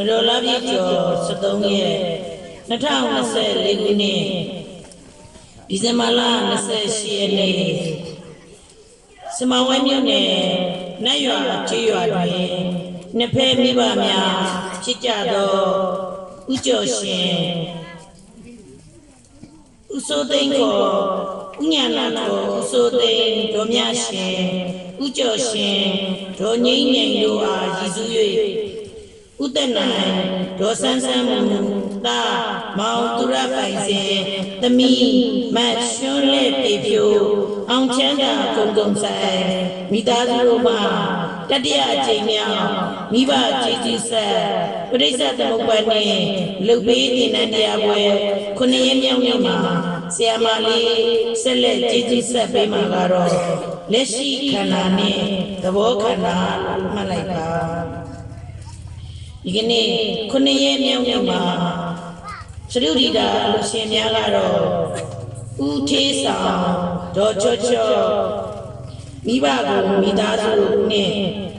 Rola Vito, Satonye, Natao said, Liguni, Dizamala, Naseshi, Samawanyone, Naya, Chiyuade, Nepe Mibamia, Chichado, Uchoshin, Usodenko, Unyanato, Usoden, Domiashin, Uchoshin, Doni, Dua, Jizuye. Utanai, Dosan Da, Mautura Paise, the me, Machule Pivio, Auntenda, Kongom Sai, Midazuma, Tadia Jamia, Miva Jitisa, Purisa Mopane, Lupi in Andia, Kuneyama, Siamali, Sele Jitisa Bemagaro, Leshi Kanane, the Wokana, Malaika. Igini Kunaye Myama Shrudida Lucianagaro Utesa Dochocho Mibago Midazu Ne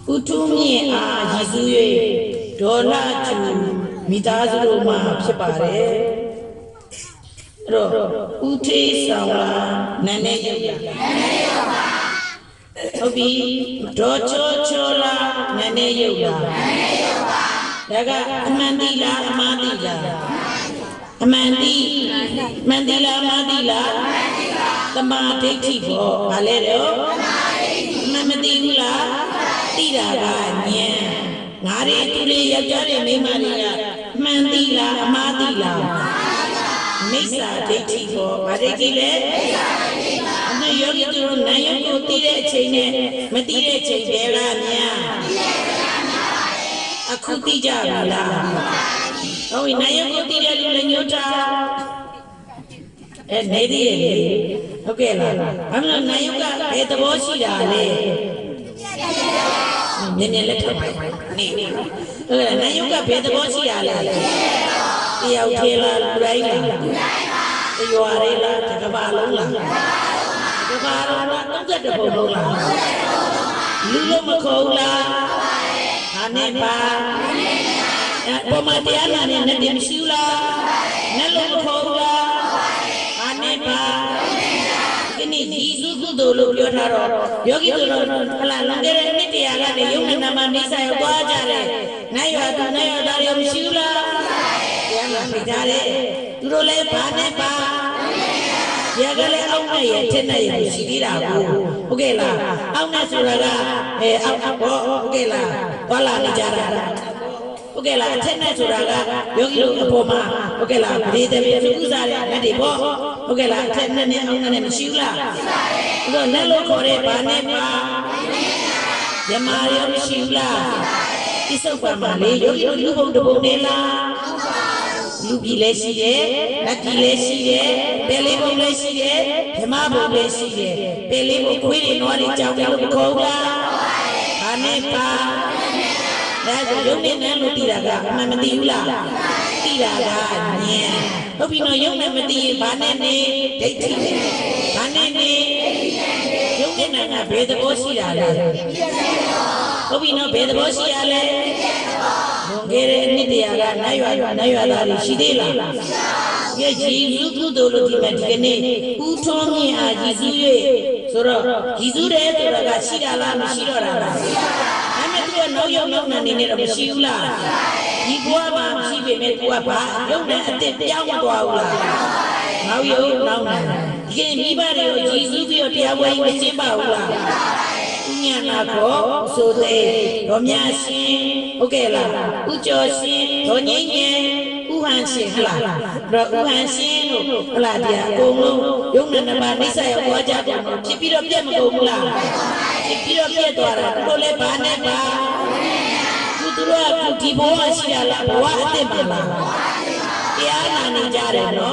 Utumi A Jizuye Dola Chu Midazu Ma Pipare Utesa Nane Obi Docho Chola Nane Yoga Daga Amandila Amadila Amandi Mandila Amadila Tama Tivo Valero Mamadila Tira Nyan Nare Tule Yajare Memaria Mandila Amadila Mesa Tivo Varegile Yogi to Nayo Tire Chain, Matire Chain, Akuti Jala. Oh, in Nayo Tire Nyota and Nady. Okay, I'm not Nayoka at the Boshida. Nayoka at the Boshida. Yautela, Raila, you are Rela, Takabala. Don't get the Bola. Lulu Macola, Anepa, Pomadiana, and Nedimsula, Nello Macola, Anepa, Izu Dulu, Yotaro, Yogi Langere, Nitiala, the human Namanisa, Guajare, Naya, Dario Shula, Yamadare, Rule Panepa. Yagale Auna Tena Sidira, Ogela, Auna Suraga, Ogela, Wala Nijara, Ogela, Tena Suraga, Yogi Poma, Ogela, Rita Uzara, Nadibo, Ogela, Tena and Shula, Nello Kore, Panepa, Yamario Shula, Isopamali, Yogi the Bonella. Lubilesi, Nakilesi, Belebo Lesi, Hemabo Lesi, Belebo Queen, Nori Jago Koga, Anepa, that's a young man who did a Mamadula, Tiraga, yeah. Hope you know young Mamadi, Banane, Banane, young men are better Hope you know better Get Nidia, Naya, Shidela. Yes, you do the Medicane, who told me I Jizu, Sora, Jizu, Shidala, Shidora. I'm a no young man in a Shula. Iguama, she made Guapa, young man, Yamawa. Now you know, Game Ibari, Jizu, Tiaway, Zimbabwe. Nyanako, so they, Romiashi, Ogela, Ujoshi, Tony, Uhanshi, Uhanshi, Ladia, Gomu, Young Nisa, Waja, Chipiro Piamogula, Chipiro Piedora, Role Baneba, Kudura, Kiboa, Shiala, Watemala, Piana Nijare, no,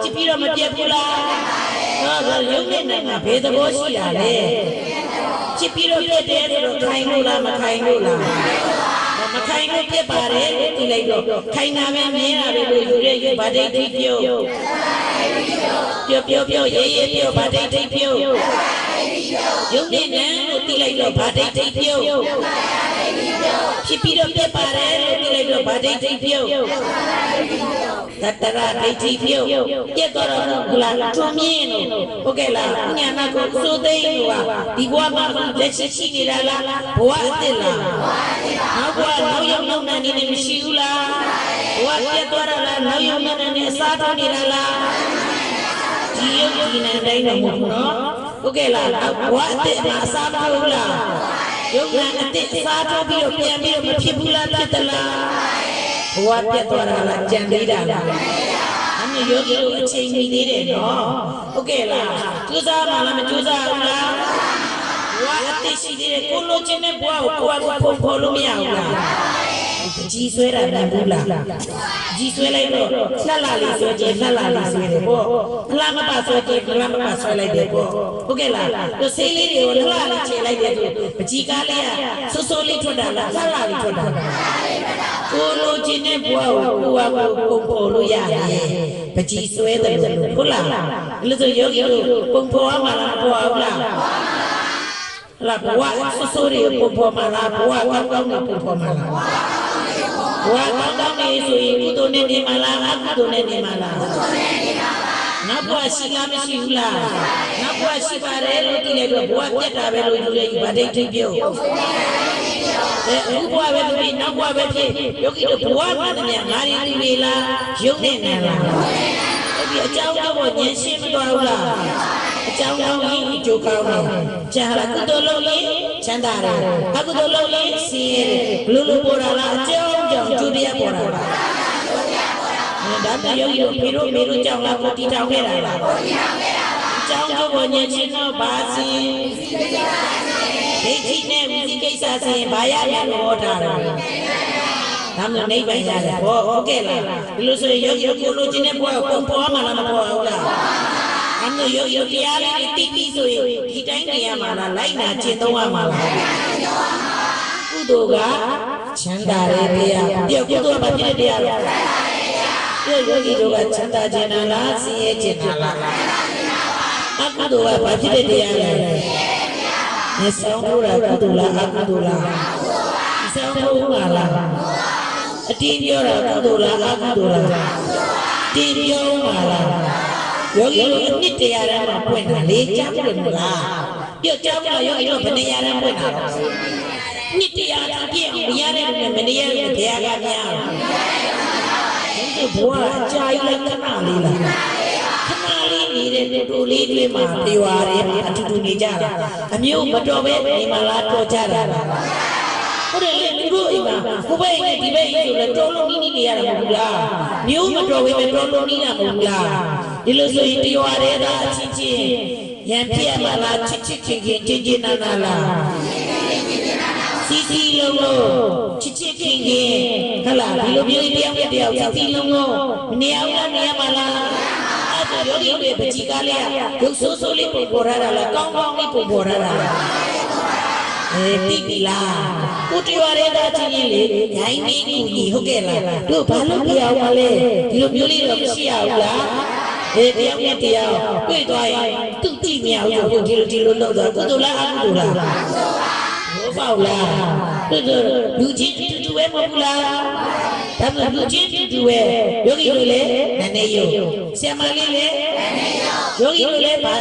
Chipiro Matiapula, young men are paid the Boshi. Chipiro Pedro, Kainola, Makainola. Makaino Pepare, Tilego, Kaina, Mera, Bade, Pio, Pio, Ye, Bade, Pio. You need to Tilego, Bade, Pio. Chipiro Pepare, တော့ဗာဒိဋ္ဌိပြုတ်တတရဒိဋ္ဌိပြုတ်ပြတ်တော့ဘုလားတွန်းမြင့်လို့ဟုတ်ကဲ့လားညာနာကိုစိုးသိန်းလို့ကဒီဘဝမှာလက်ရှိနေတာလားဘဝအစ်စ်လားနောက်ဘဝနောက်ရောက်နောက်နေနေမရှိဘူးလားဘဝပြတ်သွားတာလားနောက်ရောက်နောက်နေအစားထိုးနေတာလားဒီယုတ်ဒီနဲ့တိုင်းတော့မဟုတ်ဘူးနော်ဟုတ်ကဲ့လားဘဝအစ်စ်မှာအစားမထိုးဘူးလားယုတ်ကအစ်စ်အစားထိုးပြီးတော့ပြန်ပြီးတော့မဖြစ်ဘူးလားဖြစ်သလားဘဝပြတ်သွားတာလားကြံသေးတာလားအမြဲယောဂီတို့အချိန်မီသေးတယ်နော်ဟုတ်ကဲ့လားကြိုးစားမှလားမကြိုးစားဘူးလားဘဝအစ်စ်ရှိသေးတယ်ကိုလိုချင်တဲ့ဘဝကိုကိုယ်ကပုံဖော်လို့မရဘူးလားကြီးဆွဲတာလည်းဘူးလားကြီးဆွဲလိုက်တော့လှလှလေးဆွဲကြလှလှလေးဆွဲတယ်ပေါ့လှမပါဆွဲကြလှမပါဆွဲလိုက်တယ်ပေါ့ဟုတ်ကဲ့လားသူဆေးလေးတွေကိုလှလှလေးချေလိုက်တယ်သူပကြီးကားလေးကစိုးစိုးလေးထွက်တာလားလှလှလေးထွက်တာကိုလိုချင်တဲ့ဘဝကိုကိုယ်ကပုံဖော်လို့ရတယ်ပကြီးဆွဲတယ်ဟုတ်လားလို့ဆိုယောဂီတို့ပုံဖော်ရမှာလားမဖော်ဘူးလားလာဘဝစိုးစိုးလေးပုံဖော်မှာလားဘဝကောင်းကောင်းနဲ့ပုံဖော်မှာလားဘဝကောင်းကောင်းလေးဆိုရင်ကုသိုလ်နဲ့နေမှာလားအကုသိုလ်နဲ့နေမှာလားနောက်ဘဝရှိလားမရှိဘူးလားနောက်ဘဝရှိပါတယ်လို့သိလိုက်တော့ဘဝပြတ်တာပဲလို့ယူရယူဗာဒိဋ္ဌိပြုတ်အခုဘဝပဲဖြစ်နောက်ဘဝပဲဖြစ်ယောဂီတို့ဘဝမှာတည်းငါရီတူလေလားယုံနေနေလားအဲ့ဒီအကြောင်းတော့ဉာဏ်ရှင်းမသွားဘူးလားအကြောင်းကောင်းရင်အကျိုးကောင်းတယ်။ကျန်လာကုသိုလ်လုပ်ရင်ချမ်းသာတယ်။အကုသိုလ်လုပ်ရင်ဆင်းရဲတယ်။ဘလို့လို့ပေါ်တာလားအကြောင်းကြောင့်ကျိုးတရားပေါ်တာလား။ဒါပေမဲ့ယောဂီတို့ဖေတို့မေတို့ကြောင့်လားကိုတီထောင်ခဲ့တာလား။အကြောင်းကျိုးကိုဉာဏ်ရှင်းတော့ပါစီ။ဒိဋ္ဌိနဲ့ဝိသိကိစ္စဆိုရင်ဘာရရလို့ဟောတာလဲ။ဒါမှမဟုတ်နိဗ္ဗာန်ရတယ်။ဟုတ်ကဲ့လား။ဒီလိုဆိုရင်ယောဂီတို့ကိုလိုချင်တဲ့ဘဝကိုပုံပေါ်မှလားမပေါ်ဘူးလား။အမေယောဂီတရားလေးတိတိဆိုရင်ဒီတိုင်းနေရမှာလားလိုက်နာကျင့်သုံးရမှာလားကုသိုလ်ကချမ်းသာတဲ့တရားပြည့်ကုသိုလ်ကဖြစ်တဲ့တရားလားပြည့်ယောဂီတို့ကချမ်းသာခြင်းလားဆင်းရဲခြင်းလားအကုသိုလ်ကဘာဖြစ်တဲ့တရားလဲမျက်စောင်းထိုးတာကုသိုလ်လားအကုသိုလ်လားမျက်စောင်းထိုးမှာလားအတင်းပြောတာကုသိုလ်လားအကုသိုလ်လားတင်းပြောမှာလားယောဂီတို့အနှစ်တရားတည်းမှာပွင့်တာလေကြားပွင့်မလားပြောကြားပွင့်ယောဂီတို့ဘယ်နေရာတည်းပွင့်တာလဲနှစ်တရားပြည့်အောင်မရတဲ့လူနဲ့မနေရတဲ့ဘုရားကများဒီဘဝအကြာကြီးလိုက်ခဏလေးလားခဏလေးနေတဲ့တူလေးတွေမှာပြောရတယ်အတူတူနေကြတာအမျိုးမတော်ပဲနေမှလားတော်ကြတာဟုတ်တယ်လေသူတို့အိမ်မှာကိုပဲအိမ်ဒီပဲအိမ်ဆိုလဲတော်လုံးနီးနီးနေရတာမဟုတ်လားမျိုးမတော်ပဲတော်လုံးနီးတာမဟုတ်လားဒီလိုဆိုရင်တရားရဲတာအချင်းချင်းရံပြရမှာလားချစ်ချစ်ခင်ခင်ချင်းချင်းနာနာလားစီစီလုံးလုံးချစ်ချစ်ခင်ခင်ဟုတ်လားဒီလိုမျိုးတယောက်နဲ့တယောက်စီစီလုံးလုံးမနေအောင်လားနေရမှာလားအဲ့ဒါယောဂီတွေပကြီးကားလေးရုပ်ဆိုးဆိုးလေးပုံပေါ်ရတာလားကောင်းကောင်းလေးပုံပေါ်ရတာလားတိတိလားကိုတရားရဲတာချင်းချင်းလေညာင်းပြီးကူညီဟုတ်ကဲ့လားတို့ဘာလို့ပြအောင်ပါလဲဒီလိုမျိုးလေးတော့မရှိရဘူးလားတယောက်နဲ့တယောက်တွေ့သွားရင်သူ့တိမြောက်ရုပ်ဒီလိုလုပ်တော့ကုသိုလ်လားအကုသိုလ်လားဟုတ်ပါဘူးလားတို့လူချင်းတူတူပဲမဟုတ်ဘူးလားဒါမှလူချင်းတူတူပဲယောဂီတို့လည်းနည်းနည်းယုံဆရာမလေးလည်းယောဂီတို့လည်းဘာ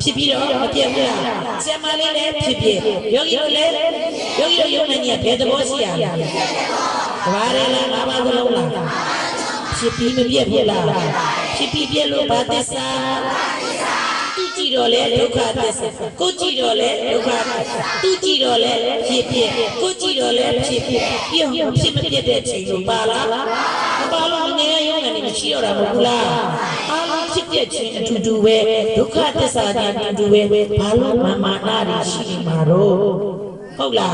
ဖြစ်ပြီးတော့မပြတ်ဘူးလားဆရာမလေးလည်းဖြစ်ဖြစ်ယောဂီတို့လည်းယောဂီတို့ယုံနေကြီးဘယ်သဘောရှိရလဲတဘာရဲလားငါးပါးသလုံးလားဖြစ်ပြီးမပြတ်ဘူးလားဖြစ်ပြီးပြည့်လို့ဘာသစ္စာသူကြည့်တော့လေဒုက္ခသစ္စာကိုကြည့်တော့လေဒုက္ခသူကြည့်တော့လေဖြစ်ဖြစ်ကိုကြည့်တော့လေဖြစ်ဖြစ်ပြုံးဖြစ်မပြတ်တဲ့ချိန်ကိုပါလားမပါလို့ငယ်ရုံနဲ့မရှိတော့တာမဟုတ်လားအားလုံးဖြစ်ပြခြင်းအတူတူပဲဒုက္ခသစ္စာချင်းအတူတူပဲဘာလို့မာနတွေရှိနေမှာတော့ဟုတ်လား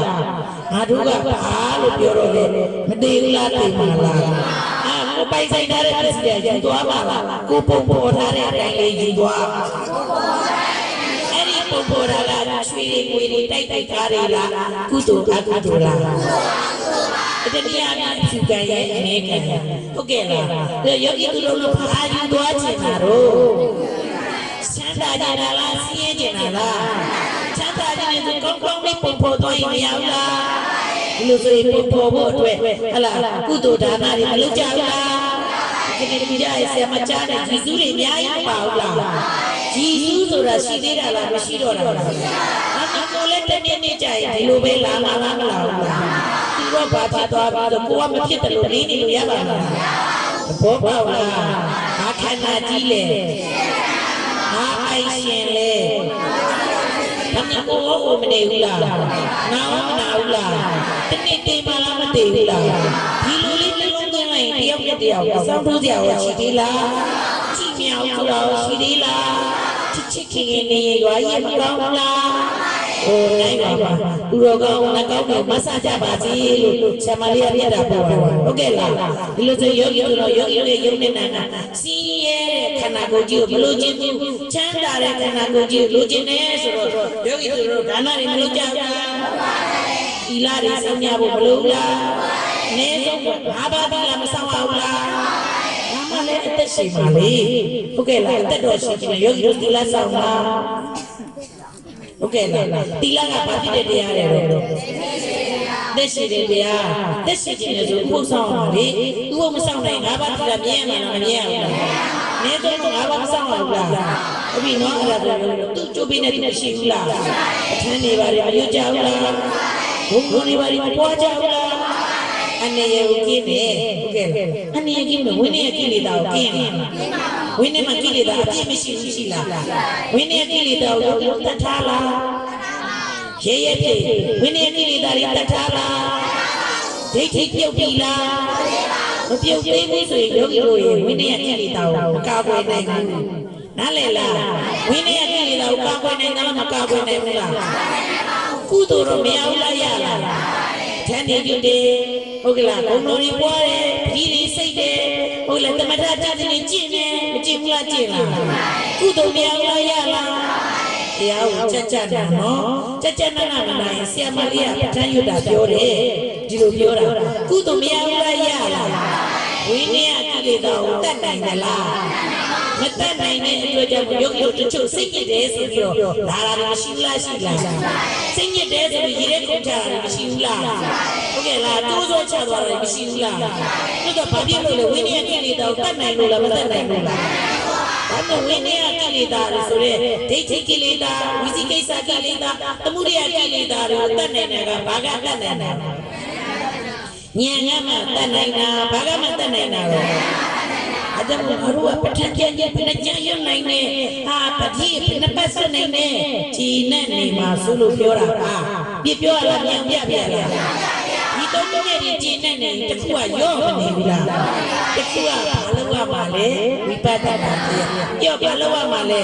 ငါတို့ကဘာလို့ပြောတော့လဲမသေးဘူးလားသိမှာလားကိုပိုင်ဆိုင်ထားတဲ့ပစ္စည်းယူသွားပါလားကိုပုံပေါ်ထားတဲ့အတိုင်းလေးယူသွားအဲ့ဒီပုံပေါ်တာကရွှေတွေငွေတွေတိုက်ထားတွေလားကုသိုလ်အကုသိုလ်လားအတတရားများဖြူကံရဲ့အနေကံဟုတ်ကဲ့လားယောဂီသူတို့လို့ဘာယူသွားချင်တာတော့ချမ်းသာကြတာလားဆင်းရဲကြတာလားချမ်းသာကြတဲ့သူကောင်းကောင်းလေးပုံပေါ်သွားရင်မရဘူးလား ဒီလိုဆိုရင်ပေါ်ဖို့အတွက်ဟလာကုသိုလ်ဒါနတွေမလုပ်ကြဘူးလားဒီနေ့ပြရဆရာမကြားတဲ့ဂျေဇုတွေအများကြီးပါဘူးလားဂျေဇုဆိုတာရှိသေးတာလားမရှိတော့တာလားကိုလည်းတနေ့နေ့ကြရင်ဒီလိုပဲလာမလားသူတော့ဘာဖြစ်သွားပြီဆိုကိုကမဖြစ်တယ်လို့နေနေလို့ရပါလားဘောပါလားဘာခန္ဓာကြီးလဲဘာအိုင်ရှင်လဲဘာနဲ့ကိုကိုမနေဘူးလားနာမနာဘူးလားတနေ့တေးမလားမတေးဘူးလားဒီလိုလေးနှလုံးသွင်းလိုက်တယောက်တယောက်စောင့်ထိုးကြရောရှိသေးလားကြည့်မြောက်ကြောရှိသေးလားချစ်ခင်နေရွာရဲ့မကောင်းလားဟိုနိုင်ပါပါသူတော်ကောင်းနှကောင်းကိုမဆကြပါစေလို့ဆရာမလေးရပြတာပေါ်ပါဟုတ်ကဲ့လားဒီလိုဆိုယောဂီတို့ယောဂီရဲ့ယုံနဲ့နာစီးရဲတဲ့ခန္ဓာကိုယ်ကြီးကိုမလို့ခြင်းဘူးချမ်းသာတဲ့ခန္ဓာကိုယ်ကြီးကိုလိုချင်တယ်ဆိုတော့ယောဂီတို့ဒါနတွေမလို့ကြဘူးဒီလာတွေဆောင်ရဖို့မလို့လားအနည်းဆုံးဘာဘာသီလမဆောင်အောင်လားဘာမှလည်းအသက်ရှင်ပါလေဟုတ်ကဲ့လားအသက်တော်ရှိတယ်ယောဂီတို့သီလဆောင်ပါဟုတ်ကဲ့လားသီလကဘာဖြစ်တဲ့တရားလဲတော့သက်ရှိတဲ့တရားသက်ရှိခြင်းလည်းဆိုဥပုသ်ဆောင်ပါလေဥပုသ်မဆောင်နိုင်ငါးပါးသီလမြဲမှာမမြဲဘူးလားနည်းဆုံးငါးပါးမဆောင်အောင်လားအပြီးတော့အဲ့ဒါဆိုသူကျိုးပေးနေတယ်မရှိဘူးလားအထမ်းနေပါလေမရွတ်ကြဘူးလားဘုံဘုံနေပါလေမပွားကြဘူးလားအနေရကိုกินတယ်ဟုတ်ကဲ့အနေရกินမယ်ဝိနည်းကိလေသာကိုกินတယ်ဝိနည်းမှာကိလေသာအပြည့်မရှိဘူးရှိလားဝိနည်းကိလေသာကိုတတ်ထားလားရဲရဲပြည့်ဝိနည်းကိလေသာတွေတတ်ထားလားဒိဋ္ဌိပြုတ်ပြီလားမပြုတ်သေးဘူးဆိုရင်ယောဂီတို့ရဲ့ဝိနည်းကိလေသာကိုမကာကွယ်နိုင်ဘူးနားလည်လားဝိနည်းကိလေသာကိုကာကွယ်နိုင်တယ်မကာကွယ်နိုင်ဘူးလားကုသိုလ်တော့မရဘူးလားရလားထန်နေကြတယ်ဟုတ်ကဲ့လားဘုံတော်ကြီးပွားတယ်ဒီဒီစိတ်တယ်ဟုတ်လားတမထတတ်တယ်ကျင့်တယ်မကျင့်ဘူးလားကျင့်လားကုသိုလ်များလားရလားတရားကိုကြက်ကြက်နာနော်ကြက်ကြက်နာနာမနိုင်ဆရာမလေးကပဋ္ဌာန်းရွတ်တာပြောတယ်ဒီလိုပြောတာကုသိုလ်များလားရလားဝိနည်းကိလေသာကိုတတ်နိုင်သလားမတတ်နိုင်တဲ့အတွက်ကြောင့်ယုတ်ယုတ်တချို့စိတ်ညစ်တယ်ဆိုပြီးတော့လာတာမရှိဘူးလားရှိလားစိတ်ညစ်တယ်ဆိုပြီးရေထဲကုန်ချတာမရှိဘူးလားဟုတ်ကဲ့လားတိုးစိုးချသွားတယ်မရှိဘူးလားတို့ကဘာဖြစ်လို့လဲဝိနည်းကိလေသာကိုတတ်နိုင်လို့လားမတတ်နိုင်လို့လားဘာလို့ဝိနည်းကိလေသာလဲဆိုတော့ဒိဋ္ဌိကိလေသာဝိသိကိစ္စကိလေသာသမုဒယကိလေသာတွေကိုတတ်နိုင်တယ်ကဘာကတတ်နိုင်တယ်ဉာဏ်ကမှတတ်နိုင်တာဘာကမှတတ်နိုင်တာလဲအကြောင်းဘာလို့ပဋ္ဌာန်းကျမ်းဘယ်နှကြရွတ်နိုင်လဲဟာပတိဘယ်နှပတ်ဆွနိုင်လဲဒီနဲ့နေမှာဆိုလို့ပြောတာပါပြပြောရလားပြန်ပြပြလားဒီတော့မြဲဒီဒီနဲ့နေတခုကရော့မနေဘူးလားတခုကဘာလို့ရမှာလဲဝိပဿနာတရားပြောဘာလို့ရမှာလဲ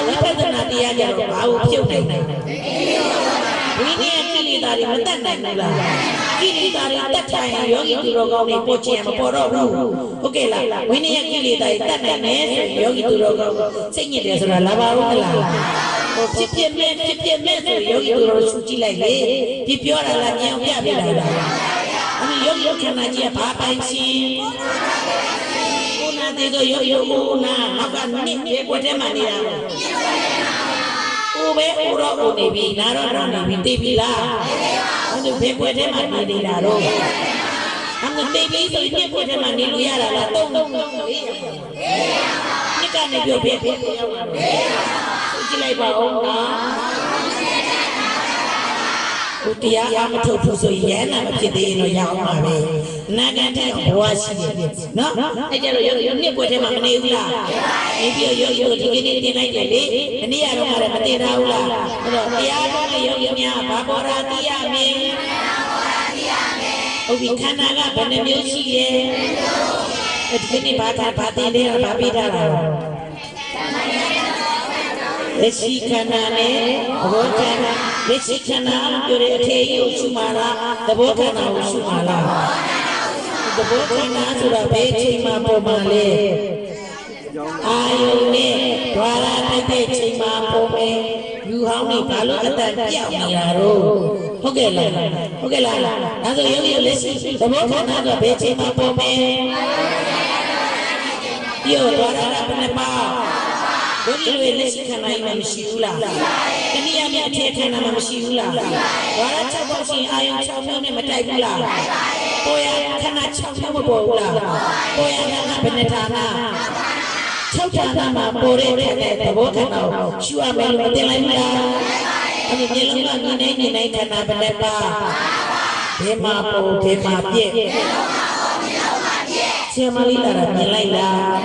ဝိပဿနာတရားကြတော့ဘာကိုဖြုတ်နိုင်လဲဝိနည်းကိလေသာတွေမတတ်နိုင်ဘူးလားကိလေသာတွေတတ်ထိုင်ယောဂီသူတော်ကောင်းတွေပေါ်ချင်မပေါ်တော့ဘူးဟုတ်ကဲ့လားဝိနည်းကိလေသာတွေတတ်နိုင်တယ်ဆိုယောဂီသူတော်ကောင်းစိတ်ညစ်တယ်ဆိုတာလာပါဦးမလားဟိုဖြစ်ဖြစ်မဲ့ဆိုယောဂီသူတော်ရှုကြည့်လိုက်လေဒီပြောတာလားဉာဏ်ပြပြတာလားအဲ့ဒီယောဂီခန္ဓာကြီးကဘာပိုင်ရှင်ကိုနာသေးဆိုယောဂီကိုနာနောက်ကနစ်ရဲ့ကွက်ထဲမှာနေတာကိုပဲဦးတော့နေပြီနာတော့နေပြီသိပြီလားအဲ့ဒါဖေကွယ်ထဲမှာနေနေတာတော့အမှသိပြီဆိုရင်ဖေကွယ်ထဲမှာနေလို့ရတာလားတုံးလေးနှစ်ကနေပြောပြပြရောက်လာတော့ကြည့်လိုက်ပါဦးနော်ဘုတရားအမထုတ်ဘူးဆိုရင်ရဟန္တာမဖြစ်သေးရင်တော့ရအောင်ပါပဲနာဂန်တဲ့ဘဝရှိတယ်နော်အဲ့ကြတော့ရုပ်နှစ်ပွဲထဲမှာမနေဘူးလားနေပြီးရုပ်ဒီကနေ့တင်လိုက်တယ်လေမနေ့ကတော့မှလည်းမတင်ထားဘူးလားအဲ့တော့တရားတော်နဲ့ရုပ်များဘာပေါ်ရာတိယမင်းဟုတ်ပြီခန္ဓာကဘယ်နှမျိုးရှိရဲ့ဒီကနေ့ဘာတင်လဲဘာပြီးထားတာလက်ရှိခန္ဓာနဲ့ဘောခန္ဓာလက်ရှိခန္ဓာပြောတဲ့အထေကြီးကိုရှုမှာလားသဘောခန္ဓာကိုရှုမှာလားသဘောခန္ဓာဆိုတာဘယ်အချိန်မှပေါ်မှာလဲအာယုန်နဲ့ဓာရတိုက်တဲ့ချိန်မှာပေါ်မယ်လူဟောင်းတွေဘာလို့အတန်ပြောက်နေတာတော့ဟုတ်ကဲ့လားဟုတ်ကဲ့လားဒါဆိုယောဂီလက်ရှိသဘောခန္ဓာကဘယ်အချိန်မှပေါ်မယ်ပြောဓာရကဘယ်နှပါဘုရားရဲ့လက်ရှိခန္ဓာကြီးမရှိဘူးလားတ နေ့အမြတ်အထက်ခန္ဓာမှာမရှိဘူးလားဝါရ6ပေါက်ရှင်အာယုံ6မျိုးနဲ့မတိုက်ဘူးလားပေါ်ရခန္ဓာ6မျိုးမပေါ်ဘူးလားပေါ်ရခန္ဓာဘယ်နှဌာန6ဌာနမှာပေါ်တဲ့သဘောခန္ဓာကိုရှုရမယ်လို့သင်လိုက်လားအဲ့ဒီမျိုးလုံးကညီနေခန္ဓာဘယ်နှပါဘယ်မှာပေါ်ဘယ်မှာပြည့်ဆရာမလေးလာတာမြင်လိုက်လား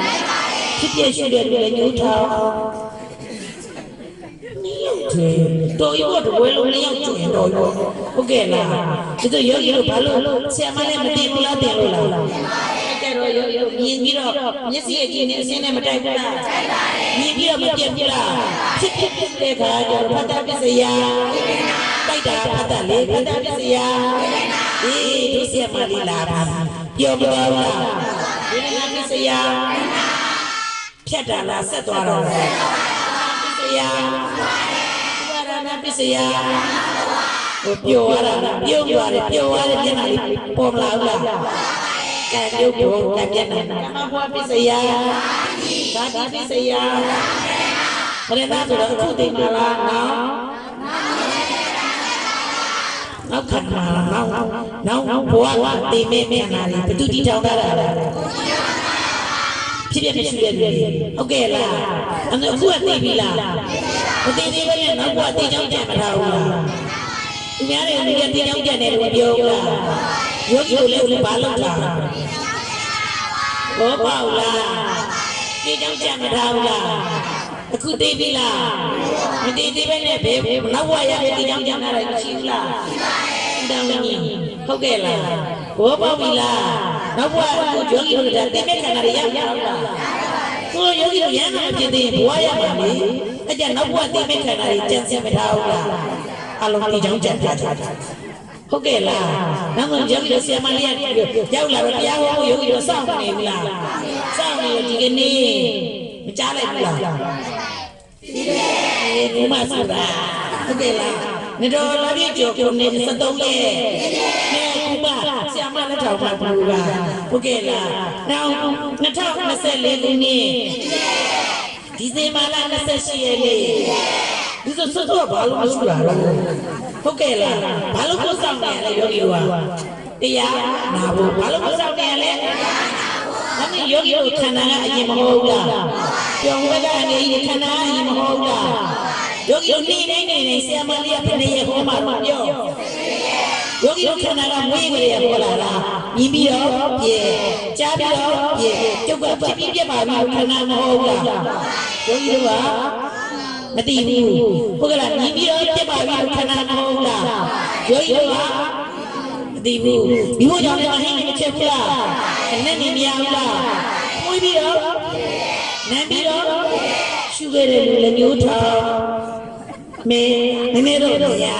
ဖြစ်ပြရှိတဲ့လူလည်းညှို့ထားတော်ရီဘောတဝဲလုံးလည်းရောက်ကျွင်တော်ရောဟုတ်ကဲ့လားဒီတော့ယောဂီတို့ဘာလို့ဆရာမလည်းမတင်ဘူးလားတင်လို့လားကြတော့ယောဂီတို့မြင်ပြီးတော့မျက်စိအကြည့်နဲ့အစင်းနဲ့မတိုက်ဘူးလားမြင်ပြီးတော့မပြတ်ဘူးလားဖြစ်တဲ့ခါကျတော့ဖတ်တာပစ္စယတိုက်တာဖတ်တာလေဖတ်တာပစ္စယဒီတို့ဆရာမလေးလာတာပြောပြပါလားဒီနေ့ပစ္စယဖြတ်တာလားဆက်သွားတော့ပစ္စယပစ္စယကိုပြောရတာပြောရတယ်မျက်နှာလေးပေါ်မလာဘူးလားကဲပြောကဲမျက်နှာမဘွားပစ္စယဓာတိပစ္စယဘယ်နဲ့ဆိုတော့အခုသိမှာလားနောက်ခဏနောက်ဘွားတိမေမျက်နှာလေးဘယ်သူတီထောင်တာလဲဖြစ်ဖြစ်ရှိရတယ်ဟုတ်ကဲ့လားအခုကသိပြီလားမသိသေးဘဲနဲ့နောက်ဘွားတိကြောင်းကြံမထားဘူးလားသူများတွေကတိကြောင်းကြံတယ်လို့ပြောလားယောဂီတို့လည်းဘာလုပ်တာဘောပေါက်လားတိကြောင်းကြံမထားဘူးလားအခုသိပြီလားမသိသေးဘဲနဲ့ဘယ်နောက်ဘွားရတိကြောင်းကြံတာလည်းရှိဘူးလားတောင်းကြီးဟုတ်ကဲ့လားဘောပေါက်ပြီလားနောက်ဘွားကိုယောဂီတို့ကတိမဲ့ခန္ဓာတွေရရအောင်လားကိုယောဂီတို့ရမ်းမှာဖြစ်သေးဘွားရမှာလေအဲ့ကြနောက်ဘွားတိမဲ့ခန္ဓာတွေကြံစည်မထားဘူးလားအလုံးတိကြောင်းကြံထားဟုတ်ကဲ့လားနောက်မှယောဂီတို့ဆရာမလေးရောက်လာတော့တရားဟောယောဂီတို့စောင့်နေပြီလားစောင့်နေဒီကနေ့မကြားလိုက်ဘူးလားဒီမှာဆိုတာဟုတ်ကဲ့လားနေတော်လာပြည့်ကျော်ကိုနေ73လေနေကူပါဆရာမလက်ထောက်ပါဘူးလားဟုတ်ကဲ့လားနောက်2024ခုနှစ်ဒီဇင်ဘာလ28ရက်နေ့ဒီဆိုတော့ဘာလို့မရှိတာလဲဟုတ်ကဲ့လားဘာလို့ကိုစောင့်နေရလဲယောဂီတို့ကတရားနာဖို့ဘာလို့ကိုစောင့်နေရလဲဒါနဲ့ယောဂီတို့ခန္ဓာကအရင်မဟုတ်ဘူးလားပြောင်းဝဲကနေခန္ဓာကအရင်မဟုတ်ဘူးလားယောဂီတို့နေဆရာမလေးကဘယ်နေရဟောမှာပြောယောဂီတို့ခန္ဓာကမွေးကြရဟောလာလားမြင်ပြီးတော့ပြေကြားပြီးတော့ပြေကျုပ်ကဖြစ်ပြီးပြပါပြီခန္ဓာမဟုတ်ဘူးလားယောဂီတို့ကမသိဘူးဟုတ်ကဲ့လားမြင်ပြီးတော့ပြပါပြီခန္ဓာမဟုတ်ဘူးလားယောဂီတို့ကမသိဘူးဒီလိုကြောင့်လည်းဟင်းမချက်ဘူးလားနဲ့နေမရဘူးလားမွေးပြီးတော့နမ်းပြီးတော့ရှုခဲ့တယ်လို့လည်းမျိုးထားမေနည်းနည်းတော့မြာ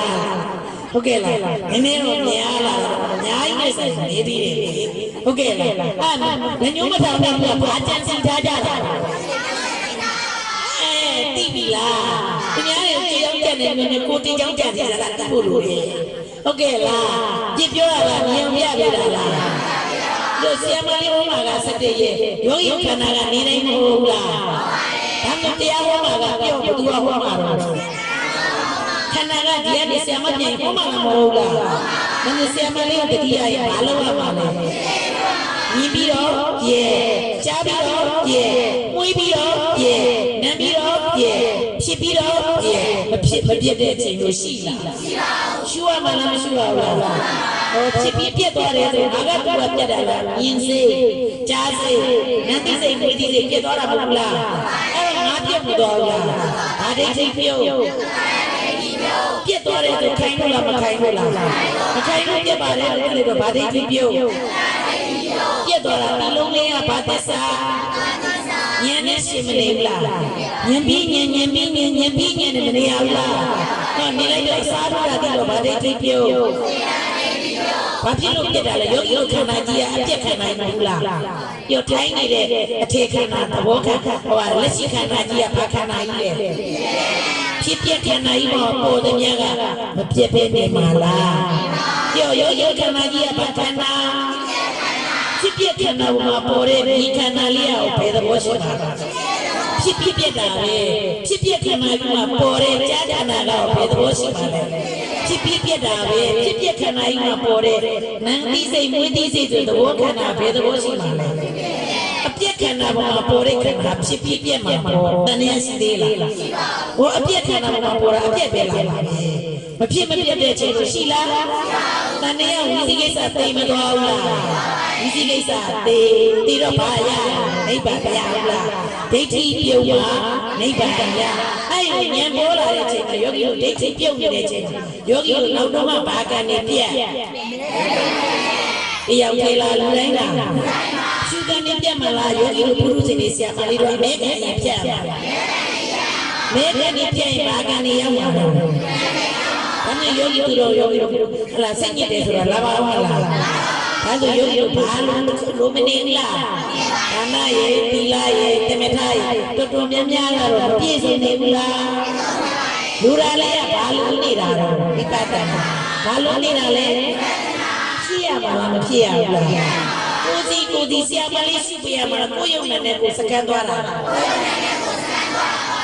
ဟုတ်ကဲ့လားနည်းနည်းတော့မြာလာအများကြီးနဲ့ဆိုင်နေသေးတယ်ဟုတ်ကဲ့လားအဲ့ညိုးမထောင်တဲ့ကဘာကြံစည်ထားကြတာသိပြီလားသူများတွေကြေရောက်တဲ့နေနဲ့ကိုတီကြောင်းကြံကြတာတတ်ဖို့လိုတယ်ဟုတ်ကဲ့လားကြည့်ပြောရတာမြင်ပြပြတာလားတို့ဆီယမလေးဟောမှာက17ရက်ယောဂီခန္ဓာကနေတိုင်းမဟုတ်လားဒါမှတရားဟောမှာကပြော့သူကဟောမှာတော့ခန္ဓာကဒီကနေဆီယမပြန်ဟောမှာမဟုတ်လားဒါနဲ့ဆီယမလေးတတိယရဘာလို့ရမှာလဲမြင်ပြီးတော့ပြေကြားပြီးတော့ပြေမွေးပြီးတော့ပြေနမ်းပြီးတော့ပြေဖြစ်ပြီးတော့ပြေမပြတ်တဲ့အချိန်မျိုးရှိလားရှူရမှလားမရှူရဘူးလားဟောဖြစ်ပြီးပြတ်သွားတယ်ဆိုငါကတော့ပြတ်တယ်လားမြင်စေကြားစေနမ်းသိစေမွေးသိစေပြတ်သွားတာမဟုတ်လားအဲ့တော့ငါပြတ်မသွားဘူးလားဘာဒိဋ္ဌိပြုတ်ပြတ်သွားတယ်ဆိုခိုင်းလို့လားမခိုင်းလို့လားမခိုင်းလို့ပြတ်ပါတယ်လို့တော့ဘာဒိဋ္ဌိပြုတ်ပြတ်သွားတာဒီလုံးလေးကဘာသစ္စာဉာဏ်နဲ့ရှင်းမနေဘူးလားဉာဏ်ပြီးဉာဏ်နဲ့မနေရဘူးလားဟောနေလိုက်တော့စားရတာတော့ဗာဒိဋ္ဌိပြုတ်ဘာဖြစ်လို့ပြတ်တာလဲယောဂီတို့ခန္ဓာကြီးကအပြတ်ခံနိုင်ဘူးလားပြောထိုင်းနေတဲ့အထေခန္ဓာသဘောခန္ဓာဟောလက်ရှိခန္ဓာကြီးကဘာခန္ဓာကြီးလဲဖြစ်ပြခန္ဓာကြီးပေါ်ပေါ်တဲ့မြတ်ကမပြတ်ပဲနေမှာလားပြောယောဂီခန္ဓာကြီးကဘာခန္ဓာဖြစ်ပြခန္ဓာမှာပေါ်တဲ့ဒီခန္ဓာလေးကိုဘယ်သဘောရှိတာလဲ ဖြစ်ပြက်တာပဲဖြစ်ပြက်ခန္ဓာကြီးမှာပေါ်တဲ့ကြားခန္ဓာကဘယ်သဘောရှိပါလဲဖြစ်ပြက်တာပဲဖြစ်ပြက်ခန္ဓာကြီးမှာပေါ်တဲ့နံတိစိတ်မွေးတိစိတ်ဆိုသဘောခန္ဓာဘယ်သဘောရှိပါလဲအပြက်ခန္ဓာပေါ်မှာပေါ်တဲ့ခန္ဓာဖြစ်ပြက်မှာပေါ်တဏှာရှိသေးလားဟောအပြက်ခန္ဓာပေါ်မှာပေါ်တာအပြက်ပဲလားမဖြစ်မပြတ်တဲ့ချိန်ရှိလားတဏှာဝိသိကိစ္စသိမသွားဘူးလားဝိသိကိစ္စသိတော့ဘာရနိဗ္ဗာန်ရဘူးလားဒိဋ္ဌိပြုတ်မှာနိဗ္ဗာန်ရအဲ့ဒီဉာဏ်ပေါ်လာတဲ့ချိန်မှာယောဂီတို့ဒိဋ္ဌိပြုတ်နေတဲ့ချိန်ယောဂီတို့နောက်တော့မှဘာကံနေပြက်တရားထေလာလူတိုင်းလားရှုကနေပြတ်မလားယောဂီတို့ပုရုဇဉ်တွေဆရာမလေးတို့အမဲကံရင်ပြတ်ပါမဲကံနေပြတ်ရင်ဘာကံနေရောက်မှာလဲဒါနဲ့ယောဂီတို့ဟလာစိတ်ညစ်တယ်ဆိုတာလာပါအောင်လားဒါဆိုယောဂီတို့ဘာလို့မနေလားဒါနရေသီလရေတမထရေတော်တော်များများကတော့ပြည့်စုံနေဘူးလားလူရာလေးကဘာလို့နေတာတော့ဝိပဿနာဘာလို့နေတာလဲဖြစ်ရမှာမဖြစ်ရဘူးလားကိုဒီဆရာမလေးရှိပြရမှာကိုယုံနဲ့ကိုစကန်သွားတာ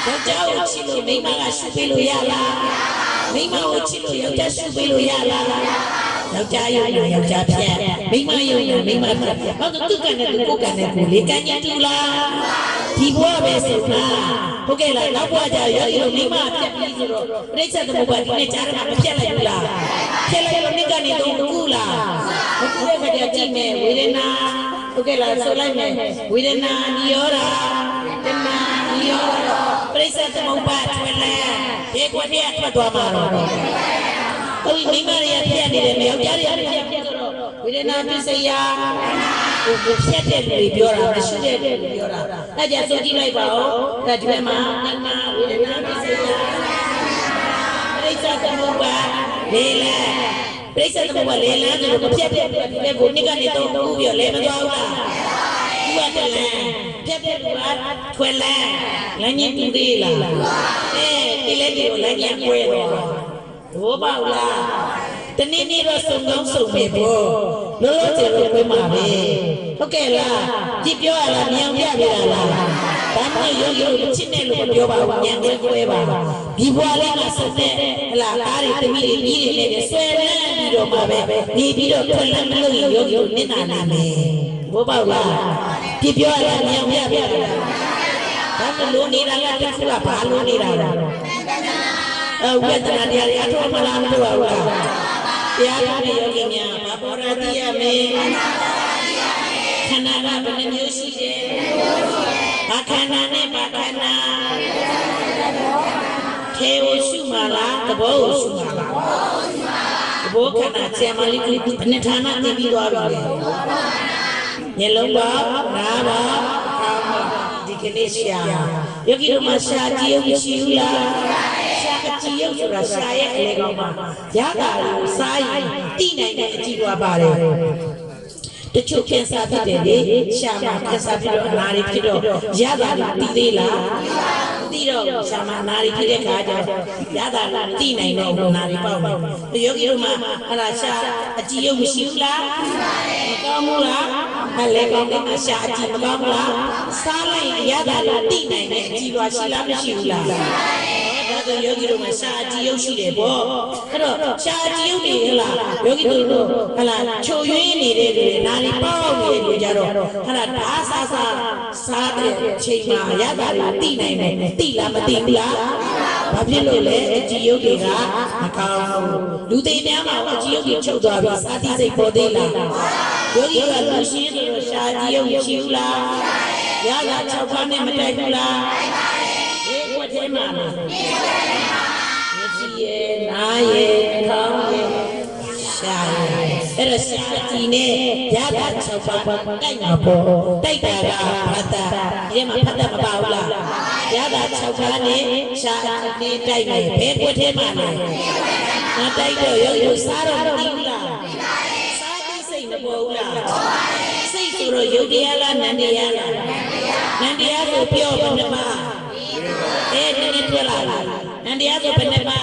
ယောက်ျားကိုချစ်လို့မိန်းမကရှိပေးလို့ရလားမိန်းမကိုချစ်လို့ယောက်ျားရှိပေးလို့ရလားယောက်ျားယုံယောက်ျားဖြတ်မိန်းမယုံမိန်းမဖြတ်ဘာလို့သူကနဲ့ကိုကနဲ့ကိုလေကညတူလားဒီဘဝပဲဆိုတာဟုတ်ကဲ့လားနောက်ဘဝကျရောမိန်းမဖြတ်ပြီးဆိုတော့ပြိဿသမုပ္ပါဒီနဲ့ကြားရမှာမဖြတ်လိုက်ဘူးလားဖြတ်လိုက်လို့နိကနေတော့ကူလားဟုတ်ကဲ့ကြည့်မယ်ဝေဒနာဟုတ်ကဲ့လားဆိုလိုက်မယ်ဝေဒနာနိရောဓတဏှာနိရောဓပြိဿသမုပ္ပါထွက်လဲဒီကွက်ထဲထွက်သွားမှာတော့ဟုတ်ပြီမိန်းမတွေကဖြတ်နေတယ်ယောက်ျားတွေကဖြတ်ဆိုတော့ဝေဒနာပစ္စယဖြတ်တဲ့လူတွေပြောတာမရှိတဲ့လူတွေပြောတာအဲ့ကြဆိုကြည့်လိုက်ပါဦးအဲ့ဒီဘက်မှာတဏှာဝေဒနာပစ္စယပြိဿသမုပ္ပါလေးလဲပြိဿသမုပ္ပါလေးလဲဆိုတော့ဖြတ်တဲ့လူတွေကိုနိကနေတော့ကူးပြီးလဲမသွားဘူးလားကူကတလန်ဖြတ်တဲ့လူကထွယ်လန်းလမ်းကြီးတူသေးလားဒီလက်တွေကိုလမ်းကြီးကွဲတော့ဘောပါလားတနေ့နေ့တော့စုံကောင်းစုံပဲပေါ့လောလောဆယ်တော့ဝဲမှာပဲဟုတ်ကဲ့လားကြည့်ပြောရလားမြောင်ပြပြတာလားဒါမှမဟုတ်ရုပ်ချစ်တယ်လို့ပြောပါဦးညံကွဲကွဲပါဒီဘွားလေးကဆက်တဲ့ဟလာအားတွေတမိတွေကြီးတွေနဲ့ဆွဲလန်းပြီးတော့မှာပဲနေပြီးတော့ထွက်လန်းမလို့ရုပ်နစ်နာနေမယ်ဘောပါလားကြည့်ပြောရလားမြောင်ပြပြတာဒါမှလို့နေတာကတစ်ခုကဘာလို့နေတာလဲဝေဒနာတရားတွေအထောက်မလားမလို့ပါဘူးလားတရားဓာတ်ယောဂီများဘာပေါ်ရာတိယမေခန္ဓာကဘယ်နှမျိုးရှိတယ်ဘာခန္ဓာနဲ့ဘာခန္ဓာထေဝရှုမှာလားသဘောကိုရှုမှာလားသဘောခန္ဓာဆရာမလေးကဘယ်နှဌာနသိပြီးသွားပြီလဲမျက်လုံးပါနားပါခေါင်းပါဒီကနေ့ရှာယောဂီတို့မှာရှာကြည့်အောင်ရှိဘူးလားကြည်ရုပ်ဆိုတာရှာရဲ့အလေကောင်းမှာရတာကိုစားရင်တိနိုင်တဲ့အကြည့်သွားပါတယ်တချို့ကင်ဆာဖြစ်တယ်လေရှာမှာကင်ဆာဖြစ်တော့အနာတွေဖြစ်တော့ရတာကိုသိသေးလားသိတော့ရှာမှာအနာတွေဖြစ်တဲ့ခါကျရတာကိုသိနိုင်တော့အနာတွေပေါက်တယ်ယောဂီတို့မှာအဲ့ဒါရှာအကြည့်ရုပ်မရှိဘူးလားမကောင်းဘူးလားအလေကောင်းတဲ့အရှာအကြည့်မကောင်းဘူးလားစားလိုက်ရတာကိုသိနိုင်တဲ့အကြည့်သွားရှိလားမရှိဘူးလားဒါဆိုယောဂီတို့မှာရှာအကြည့်ရုပ်ရှိတယ်ပေါ့အဲ့တော့ရှာအကြည့်ရုပ်နေဟလားယောဂီတို့ဟလားချိုရွေးနေတဲ့လူတွေနားလေးပေါက်နေတဲ့လူကြတော့ဟလားဓာစားတဲ့ချိန်မှာရတာတွေသိနိုင်တယ်သိလားမသိဘူးလားဘာဖြစ်လို့လဲအကြည့်ရုပ်တွေကမကောင်းလူသိများမှာအကြည့်ရုပ်တွေချုပ်သွားပြီစာတိစိတ်ပေါ်သေးလားယောဂီကလူရှင်းဆိုတော့ရှာအကြည့်ရုပ်ရှိဘူးလားရတာ6ခါနဲ့မတိုက်ဘူးလားဝတ်ထဲမှာလားမျက်စိရဲ့နားရဲ့ခေါင်းရဲ့ရှာရဲ့အဲ့ဒါရှာကြည့်နေရတာ6ပါးတိုက်မှာပေါ့တိုက်တာကဖတ်တာဒီမှာဖတ်တာမပါဘူးလားရတာ6ပါးနဲ့ရှာနေတိုက်မယ်ဘယ်ဝတ်ထဲမှာလဲငါတိုက်တော့ရုပ်ရုပ်စားတော့မသိဘူးလားစားပြီးစိတ်မပေါ်ဘူးလားစိတ်ဆိုတော့ယုတ်တရားလားနန္တရားလားနန္တရားဆိုပြောဘယ်နှပါနည်းနည်းထွက်လာလားနန္တရားဆိုဘယ်နှပါ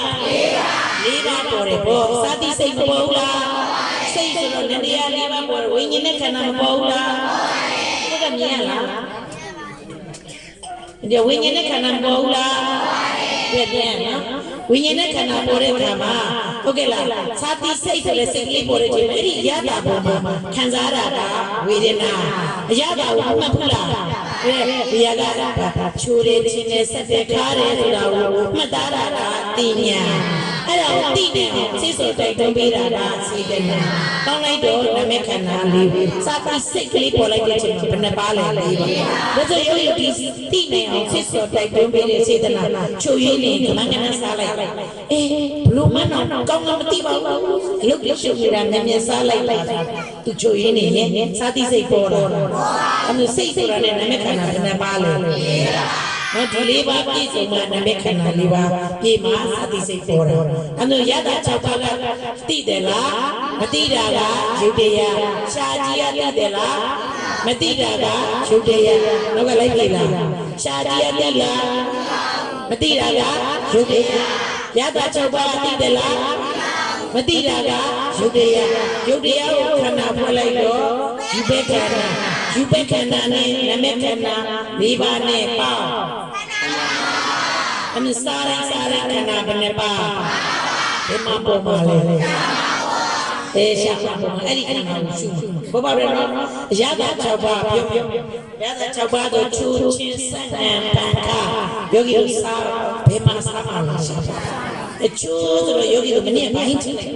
၄ပါးပေါ်တယ်ပေါ့စာတိစိတ်မပေါ်ဘူးလားစိတ်ဆိုတော့နန္တရား၄ပါးပေါ်ဝိညာဉ်နဲ့ခန္ဓာမပေါ်ဘူးလားဟုတ်ကဲ့မြင်ရလား ဒီဝိညာဉ်နဲ့ခန္ဓာပေါ်ဘူးလားပြည့်ပြည့်နော်ဝိညာဉ်နဲ့ခန္ဓာပေါ်တဲ့အခါမှာဟုတ်ကဲ့လားစာတိစိတ်ဆိုတဲ့စိတ်ကလေးပေါ်တဲ့ချိန်မှာအဲ့ဒီရတာပေါ်မှာခံစားရတာဝေဒနာအရတာကိုမှတ်ဘူးလားဒီရကချိုးတယ်ချင်းနဲ့ဆက်တဲ့ခါတယ်ဆိုတာကိုမှတ်သားရတာသိညာအဲ့ဒါကိုသိနေအောင်စိတ်ဆိုတိုက်တွန်းပေးတာဒါစေတနာတောင်းလိုက်တော့နာမခန္ဓာလေးစာတိစိတ်ကလေးပေါ်လိုက်တဲ့ချိန်မှာဘယ်နှပါလဲလေးပါဒါဆိုရုပ်ရည်ဒီသိနေအောင်စိတ်ဆိုတိုက်တွန်းပေးတဲ့စေတနာချိုးရင်းနေကမန်းကန်းစားလိုက်အေးဘလို့မနော်ကောင်းကောင်းမသိပါဘူးအလုပ်တွေရှုပ်နေတာမြန်မြန်စားလိုက်သူချိုးရင်းနေရင်စာတိစိတ်ပေါ်တော့အဲ့လိုစိတ်ဆိုတာနဲ့နာမခန္ဓာဘယ်နှပါလဲနော်ဒီလေးပါပြည့်စုံမှနာမခန္ဓာလေးပါပြည့်မှာစာတိစိတ်ပေါ်တယ်အဲ့လိုရတာ6ပါးကသိတယ်လားမသိတာကယုတ်တရားရှားကြီးရသိတယ်လားမသိတာကယုတ်တရားနောက်ကလိုက်ပြီလားရှားကြီးရသိလားမသိတာကယုတ်တရားရတာ6ပါးသိတယ်လားမသိတာကယုတ်တရားယုတ်တရားကိုခန္ဓာဖွဲ့လိုက်တော့ယူဘက်ခန္ဓာယူဘက်ခန္ဓာနဲ့နာမခန္ဓာ၄ပါးနဲ့ပေါင်းအမြစားတိုင်းခန္ဓာဘယ်နှပါဒီမှာပေါ်မှာလေရှာပါပေါ်မှာအဲ့ဒီခန္ဓာကိုရှုဘောပါရနော်အရာက6ပါးပြောရတာ6ပါးတို့ချူချင်းစံံပန်ခယောဂီတို့စားဘယ်မှာစားမှာလဲရှာပါအချူဆိုတော့ယောဂီတို့မနေ့ပိုင်းထင်တယ်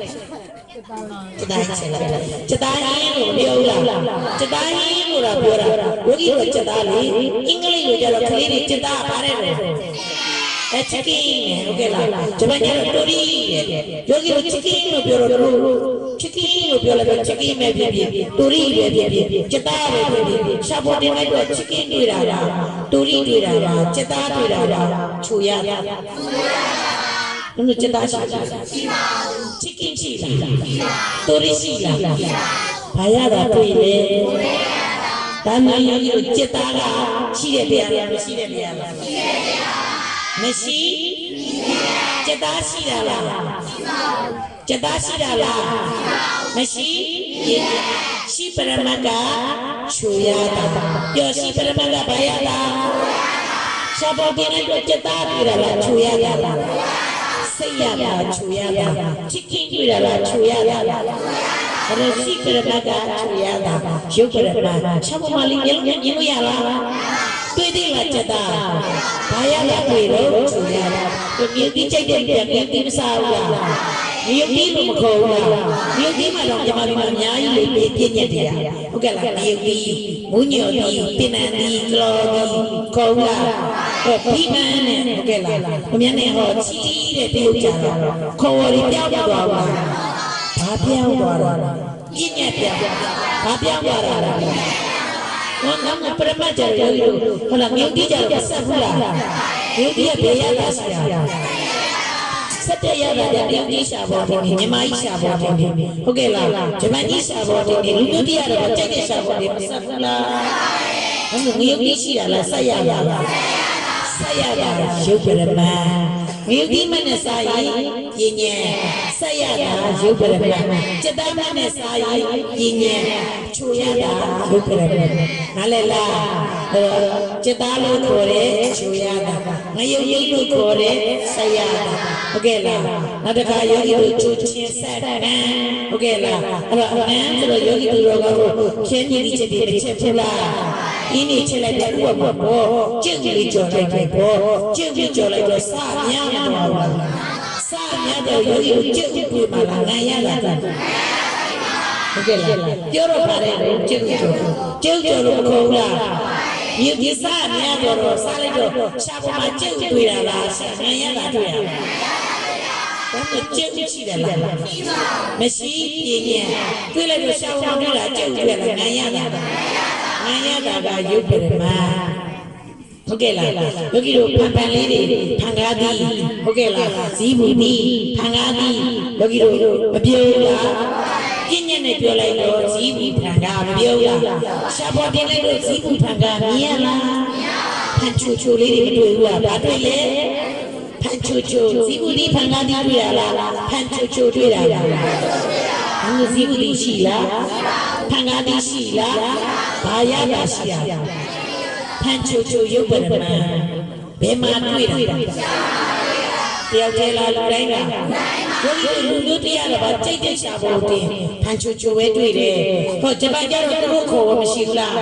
จิตတိုင်းဆက်လိုက်จิตတိုင်းလို့ပြောလားจิตတိုင်းလို့တော့ပြောတာယောဂီတို့จิตသားလေအင်္ဂလိပ်လိုကြတော့ကလေးတွေจิตသားပါတယ်လေချစ်ကင်းဟုတ်ကဲ့လားဂျပန်ကျတော့တိုရီယောဂီတို့ချစ်ကင်းလို့ပြောတော့ချစ်ကင်းလို့ပြောလိုက်တော့ချစ်ကင်းပဲဖြစ်ဖြစ်တိုရီပဲဖြစ်ဖြစ်จิตသားပဲဖြစ်ဖြစ်ရှာပေါ်တင်လိုက်တော့ချစ်ကင်းတွေ့တာလားတိုရီတွေ့တာလားจิตသားတွေ့တာလားခြူရဘုရားจิตသားရှိလားချစ်ကင်းရှိလားတိုရီရှိလားဘာရတာတွေ့လဲဒါမှမဟုတ်ယောဂီတို့จิตသားကရှိတဲ့တရားမရှိတဲ့တရားလားမရှိจิตသားရှိတာလားจิตသားရှိတာလားမရှိရှိပရမတ်ကချူရတာပြောရှိပရမတ်ကဘာရတာရှာပေါ်တင်လိုက်တော့จิตသားတွေ့တာလားချူရတာလားစိတ်ရတာချူရတာချစ်ခင်တွေ့တာလားချူရတာအဲ့ဒါရှိပရမတ်ကချူရတာရုပ်ပရမတ်ရှာပေါ်မှာလေးမြင်လို့ရလားတွေ့သေးလားจิตသားဘာရလဲတွေ့တော့ချူရတာမြင်ပြီးကြိုက်တဲ့ပြန်ပြီးမစားဘူးလားမြင်ပြီးလို့မခေါ်ဘူးလားမြင်ပြီးမှတော့မြန်မာပြည်မှာအများကြီးလေးပြည့်ညက်တယ်ဟုတ်ကဲ့လားမြင်ပြီးမူးညော်ပြီးပင်နန်ပြီးကလော်ပြီးခေါ်ဘူးလားပြီးမှန်းနဲ့ဟုတ်ကဲ့လားအများနဲ့ဟောချီးတဲ့ပြုတ်ကြတော့ခေါ်ဝရီပြောင်းသွားပါဘာပြောင်းသွားတာပြည့်ညက်ပြောင်းဘာပြောင်းသွားတာလဲနော်ပရမတ်ကြရောဟုတ်လားမြုပ်တိကြတော့ဆက်ဘူးလားမြုပ်တိကဘေးရတာရှိတာဆက်တဲ့ရတာတဲ့မြုပ်တိရှာပေါ်တယ်မြမကြီးရှာပေါ်တယ်ဟုတ်ကဲ့လားဂျပန်ကြီးရှာပေါ်တယ်လူမျိုးတိရတော့ကြိုက်တဲ့ရှာပေါ်တယ်မဆက်ဘူးလားဟုတ်မြုပ်တိရှိတာလားဆက်ရတာလားဆက်ရတာရုပ်ပရမတ်မြုပ်တိမနဲ့စာရေးပြင်းညံဆက်ရတာရုပ်ပရမတ်จิตသားမနဲ့စာရေးပြင်းညံချူရတာရုပ်ပရမတ်နားလည်လားจิตသားလို့ခေါ်တယ်ချူရတာငရုပ်ရုပ်လို့ခေါ်တယ်ဆက်ရတာဟုတ်ကဲ့လားနောက်တစ်ခါယောဂီတို့ချူချင်းဆက်တန်းဟုတ်ကဲ့လားအဲ့တော့အနမ်းဆိုတော့ယောဂီတို့ကတော့ခင်းကြီးချက်ပြီးတစ်ချက်ဖြစ်လားအင်းနေချက်လိုက်တဲ့ဥပမာပေါ့ကျင့်ကြီးကြော်လိုက်တယ်ပေါ့ကျင့်ကြီးကြော်လိုက်တော့စများတော့ပါစများတော့ယောဂီတို့ကျင့်ပြီးပြပါလားငါရတာဟုတ်ကဲ့လားပြောတော့ပါတယ်ကျင့်ကြော်လို့ခေါ်လားဒီဒီစားများတော့စားလိုက်တော့ရှာပေါ်မှာကျင့်တွေ့တာလားငါရတာတွေ့ရလားဘာလို့ကျင့်ရှိတယ်လားမရှိပြင်းရင်တွေ့လိုက်တော့ရှာပေါ်မှာကျင့်တွေ့လားငါရတာငါရတာကရုပ်ပရမတ်ဟုတ်ကဲ့လားယောဂီတို့ဖန်လေးတွေဖန်ကားသည်ဟုတ်ကဲ့လားဇီးဘူးသည်ဖန်ကားသည်ယောဂီတို့မပြေဘူးလားပြင်းညက်နဲ့ပြောလိုက်တော့ဇီးဘူးဖန်ကားမပြေဘူးလားရှာပေါ်တင်လိုက်တော့ဇီးဘူးဖန်ကားမြင်ရလားဖန်ချူလေးတွေမတွေ့ဘူးလားဘာတွေ့လဲဖန်ချူဇီးဘူးသည်ဖန်ကားသည်တွေ့ရလားဖန်ချူတွေ့တာလားဘူးဇီးဘူးသည်ရှိလားဖန်ကားသည်ရှိလားဘာရတာရှိရ ဖန်ချိုချိုရုပ်ပရမဘယ်မှာတွေ့တာတယောက်တည်းလားလူတိုင်းလားယောဂီတို့လူမျိုးတရားတော့ကြိတ်ကြိတ်ရှာဖို့တင်ဖန်ချိုချိုပဲတွေ့တယ်ဟောဂျပန်ကျတော့သူတို့ခေါ်ဝမရှိဘူးလား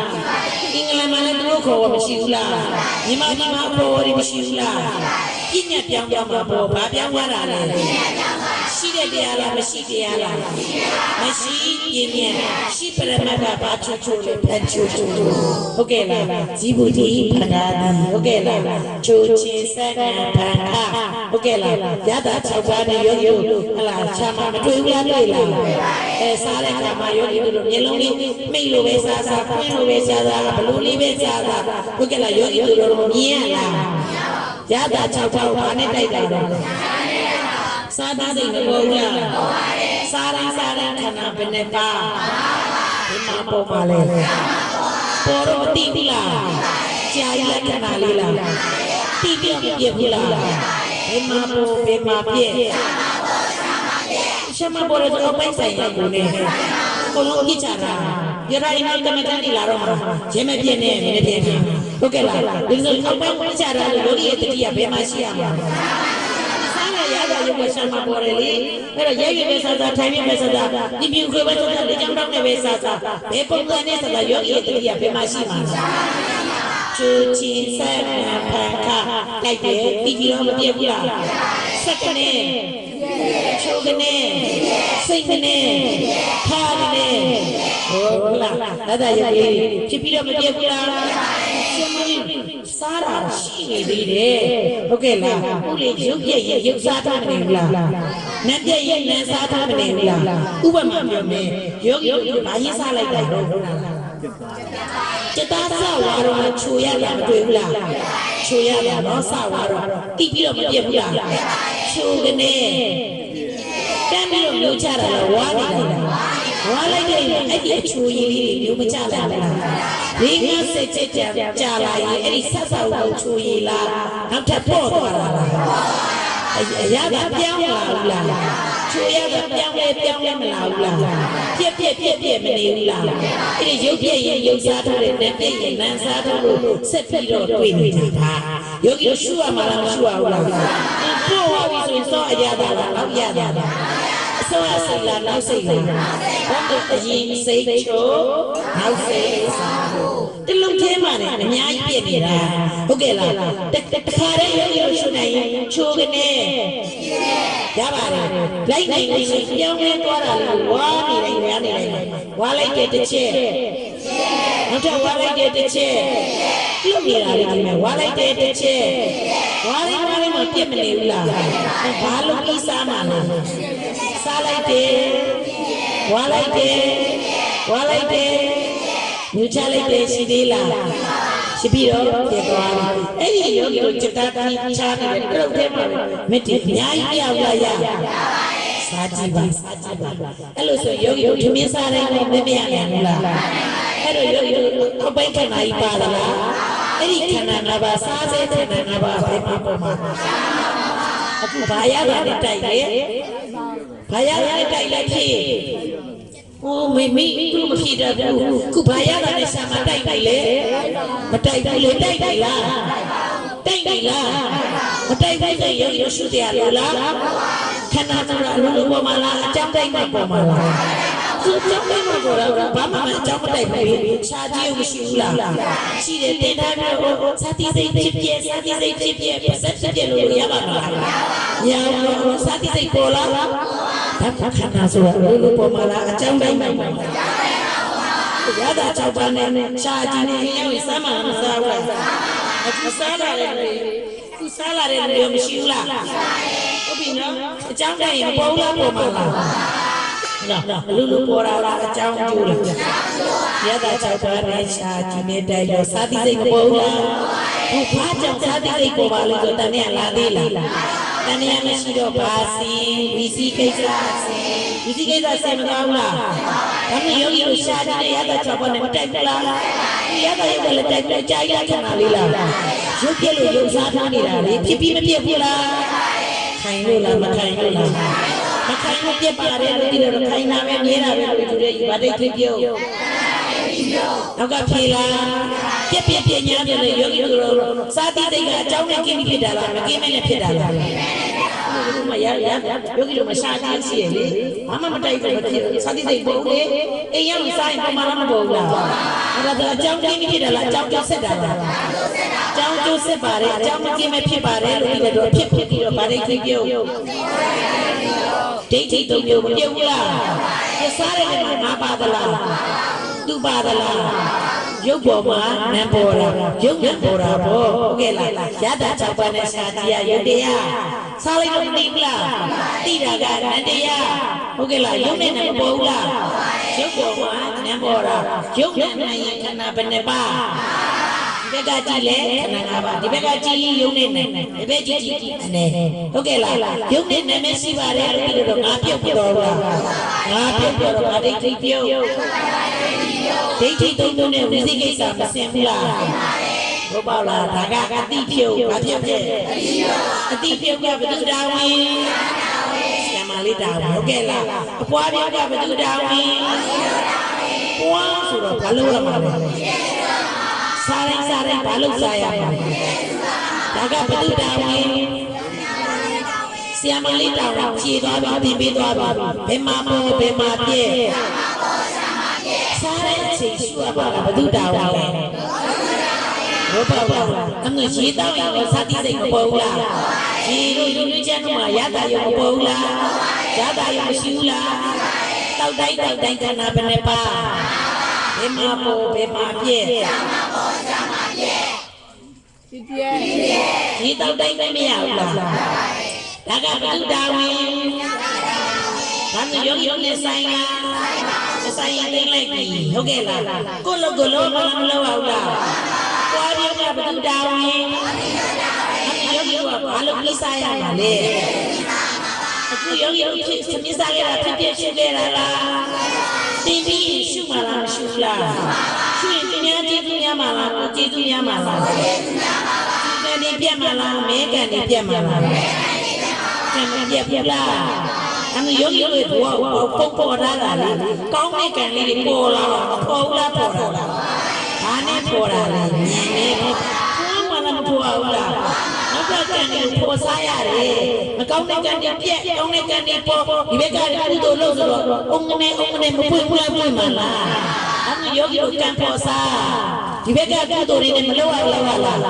အင်္ဂလန်မှာလည်းသူတို့ခေါ်ဝမရှိဘူးလားမြန်မာပြည်မှာခေါ်ဝမရှိဘူးလားပြညတ်ပြောင်းမှာပေါ့ဘာပြောင်းသွားတာလဲရှိတဲ့တရားလားမရှိတရားလားမရှိပြင်းပြင်းရှိပရမတ်ကဘာချိုချိုလေးဖန်ချိုချိုဟုတ်ကဲ့လားဇီဘူတီဖန်ကားသည်ဟုတ်ကဲ့လားချိုချင်းစက်ကဖန်ကားဟုတ်ကဲ့လားရတာ6ပါးနဲ့ယောဂီတို့ဟလာချာမမတွေ့ဘူးလားတွေ့လားစားတဲ့ခါမှာယောဂီတို့မျက်လုံးလေးမိတ်လိုပဲစားစားဖွင့်လိုပဲစားစားဘလို့လေးပဲစားစားဟုတ်ကဲ့လားယောဂီတို့မြင်ရလားရတာ6ပါးဘာနဲ့တိုက်တယ်တော့စားသားစိတ်မပေါ်ဘူးလားစားရခဏဘယ်နဲ့ပါဒီမှာပေါ်ပါလေပေါ်တော့မသိဘူးလားကြာရခဏလေးလားသိပြည့်ပြည့်ဘူးလားဘယ်မှာပေါ်ဘယ်မှာပြည့်ရှမပေါ်တော့ပိုက်ဆိုင်ရကိုနေကိုလုံးကြည့်ချတာရခိုင်မှာကမ္မတန်ဒီလာတော့မှာရဲမပြည့်နဲ့နည်းနည်းပြည့်ဟုတ်ကဲ့လားဒီလိုအောက်ပိုင်းကြည့်ချတာလို့ယောဂီရဲ့တတိယဘယ်မှာရှိရမှာရတာရုပ်ပဲဆံမပေါ်တယ်လေအဲ့တော့ရဲရွယ်ပဲစားစားထိုင်နေပဲစားစားဒီပြူခွေပဲစားစားလေကြောင်တောင်းနေပဲစားစားဘယ်ပုံစံနဲ့စားစားယောဂီရဲ့တတိယဘယ်မှာရှိမှာချူချင်းဆက်ဖန်ခလိုက်တယ်ပြီးပြီးတော့မပြတ်ဘူးလားစက်ကနေချိုးကနေစိတ်ကနေခါကနေဟုတ်လားဒါသာယောဂီဖြစ်ပြီးတော့မပြတ်ဘူးလားစားတာရှိနေသေးတယ်ဟုတ်ကဲ့လားဦးလေးရုပ်ပြည့်ရဲ့ရုပ်စားထားမနေဘူးလားနတ်ပြည့်ရဲ့နတ်စားထားမနေဘူးလားဥပမာပြောမယ်ယောဂီတို့ဘာရေးစားလိုက်တယ်တော့จิตသားစဝါတော့ချိုရတာမတွေ့ဘူးလားချိုရတာတော့စဝါတော့တိပြီးတော့မပြတ်ဘူးလားချိုကနေတမ်းပြီးတော့မျိုးချတာတော့ဝါနေတယ်ဝါလိုက်တဲ့အဲ့ဒီအချိုရည်လေးတွေမျိုးမချလာဘူးလားဒီငါစိတ်ချက်ကြာလာရင်အဲ့ဒီဆက်ဆောက်ကိုချိုရည်လားနောက်ထပ်ပေါ့သွားတာလားအရာကပြောင်းလာဘူးလားချိုရကပြောင်းလဲမလာဘူးလားပြက်မနေဘူးလားအဲ့ဒီရုပ်ပြည့်ရဲ့ရုပ်စားထားတဲ့နတ်ပြည့်ရဲ့နန်းစားထားလို့ဆက်ပြီးတော့တွေ့နေတာယောဂီရှုရမှာလားမရှုရဘူးလားပို့သွားပြီဆိုရင်စောအရာတာလားနောက်ရတာလားအစောအစိတ်လားနောက်စိတ်လားဘာလို့အရင်စိတ်ချိုနောက်စိတ်စားဖို့တလုံးသေးမှလည်းအများကြီးပြည့်နေတာဟုတ်ကဲ့လားတခါတည်းယောဂီရှုနိုင်ရင်ချိုးကနေရပါတယ်လိုက်နိုင်လို့ရှိရင်ပြောင်းလဲသွားတာလို့ဝါနေတယ်ညာနေတယ်ဝါလိုက်တဲ့တစ်ချက်နောက်ထပ်ဝါလိုက်တဲ့တစ်ချက်ပြုတ်နေတာလေဒီမှာဝါလိုက်တဲ့တစ်ချက်ဝါလိုက်မှပြည့်မနေဘူးလားဘာလို့ပြီးစားမှလဲစားလိုက်တယ်ဝါလိုက်တယ်မြူချလိုက်တယ်ရှိသေးလားရှိပြီးတော့ပြတ်သွားပြီအဲ့ဒီယောဂီတို့จิตတာတိချားနေတယ်တုတ်ထဲမှာမေတ္တိအများကြီးပြောက်လာရစားကြည့်ပါအဲ့လိုဆိုယောဂီတို့ထမင်းစားတိုင်းလည်းမရနိုင်ဘူးလားအဲ့တော့ယောဂီတို့အပိုင်ခန္ဓာကြီးပါလားအဲ့ဒီခန္ဓာ၅ပါးစားစေခန္ဓာ၅ပါးဘယ်မှာပေါ်မှာအခုဘာရတာနဲ့တိုက်လေဘာရတာနဲ့တိုက်လိုက်ဖြစ်โอ้မိသူမဖြစ်တော့ဘူးခုဘာရတာနဲ့ဆံမတိုက်နိုင်လေမတိုက်ဘူးလေတိုက်တယ်လားတိုက်တယ်လားမတိုက်ဘူးဆိုရုပ်ရုပ်ရှုတရားလို့လားခန္ဓာဆိုတာအလုံးလုံးပေါ်မှာလားအကြောင်းတိုက်မှာပေါ်မှာလားသူကြောင့်လည်းမပေါ်တော့ဘာမှမအကြောင်းမတိုက်ဘူးရှားကြည့်မရှိဘူးလားရှိတယ်တင်ထားပြီးတော့စာတိစိတ်ဖြစ်ပြစာတိစိတ်ဖြစ်ပြပါစက်ဖြစ်ပြလို့ရပါမလားရအောင်စာတိစိတ်ပေါ်လားခန္ဓာဆိုတာလုံးလုံးပေါ်မှာလားအကြောင်းတိုက်မှာပေါ်မှာရတာ6ပါးနဲ့ရှားကြည့်နေရင်စမ်းမမစားဘူးလားအခုစားလာတယ်သူစားလာတယ်လို့မရှိဘူးလားဟုတ်ပြီနော်အကြောင်းတိုက်ရင်ပေါ်လားပေါ်မှာလားလူပေါ်လာအကြောင်းကျိုးလားရတာ6ပါးနဲ့ရှားကြည့်နေတိုက်တော့စာတိစိတ်မပေါ်ဘူးလားဘုရားကြောင့်စာတိစိတ်ပေါ်ပါလို့ဆိုတန်နဲ့လာသေးလားတန်နဲ့မရှိတော့ဘာစီဝီစီကိစ္စဝီစီကိစ္စဆင်မကောင်းလားဒါမျိုးယောဂီတို့ရှားကြည့်ရတာ6ပါးနဲ့မတိုက်ဘူးလားရတာရုပ်လည်းတိုက်ကြိုက်ရခဏလေးလားရုပ်ပြည့်လို့ရုပ်စားထားနေတာလေဖြစ်ပြီးမပြည့်ဘူးလားခိုင်လို့လားမခိုင်လို့လားမခိုင်လို့ပြက်ပါတယ်လို့ဒီလိုခိုင်တာပဲမြဲတာပဲလို့သူတွေဗာဒိတ်ဖြစ်ပြုတ်နောက်ကဖြေလားတ ပြညာတယ်လေယောဂီတို့စာတိစိတ်ကအကြောင်းနဲ့ကိန်းဖြစ်တာလားမကိန်းနဲ့ဖြစ်တာလားမရယောဂီတို့မရှာကြည့်ရှိရလေဘာမှမတိုက်ဘူးမဖြစ်စာတိစိတ်ပုံလေအိမ်ရောက်စားရင်ပုံမှန်မပေါ်ဘူးလားအဲ့ဒါအကြောင်းကိန်းဖြစ်တာလားအကြောင်းကျဆက်တာလားအကြောင်းကျဆက်ပါတယ်အကြောင်းမကိန်းမဖြစ်ပါတယ်လို့ဒီလိုဖြစ်ပြီးတော့ဗာဒိတ်ခိပြုတ်ဒိဋ္ဌိတုံမျိုးမပြုတ်ဘူးလားကျစားတဲ့မှာငါပါသလားသူပါသလားရုပ်ပေါ်မှာနံပေါ်တာရုပ်နံပေါ်တာပေါ့ဟုတ်ကဲ့လားရတာ6ပါးနဲ့စာတရားရုပ်တရားစားလိုက်တော့မသိဘူးလားသိတာကနံတရားဟုတ်ကဲ့လားရုပ်နဲ့နံမပေါ်ဘူးလားရုပ်ပေါ်မှာနံပေါ်တာရုပ်နဲ့နံရင်ခန္ဓာဘယ်နှပါဒီဘက်ကကြည့်လေခန္ဓာ၅ပါးဒီဘက်ကကြည့်ရုပ်နဲ့နံဒီဘက်ကြည့်အနေဟုတ်ကဲ့လားရုပ်နဲ့နံမရှိပါတယ်လို့ဒီလိုငါပြုတ်ပြတော့လားငါပြုတ်ပြတော့ဗာဒိဋ္ဌိပြုတ်ဒိဋ္ဌိတုံတုံနဲ့ဝိသိကိစ္စမစင်ဘူးလားဟုတ်ပါလားဒါကအတိဖြုတ်ဘာဖြစ်ဖြစ်အတိဖြုတ်ကဘယ်သူတာဝန်ဆရာမလေးတာဝန်ဟုတ်ကဲ့လားအပွားပြုတ်ကဘယ်သူတာဝန်ပွားဆိုတော့ဘာလို့ရမှာလဲစားတိုင်းဘာလို့စားရမှာဒါကဘယ်သူတာဝန်ဆရာမလေးတာဝန်ဖြေသွားပြီပြင်ပေးသွားပြီဘယ်မှာပေါ်ဘယ်မှာပြည့်စားတဲ့အချိန်ရှုရပါလားဘယ်သူတာဝန်လဲဟုတ်ပါဘူးအငွေရေတောက်ရင်စာတိစိတ်မပေါ်ဘူးလားရေတို့ယူညွှန်းချက်တို့မှာရတာရုံမပေါ်ဘူးလားရတာရုံမရှိဘူးလားတောက်တိုင်းခန္ဓာဘယ်နှပါဘယ်မှာပေါ်ဘယ်မှာပြည့်ရေတောက်တိုင်းမရဘူးလားဒါကဘယ်သူတာဝန်ဘာလို့ယောဂီတို့နဲ့ဆိုင်လားဆိုင်ရင်သိလိုက်ပြီဟုတ်ကဲ့လားကိုလုံးမလုပ်အောင်လားပွားပြကဘယ်သူတာဝန်ယောဂီတို့ကဘာလို့ပြစားရမှာလဲအခုယောဂီတို့ဖြစ်သမီးစားရတာဖြစ်ဖြစ်ရှိခဲ့တာလားတင်ပြီးရှုမှာလားမရှုလားရှုရင်တင်များကျေးဇူးများမှာလားကျေးဇူးများမှာလားကျေးဇူးများမှာပါကံတွေပြတ်မှာလားမဲကံတွေပြတ်မှာလားကံတွေပြတ်လားအမေယောဂီတို့ဘောပေါ်လာတာလေကောင်းတဲ့ကံလေးတွေပေါ်လာတော့ပေါ်လာဘာနဲ့ပေါ်လာလဲမြင်နေပေါ်မှလည်းမပေါ်ဘူးလားနောက်ကကံတွေပေါ်စားရတယ်မကောင်းတဲ့ကံတွေပြက်ကောင်းတဲ့ကံတွေပေါ်ဒီဘက်ကကုသိုလ်လုပ်ဆိုတော့အုံနဲ့မပွင့်ဘူးလားပွင့်မှာလားအမေယောဂီတို့ကံပေါ်စားဒီဘက်ကကုသိုလ်တွေနဲ့မလုပ်ရလား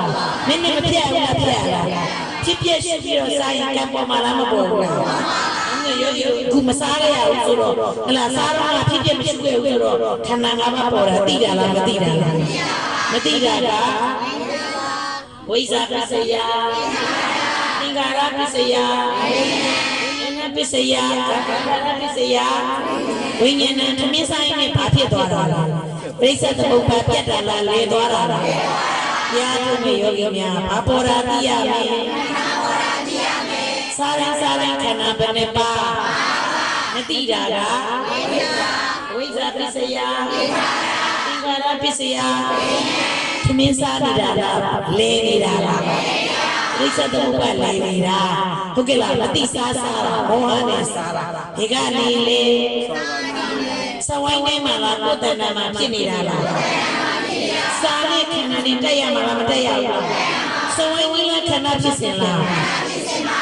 နည်းနည်းမပြတ်ဘူးလားပြတ်လားဖြစ်ပြရှိပြီးတော့စားရင်ကံပေါ်မှာလားမပေါ်ဘူးလားယောဂီခုမစားရဘူးဆိုတော့ဟလာစားရတာဖြစ်ဖြစ်မရှိခဲ့ဘူးဆိုတော့ခန္ဓာ၅ပါးပေါ်တာသိတာလားမသိတာလားမသိတာကဝိဇ္ဇာပစ္စယသင်္ခါရပစ္စယဝိညာဏပစ္စယပစ္စယဝိညာဏသမင်းဆိုင်နဲ့ဘာဖြစ်သွားတာလဲပြိဿသမုပ္ပါပြတ်တာလားလဲသွားတာလားတရားထုမဲ့ယောဂီများဘာပေါ်တာသိရမယ်စားရင်ခန္ဓာဘယ်နှပါမသိတာကဝိဇ္ဇာပစ္စယသင်္ခါရပစ္စယသမင်းစားနေတာလားလဲနေတာလားပြိဿသမုပ္ပါလဲနေတာဟုတ်ကဲ့လားမသိစားတာမောဟနဲ့စားတာဒီကနေလေစဝိုင်းနေမှာလားကိုယ်တဏ္ဍာမှာဖြစ်နေတာလားစားတဲ့ခန္ဓာနဲ့တက်ရမှာလားမတက်ရဘူးစဝိုင်းဝင်ခန္ဓာဖြစ်စင်လား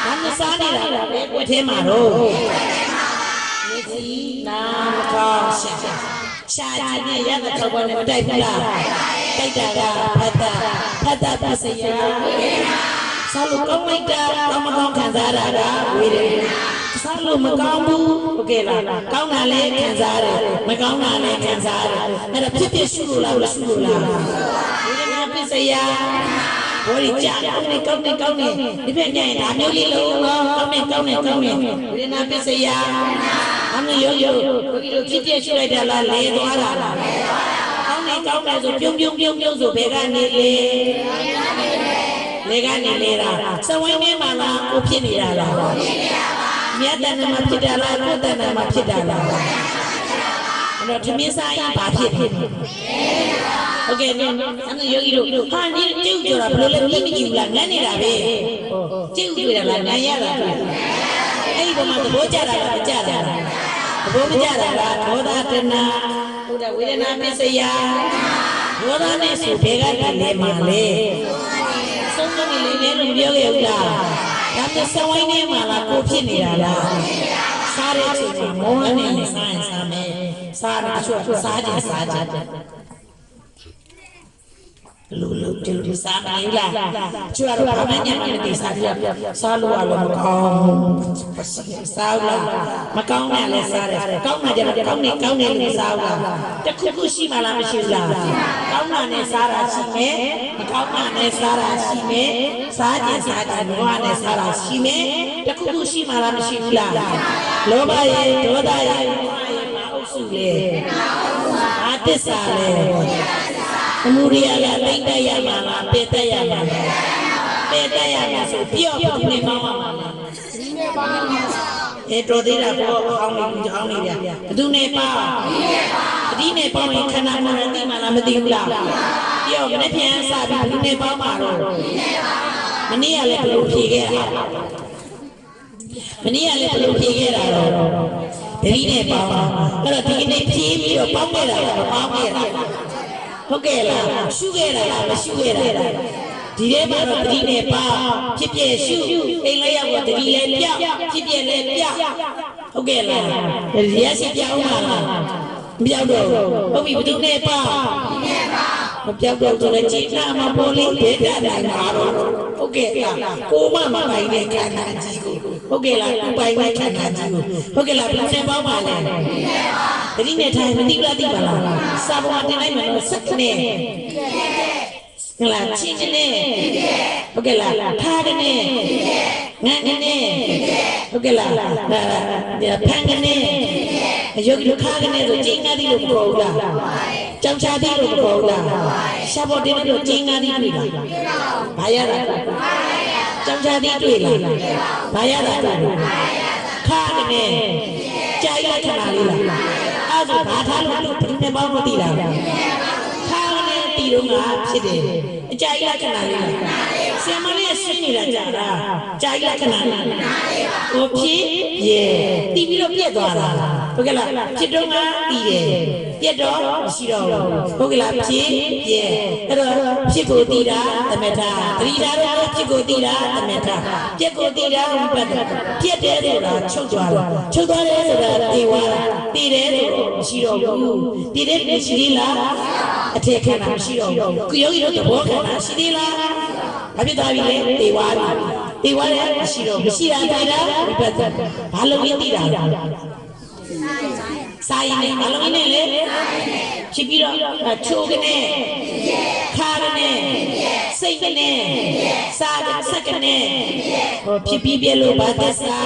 ဘာလို့စားနေတာလဲကွက်ထဲမှာတော့မျက်စိနားကောင်းရှာကြည့်နဲ့ရတဲ့ထောက်ပေါ်နဲ့မတိုက်ဘူးလားတိုက်တာကဖတ်တာပစ္စယစားလို့ကောင်းလိုက်တာကောင်းမကောင်းခံစားတာကဝေဒနာစားလို့မကောင်းဘူးဟုတ်ကဲ့လားကောင်းတာလည်းခံစားတယ်မကောင်းတာလည်းခံစားတယ်အဲ့ဒါဖြစ်ဖြစ်ရှုလို့လားရှုလို့လားဝေဒနာပစ္စယဘောရီကြာကောင်းနေဒီဘက်ညရင်ဒါမျိုးလေးလုံးကောင်းနေဝေဒနာပစ္စယအမေယောယောဒီလိုဖြစ်ဖြစ်ရှုလိုက်တာလားလဲသွားတာလားကောင်းနေဆိုပြုံးဆိုဘယ်ကနေလေကနေလေတာစဝိုင်းထဲမှာလားကိုဖြစ်နေတာလားမြတ်တဏ္ဍမှာဖြစ်တာလားကိုယ်တဏ္ဍမှာဖြစ်တာလားအဲ့တော့သမင်းစားရင်ဘာဖြစ်လဲဟုတ်ကဲ့နော်အဲ့ဒါယောဂီတို့ဟာဒီကျုပ်ကြော်တာဘယ်လိုလဲမကြည့်ဘူးလားငန်းနေတာပဲကျုပ်တွေ့တာလားငန်းရတာတွေ့အဲ့ဒီဘုံမှာသဘောကျတာလားမကျတာလားသဘောမကျတာလားဒေါသတဏှာဟုတ်တယ်ဝေဒနာပစ္စယသင်္ခါရပစ္စယဝိညာဏပစ္စယသမင်းစားနေတာလေသွားတာလားလဲသွားတာလားအဲ့ဒါဖြစ်ဖြစ်ရှုလို့လား ဒေါသနဲ့ဆိုဘယ်ကနေလဲမှာလဲဆုံးမနေလေလို့ပြောခဲ့ဦးလားဒါမျိုးစဝိုင်းနေမှာလားကိုဖြစ်နေတာလားစားတဲ့အချိန်မှာမောဟနဲ့စားရင်စားမယ်စားတာဆိုစားကြလူဒီစားမလေးလားကျွတ်တော့ဘာမှညံ့မနေစားကြစားလို့alorsမကောင်းစားလားမကောင်းနဲ့လည်းစားတယ်ကောင်းမှကြတော့ကောင်းနေလို့စားလားတခုရှိမှလားမရှိဘူးလားကောင်းမှနဲ့စားတာရှိမယ်မကောင်းမှနဲ့စားတာရှိမယ်စားကြလောဘနဲ့စားတာရှိမယ်တခုရှိမှလားမရှိဘူးလားလောဘရဲ့ဒေါသရဲ့မအုပ်စုလေအာသစ္စာလေအမှုရိယကလိမ့်တရမှာလားပေတရမှာလားပေတရမှာဆိုပြော့ပြော့နေမှာပါတော်သေးတာပေါ့အောင်းနေဗျဘယ်သူနဲ့ပါတတိနဲ့ပေါင်းရင်ခန္ဓာမှာသိမှလားမသိဘူးလားပြော့မနေ့ပြန်စားပြီးဘယ်သူနဲ့ပေါင်းမှာတော့မနေ့ကလည်းဘယ်လိုဖြေခဲ့တာတော့တတိနဲ့ပေါင်းအဲ့တော့ဒီနေ့ဖြေးပြီးတော့ပေါင်းခဲ့တာမပေါင်းခဲ့တာဟုတ်ကဲ့လားရှုခဲ့တာလားမရှုခဲ့တာဒီထဲမှာတော့တတိနဲ့ပါဖြစ်ပြရှုအိမ်လေးရောက်တော့တတိလည်းပြဖြစ်ပြလည်းပြဟုတ်ကဲ့လားရရှိပြအောင်ပါလားမပြောက်တော့ဟုတ်ပြီဘယ်သူနဲ့ပါမပြောက်တော့လည်းကြည်နာမပေါ်လေးဒေတာတိုင်းမှာတော့ဟုတ်ကဲ့လားကိုမမပိုင်တဲ့ခန္ဓာကြီးကိုဟုတ်ကဲ့လားကိုပိုင်တဲ့ခန္ဓာကြီးကိုဟုတ်ကဲ့လားဘယ်နဲ့ပေါင်းပါလဲတတိနဲ့ထိုင်မတိလားတိပါလားစာပေါ်မှာတင်လိုက်မယ်နော်စက်နဲ့ဟလာချင်းနဲ့ဟုတ်ကဲ့လားထားကနေငန်းကနေဟုတ်ကဲ့လားဖန်ကနေယောဂီတို့ခါကနေဆိုကျင်းငါးတိလို့မပေါ်ဘူးလားကြောင်ချာတိလို့မပေါ်ဘူးလားရှာပေါ်တင်လို့ကျင်းငါးတိတွေ့လားဘာရတာကြောင်ချာတိတွေ့လားဘာရတာခါကနေကြာရခဏလေးလားအဲ့ဒါဘာထားလို့ဘယ်နဲ့မှမသိလားခါကနေတီတော့ငါဖြစ်တယ်အကြာရခဏလေးလားဆရာမလေးရှင်းနေတာကြာတာကြာရခဏလေးဟိုဖြစ်ရဲ့တီးပြီးတော့ပြက်သွားတာဟုတ်ကဲ့လားဖြစ်တော့ငါတီးတယ်ပြက်တော့မရှိတော့ဘူးဟုတ်ကဲ့လားဖြစ်ရဲ့အဲ့တော့ဖြစ်ကိုတီးတာသမထသတိထားတော့ဖြစ်ကိုတီးတာသမထပြက်ကိုတီးတာဝိပဿနာပြက်တယ်ဆိုတာချုပ်သွားတယ်ဆိုတာတေဝါတီးတယ်လို့မရှိတော့ဘူးတီးတယ်မရှိသေးလားအထက်ခဏမရှိတော့ဘူးကိုယောဂီတို့သဘောခဏရှိသေးလားဘာဖြစ်သွားပြီလဲတေဝါလည်းမရှိတော့မရှိတာတီးတာဝိပဿနာဘာလို့တီးတာစာရင်လည်းဘာလို့နေလဲဖြစ်ပြီးတော့ချိုးကနေခါကနေစိတ်ကနေစားကစက်ကနေဟိုဖြစ်ပြီးပြလို့ဘာသစ္စာ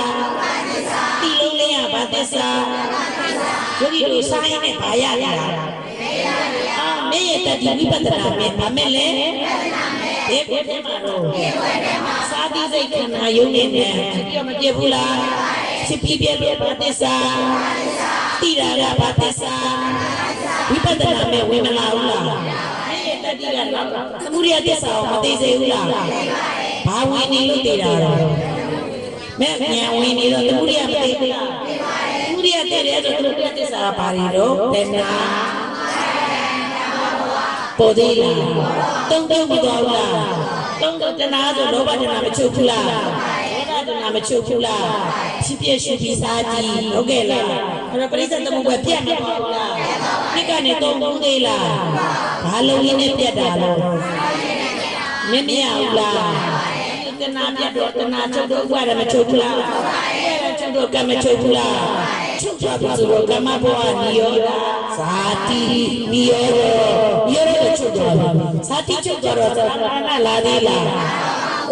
တီလုံးလေးကဘာသစ္စာယောဂီတို့စာရင်နဲ့ဘာရရတာမေရတတိဝိပဿနာမဲ့ဘာမဲ့လဲဒီဘက်ထဲမှာတော့စာတိစိတ်ခန္ဓာယုံနေတယ်ဖြစ်မပြဘူးလားဖြစ်ပြီးပြလို့ဘာသစ္စာတိရာကဘာသစ္စာဝိပဿနာမဲ့ဝင်မလာဘူးလားမေတ္တိကတော့သမုဒိယသစ္စာကိုမသိစေဘူးလားဘာဝင်နေလို့သိတာတော့မဲ့ဉာဏ်ဝင်နေတော့သမုဒိယမသိဘူးလားသမုဒိယသိတယ်ဆိုသမုဒိယသစ္စာကဘာတွေတော့တဏှာပေါ်သေးလားတုံ့တုံ့ပြီးတော့လားတုံ့တုံ့တဏှာဆိုလောဘတဏှာမချုပ်ဘူးလားတဏှာမချုပ်ဘူးလားဖြစ်ပြရှိပြီးစားကြည့်ဟုတ်ကဲ့လားအဲ့တော့ပရိစ္ဆေသမုပ္ပါပြတ်မှာပါဘူးလားဒီကနေတုံးသေးလားဘာလုံးရင်းနဲ့ပြတ်တာလို့မမြင်ဘူးလားတဏှာပြတ်တော့တဏှာချုပ်တော့ဥပါဒမချုပ်ဘူးလားဥပါဒချုပ်တော့ကမ္မချုပ်ဘူးလားချုပ်သွားပြီဆိုတော့ကမ္မဘောနိယောဒဇာတိနိယောဒချုပ်သွားပြီဇာတိချုပ်သွားတော့သံဃာလာသေးလား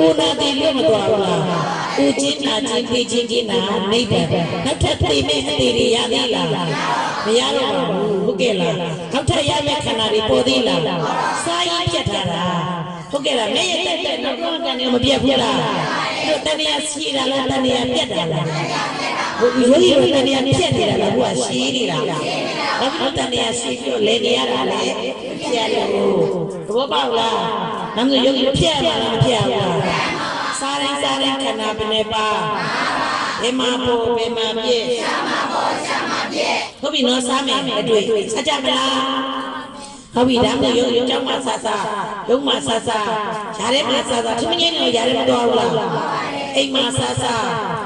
ဦးနာတိလို့မတော်ဘူးလားဦးချင်းနာချင်းဖေးချင်းချင်းနာနိဗ္ဗာန်နောက်ထပ်သိမဲ့အသေးတွေရသေးလားမရတော့ပါဘူးဟုတ်ကဲ့လားနောက်ထပ်ရမယ့်ခန္ဓာတွေပေါ်သေးလားစာရင်ပြတ်ထားတာဟုတ်ကဲ့လားမဲ့ရတဲ့နောက်တော့တန်နေမပြတ်ဘူးလားတို့တန်နေရရှိတာလားတန်နေရပြတ်တာလားဘုရားကြီးတို့တန်နေရပြတ်နေတာလားဘုရားရှိနေတာဘာတန်နေရရှိပြီးတော့လဲနေရတာလေပြတ်လို့သဘောပေါက်လားနောက်ဆိုယောဂီပြတ်လားမပြတ်ဘူးလားစားတိုင်းခန္ဓာဘယ်နဲ့ပါဘယ်မှာပေါ်ဘယ်မှာပြည့်ရှာမှာပေါ်ရှာမှာပြည့်ဟုတ်ပြီနော်စားမယ်အတွေ့စားကြမလား ဟုတ်ပြီဒါမှရုပ်ကျောင်းမှာဆဆရုံမှာဆဆရားထဲမှာဆဆသူမငိမ့်တော့ရားထဲမတော်ဘူးလားအိမ်မှာဆဆ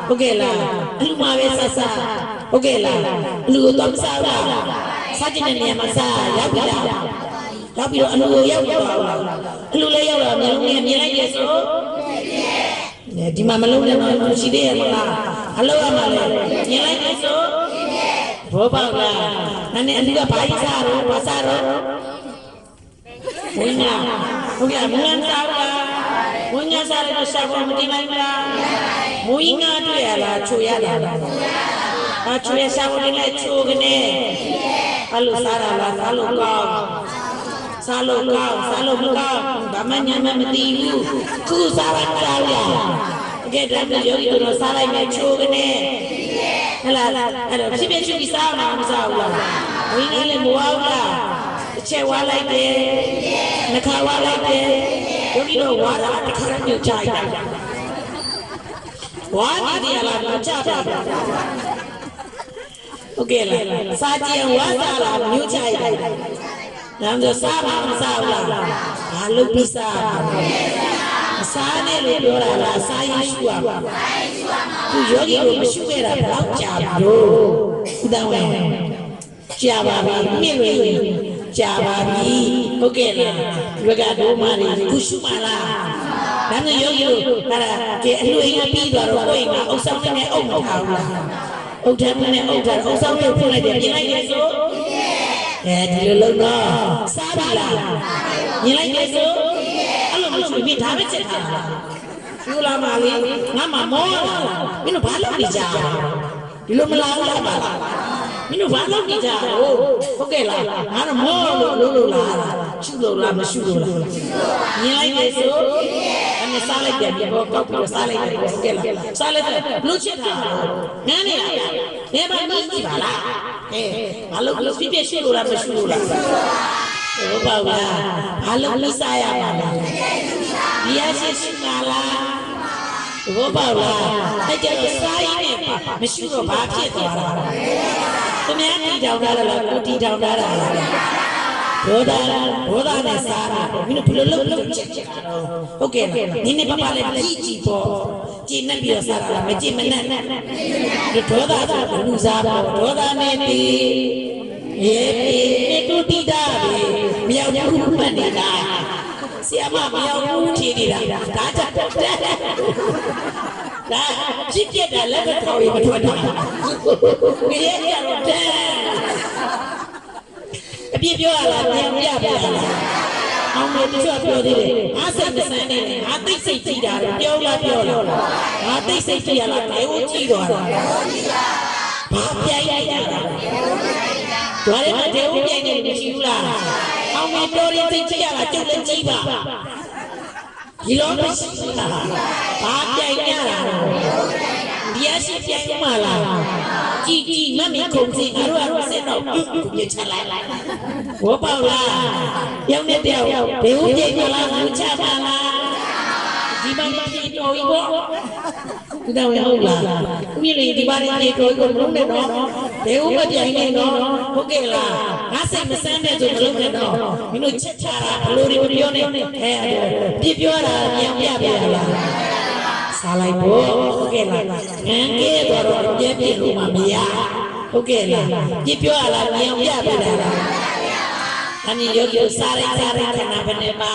ဟုတ်ကဲ့လားအလူမှာပဲဆဆဟုတ်ကဲ့လားအလူကိုတော့မစားဘူးလားစားကျင်တဲ့နေရာမှာစားရောက်ပြီလားရောက်ပြီးတော့အလူကိုရောက်တော့အလူလည်းရောက်တော့မျိုးလုံးနဲ့မြင်လိုက်ရဆိုဒီမှာမလုံးနဲ့တော့ရှိသေးရဲ့မလားအလုံးရမှာလေမြင်လိုက်ရဆိုဘောပေါက်လားနည်းနည်းအလူကဘာကြီးစားတော့ဘာစားတော့ဝိညာဟုတ်ကဲ့မူလန်စားလားဝိညာစားလို့ရှာဖို့မတင်လိုက်လားဝိညာတွေ့ရလားချိုရလားအချိုရရှာဖို့တင်လိုက်ချိုကနေအလူစားရလားစားလို့ကောင်းစားလို့ကောင်းစားလို့မကောင်းဘာမှညာမသိဘူးခုစားပါလားတကယ်တမ်းယောဂီတို့စားလိုက်မယ်ချိုကနေဟဲ့လားအဲ့တော့ဖြစ်ဖြစ်ချူပြီးစားမှာမစားဘူးလားဝိညာလည်းမဝါဘူးလားတစ်ချက်ဝါလိုက်တယ်နှခါဝါလိုက်တယ်ယောဂီတို့ဝါတာတစ်ခါတည်းညှို့ချလိုက်တာဝါနေတယ်လားမချပါဘူးဟုတ်ကဲ့လားစားကြည့်ဝါစားလားညှို့ချလိုက်တာဒါမှမဟုတ်စားပါမစားဘူးလားဘာလို့ပြီးစားစားနေလို့ပြောတာလားစားရရှိရပါသူယောဂီကိုမရှုခဲ့တာတော့ကြာပြီလို့ဥဒ္ဒဝေကြာပါပြီမြင့်လွယ်ကြာပါပြီဟုတ်ကဲ့လားဒီဘကဒိုးမာတွေခုရှုပါလားဒါနဲ့ယောဂီတို့ဟာကဲအလှိမ်ကပြီးသွားတော့ကိုယ်ကအုပ်ဆောင်နဲ့အုပ်မထားဘူးလားအုပ်ထဲနဲ့အုပ်ထားအုပ်ဆောင်နဲ့ဖွင့်လိုက်တယ်ပြင်လိုက်တယ်ဆိုဒီလိုလုံးတော့စားပါလားမြင်လိုက်တယ်ဆိုအဲ့လိုမရှိဘူးဒါပဲချက်ထားတာကျူလာပါလေငါမှမောလာမင်းတို့ဘာလုပ်နေကြဒီလိုမလာဘူးလားပါမင်းတို့ဘာလုပ်နေကြဟုတ်ကဲ့လားငါတော့မောလို့လားချူလို့လားမရှူလို့လားမြင်လိုက်တယ်ဆိုအဲ့နဲ့စားလိုက်တယ်ဘောကောက်ပြီးတော့စားလိုက်တယ်ဟုတ်ကဲ့လားစားလိုက်တယ်လူချစ်တာငန်းနေလားဘယ်မှာကြည့်ပါလားဘာလို့ပြည့်ရှူလို့လားမရှူလို့လားဟုတ်ပါဘူးဘာလို့စားရပါလဲဒီအရှိရှိပါလားဟုတ်ပါဘူးအဲ့ကျတော့စားရည်နဲ့မရှိတော့ဘာဖြစ်သွားတာသူများတီထောင်တာလားကိုတီထောင်တာလားဘောဒါနဲ့စားတာမင်းတို့ဘယ်လိုလုပ်ချက်ဟုတ်ကဲ့နင်းနေပပလည်းကြည့်ပေါ့ကြည်နဲ့ပြီးတော့စားတာလားမကြည်မနဲ့ဒေါသဆိုလူစားပေါ့ဒေါသနဲ့တီမြေတူတီတာမြောက်ဘူးမှတ်နေတာဆရာမမြောက်ဘူးထီနေတာဒါကြတယ်ဒါကြည့်ပြတယ်လည်းမထောက်ရမထွက်တာငရဲကြတော့တဲ့အပြစ်ပြောရလားပြန်ပြပြလားအောင်လို့တချို့ပြောသေးတယ်ငါစိတ်မဆန်းနေတယ်ငါသိစိတ်ကြည့်တာပြောလားပြောလားငါသိစိတ်ကြည့်ရလားဘယ်ကိုကြည့်တော့တာဘာပြိုင်ရတာဒါလည်းမတေဦးပြိုင်နေလို့မရှိဘူးလားအောင်မတော်ရင်သိချရတာကျုပ်လည်းကြည့်ပါဒီလိုမရှိဘူးလားဘာပြိုင်ရတာဒီအရှိပြိုင်မှလားကြည်မမီခုံစင်ငါတို့စက်တော့ကိုပြချလိုက်ဘောပေါက်လားရောက်နေတယ်ဘေဦးပြိုင်မလားဘူးချပါလားဒီမှာပြေတော်ကြီးပေါ့ဒီတော့ဟုတ်လားဦးကြီးလေးဒီပါလေးပြေတော်ကြီးကိုမလုံးနဲ့တော့ဘေဦးမပြိုင်နဲ့တော့ဟုတ်ကဲ့လားငါစိတ်မဆန်းတဲ့ဆိုမလုံးနဲ့တော့မင်းတို့ချက်ချတာဘလို့တွေပြောနေပြပြောတာပြန်ပြပြလားစားလိုက်ဖို့ဟုတ်ကဲ့လားငန်းကဲတော့ပြပြလို့မရဟုတ်ကဲ့လားပြပြောရလားပြန်ပြပြလားအနည်းရုပ်ရုပ်စားလိုက်ခဏပဲနေပါ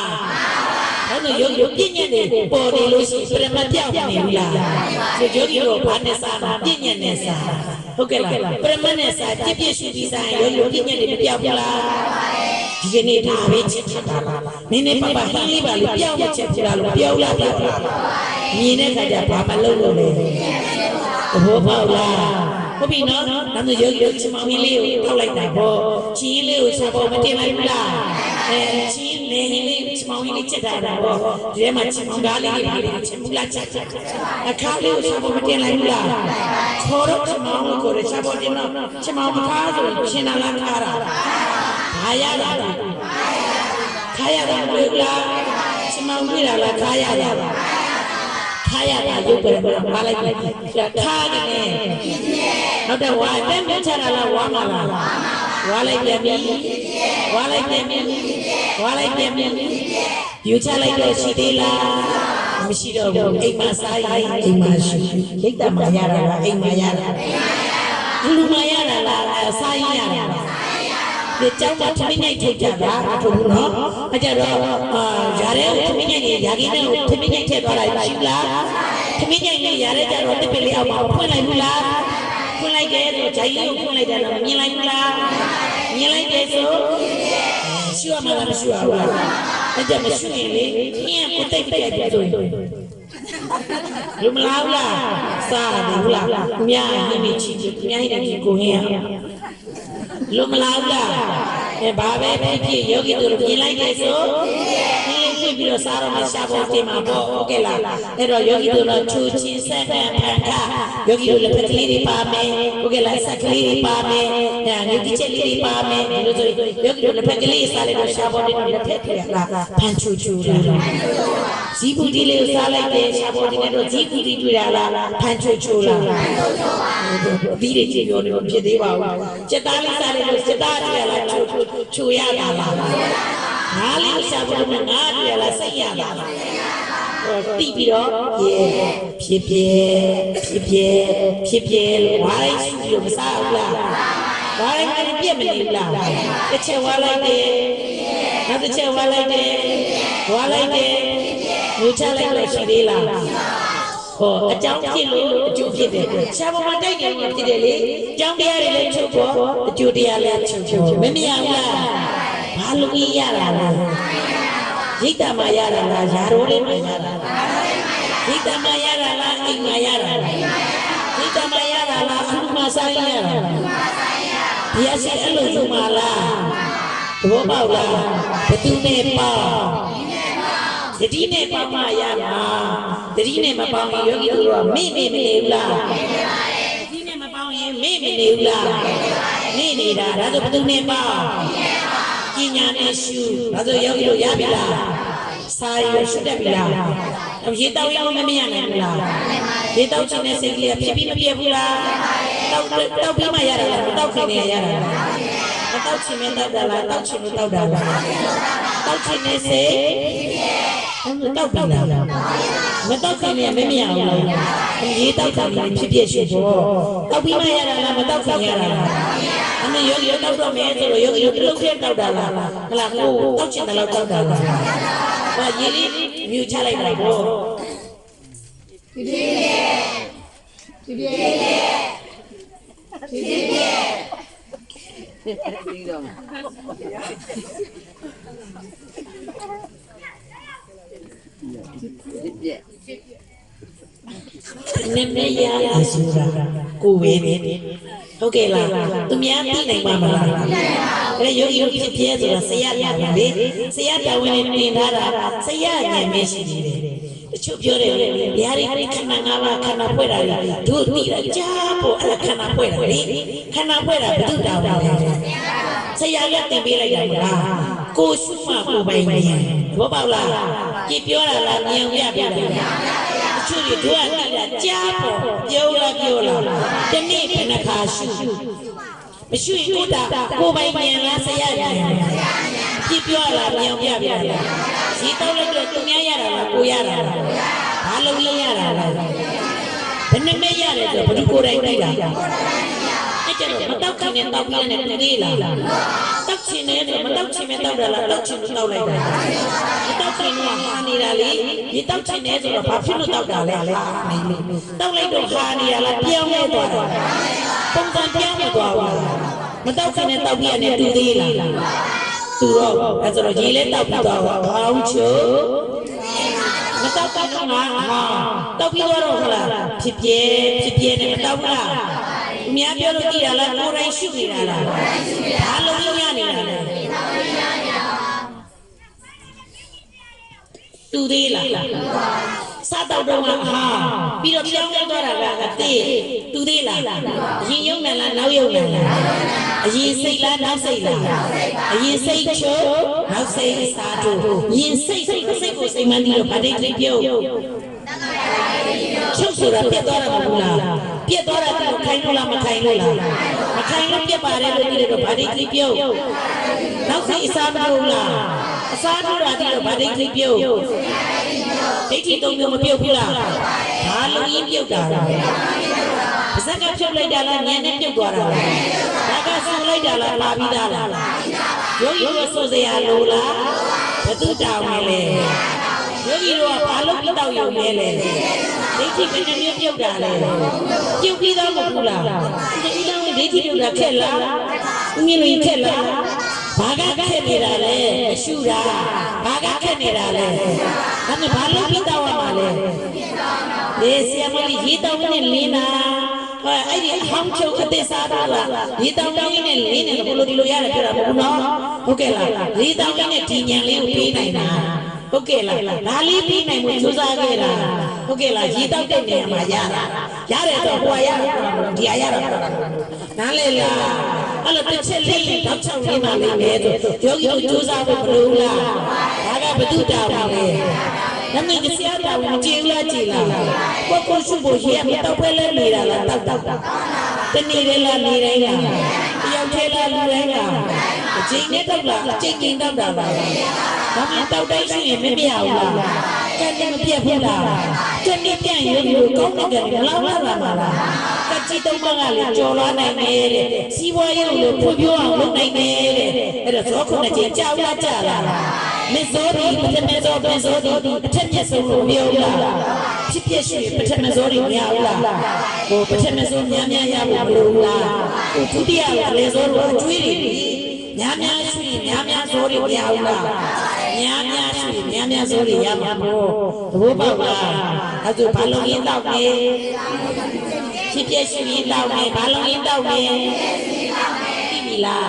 အဲ့တော့ရုပ်ပြည့်ညက်နေပေါ်နေလို့ရှိရင်ပြမပြောက်နေဘူးလားဒီယောဂီတို့ဘာနဲ့စားတာပြည့်ညက်နေစားဟုတ်ကဲ့လားပြမနဲ့စားပြည့်ပြည့်ရှိပြီးစားရင်ရုပ်ပြည့်ညက်နေမပြောက်ဘူးလားဒီကနေ့ဒါပဲချက်တာလားနင်းနေပပဟင်းလေးပါလို့ပြောက်မချက်ပြလားလို့ပြောက်လားပြောက်လားမြင်တဲ့ခါကျဘာမလုပ်လို့လဲသဘောပေါက်လားဟုတ်ပြီနော်ဒါဆိုရုပ်ချမောင်ကြီးလေးကိုထောက်လိုက်တာပေါ့ချင်းလေးကိုဆက်ပေါ်မတင်လိုက်ဘူးလားချင်းနေလေးချမောင်ကြီးလေးချက်တာပေါ့ဒီထဲမှာချမောင်ကားလေးတွေချက်မူလားချက်အခါလေးကိုဆက်ပေါ်မတင်လိုက်ဘူးလားခေါ်တော့ချမောင်ကိုရချက်ပေါ်တင်တော့ချမောင်မကားဆိုချင်းလာလားခါတာဘာရတာခါရတာဘယ်လားချမောင်ပြတာလားခါရတာခါရတာရုပ်ပဲဘာလိုက်ခါနေနောက်တော့ဝါတက်ချတာလားဝါမလားဝါလိုက်ပြန်ပြီ ဝါလိုက်တယ်ဝါလိုက်တယ်ယူချလိုက်တော့ရှိသေးလားမရှိတော့ဘူးအိမ်မှာစားရင်အိမ်မှာရှိဒိတ်တမှာရတာလားအိမ်မှာရတာလူမှာရတာလားစားရင်ရတာဒီကြောင့်သမီးနိုင်ထုတ်ကြတာအထုံးနော်အကြတော့ຢာတဲ့သမီးနိုင်နေຢာကြီးနဲ့သမီးနိုင်ထည့်သွားလိုက်ရှိလားသမီးနိုင်နေຢာတဲ့ကြတော့တစ်ပစ်လေးအောင်ပါဖွင့်လိုက်ဘူးလားဖွင့်လိုက်တယ်ဆိုဂျိုင်းကိုဖွင့်လိုက်တယ်တော့မြင်လိုက်ဘူးလားမြင်လိုက်တယ်ဆိုရှိရမှာလားမရှိရဘူးလားအဲ့ကြမရှိရင်လေညံ့ကိုတိတ်ပြတ်ပြတ်ဆိုလူမလားလားစားတယ်ဘူးလားမြားနေနေချီမြားနေနေကိုဟင်းရလူမလားလားအဲဘာပဲဖြစ်ဖြစ်ယောဂီတို့မြင်လိုက်တယ်ဆိုဒီလေးပြပြီးတော့စားတော့မှရှာဖို့တင်မှာပေါ့ဟုတ်ကဲ့လားအဲ့တော့ယောဂီတို့တော့ချူချင်းဆက်ဖန်ဖန်ခယောဂီတို့လက်ဖက်ကလေးတွေပါမယ်ဟုတ်ကဲ့လားဆက်ကလေးတွေပါမယ်အဲငတိချက်လေးတွေပါမယ်ဒီလိုဆိုယောဂီတို့လက်ဖက်ကလေးစားလိုက်တော့ရှာဖို့တင်တော့လက်ဖက်ထည့်လားဖန်ချူချူလားဇီပူတီလေးကိုစားလိုက်တယ်ရှာဖို့တင်တော့ဇီပူတီတွေ့ရလားဖန်ချူချူလားဒီတွေကြည့်ပြောနေတော့ဖြစ်သေးပါဘူးစက်သားလေးစားလိုက်လို့စက်သားတွေ့ရလားချူရတာလားငါလေးရှာဖို့ငါတွေ့ရလားစိတ်ရတာလားတိပြီးတော့ဖြစ်လို့ဝါလိုက်ရှိလို့မစားဘူးလားဝါလိုက်မပြည့်မနေဘူးလားတစ်ချက်ဝါလိုက်တယ်နောက်တစ်ချက်ဝါလိုက်တယ်ဝါလိုက်တယ်လူချလိုက်လို့ရှိသေးလားဟောအကြောင်းဖြစ်လို့အကျိုးဖြစ်တယ်ရှားပေါ်မှာတိုက်တယ်လို့ဖြစ်တယ်လေအကြောင်းတရားတွေလည်းချုပ်ပေါ်အကျိုးတရားလည်းချုပ်မမြင်ဘူးလားဘာလို့ရတာလဲရိတ်တမှာရတာလားယာရိုးလေးမှာရတာလားရိတ်တမှာရတာလားအိမ်မှာရတာလားရိတ်တမှာရတာလားအခုမှစားရတာလားဘုရားရှင်အဲ့လိုဆိုမှလားသဘောပေါက်လားဘသူနဲ့ပေါ့တတိနဲ့ပေါင်းမှရမှာတတိနဲ့မပေါင်းရင်ယောဂီတို့ကမေ့နေဘူးလားတတိနဲ့မပေါင်းရင်မေ့နေဘူးလားမေ့နေတာဒါဆိုဘသူနဲ့ပေါင်းပညာနဲ့ရှုဒါဆိုယောဂီတို့ရပြီလားစာရရှုတတ်ပြီလားရေတောက်ရောမမြင်နိုင်ဘူးလားရေတောက်ခြင်းနဲ့စိတ်ကလေးဖြစ်ပြီးမပြတ်ဘူးလားတောက်ပြီးမှရတာလားမတောက်ခင်နဲ့ရတာလားမတောက်ခြင်းနဲ့တောက်တာလားတောက်ခြင်းနဲ့တောက်တာလားတောက်ခြင်းနဲ့စိတ်တောက်ပြီလားမတောက်ခင်နဲ့မမြင်အောင်လားရေတောက်တာလည်းဖြစ်ဖြစ်ရှုဖို့တောက်ပြီးမှရတာလားမတောက်ခင်ရတာလားအမေယောဂီတောက်တော့မယ်ဆိုတော့ယောဂီတို့တစ်လုံးထဲတောက်တာလားဟလာကိုတောက်ချင်တယ်လို့တောက်တာလားဟာရေလေးမြူချလိုက်တာပေါ့ဒီတော့နည်းနည်းရဆိုတာကိုဝေးနေဟုတ်ကဲ့လားသူများသိနိုင်ပါမလားအဲ့ယောဂီတို့ဖြစ်ပြဲဆိုတာဆရာတာလေဆရာတာဝင်နေတင်ထားတာဆရာဉာဏ်မရှိနေတယ်တချို့ပြောတယ်ဗျာဒီခန္ဓာ၅ပါးခန္ဓာဖွဲ့တာလေတို့သိတာကြားဖို့အဲ့ခန္ဓာဖွဲ့တာလေခန္ဓာဖွဲ့တာဘုဒ္ဓတော်လေဆရာကတင်ပေးလိုက်တာမလားကိုရှုမှကိုပိုင်နေဘောပေါက်လားကြည်ပြောတာလားဉာဏ်ပြပြတာချူရီတို့ကတိတာကြားပေါ်ပြောလားတနေ့ဘယ်နှခါရှုမရှိရင်ကိုပိုင်ဉာဏ်လားဆရာဉာဏ်ကြည်ပြောလားဉာဏ်ပြပြတာဒီတော့လည်းသူများရတာလားကိုရတာလားဘာလုံးလုံးရတာလားဘယ်နှမဲရတယ်ဆိုဘယ်သူကိုယ်တိုင်သိတာအဲ့ကျတော့မတောက်ခင်နဲ့တောက်ပြီးနဲ့တူသေးလားတောက်ချင်တယ်ဆိုမတောက်ချင်မဲ့တောက်တာလားတောက်ချင်လို့တောက်လိုက်တာမတောက်ခင်ကဟာနေတာလေဒီတောက်ချင်တယ်ဆိုတော့ဘာဖြစ်လို့တောက်တာလဲတောက်လိုက်တော့ဟာနေတာလားပြောင်းလဲသွားတာပုံစံပြောင်းလဲသွားဘူးမတောက်ခင်နဲ့တောက်ပြီးနဲ့တူသေးလားသူတော့အဲ့ဆိုတော့ရေလဲတောက်ပြီးသွားတော့ဘောင်းချိုမတောက်တော့ငါဟာတောက်ပြီးတော့ဟုတ်လားဖြစ်ပြဲနဲ့မတောက်လားအများပြောလို့ကြည့်ရလားကိုယ်တိုင်ရှုနေတာလားဘာလို့ရနေတာလဲတူသေးလားစားတော့တော့ဟာပြီးတော့ပြောင်းလဲသွားတာကတေးတူသေးလားအရင်ယုံနေလားနောက်ယုံနေလားအရင်စိတ်လားနောက်စိတ်လားအရင်စိတ်ချိုးနောက်စိတ်စားတို့ရင်စိတ်ကိုစိတ်မှန်းပြီးတော့ဗဒိတ်ပြုတ်ချုပ်ဆိုတာပြတ်သွားတာမဟုတ်လားပြတ်သွားတာကိုခို ခိုင်လို့လားမခိုင်လို့လားမခိုင်လို့ပြက်ပါတယ်လို့ဒီလိုတော့ဗာဒိတ်ကြီးပြုတ်နောက်စိအစားမလို့လားအစားထိုးတာဒီလိုဗာဒိတ်ကြီးပြုတ်ဒိဋ္ဌိသုံးမျိုးမပြုတ်ဘူးလားဘာလို့ရင်းပြုတ်တာလဲပါဇက်ကဖြုတ်လိုက်တာလားဉာဏ်နဲ့ပြုတ်သွားတာလားဒါကဆူလိုက်တာလားပါပြီးသားလားယောဂီတို့ဆိုစရာလိုလားဘသူတောင်းနေလဲယောဂီတို့ကဘာလို့ပြတောက်ရုံလဲလဲဒိဋ္ဌိကနှစ်မျိုးပြုတ်တာလဲပြုတ်ပြီးသားမဟုတ်လားဒီတောင်းဒိဋ္ဌိပြုတ်တာခက်လားငင်းလို့ခက်လားဘာကခက်နေတာလဲမရှုတာဘာကခက်နေတာလဲဒါနဲ့ဘာလို့ပြတောက်ရမှာလဲလေဆရာမကြီးရေတောက်နဲ့လင်းတာအဲ့ဒီအဟောင်းချုပ်အသက်စားတာလားရေတောက်တောင်းရင်းနဲ့လင်းနေတယ်ဘလို့ဒီလိုရတယ်ပြောတာမဟုတ်နော်ဟုတ်ကဲ့လားရေတောက်ရင်းနဲ့ဒီညံလေးကိုပေးနိုင်တာဟုတ်ကဲ့လားဒါလေးပေးနိုင်မှုစူးစမ်းခဲ့တာဟုတ်ကဲ့လားရေတောက်တဲ့နေရာမှာရတာရတယ်တော့ဟိုကရတာဒီအရာရတာနားလေလားအဲ့လိုတစ်ချက်လေးတောက်ချောင်းရင်းပါလိမ့်မယ်ဆိုယောဂီတို့စူးစမ်းဖို့မလိုလားဒါကဘုဒ္ဓတာပါလေနမင်းကဆရာတော်ကိုကြည်လားကြည်လားကိုရှုဖို့ရဲမတော့ဖဲလဲနေတာလားတောက်တနေ့လေးလားနေတိုင်းလားတယောက်သေးလားလူတိုင်းလားအချိန်နဲ့တောက်လားအချိန်ချင်းတောက်တာပါဒါမှတောက်တိုင်းရှိရင်မပြရဘူးလားကဲမပြတ်ဘူးလားတနေ့ပြန်ရုပ်လို့ကောင်းတဲ့ကလေးလောက်လာပါလားကကြည်တော့ကလည်းကြော်လာနိုင်တယ်တဲ့စီးပွားရေးကိုဖွံ့ဖြိုးအောင်လုပ်နိုင်တယ်တဲ့အဲ့တော့ဇောခုနှစ်ချိန်ကြောက်လာကြလားမဇောဒီပထမဇောပင်ဇောဒီအထက်မြတ်ဆုံးလို့ပြောလားဖြစ်ဖြစ်ရှိပထမဇောဒီမရဘူးလားဟိုပထမဇောများများရဖို့မလိုဘူးလားဟိုဒုတိယကလည်းဇောတော့အကျွေးတွေများများရှိများများဇောတွေမရဘူးလားများများရှိများများဇောတွေရမှာပေါ့သဘောပေါက်လားအဲ့ဒါဘာလို့ရင်းတော့လဲဖြစ်ဖြစ်ရှိရင်တော့မယ်ဘာလို့ရင်းတော့လဲသိပြီလား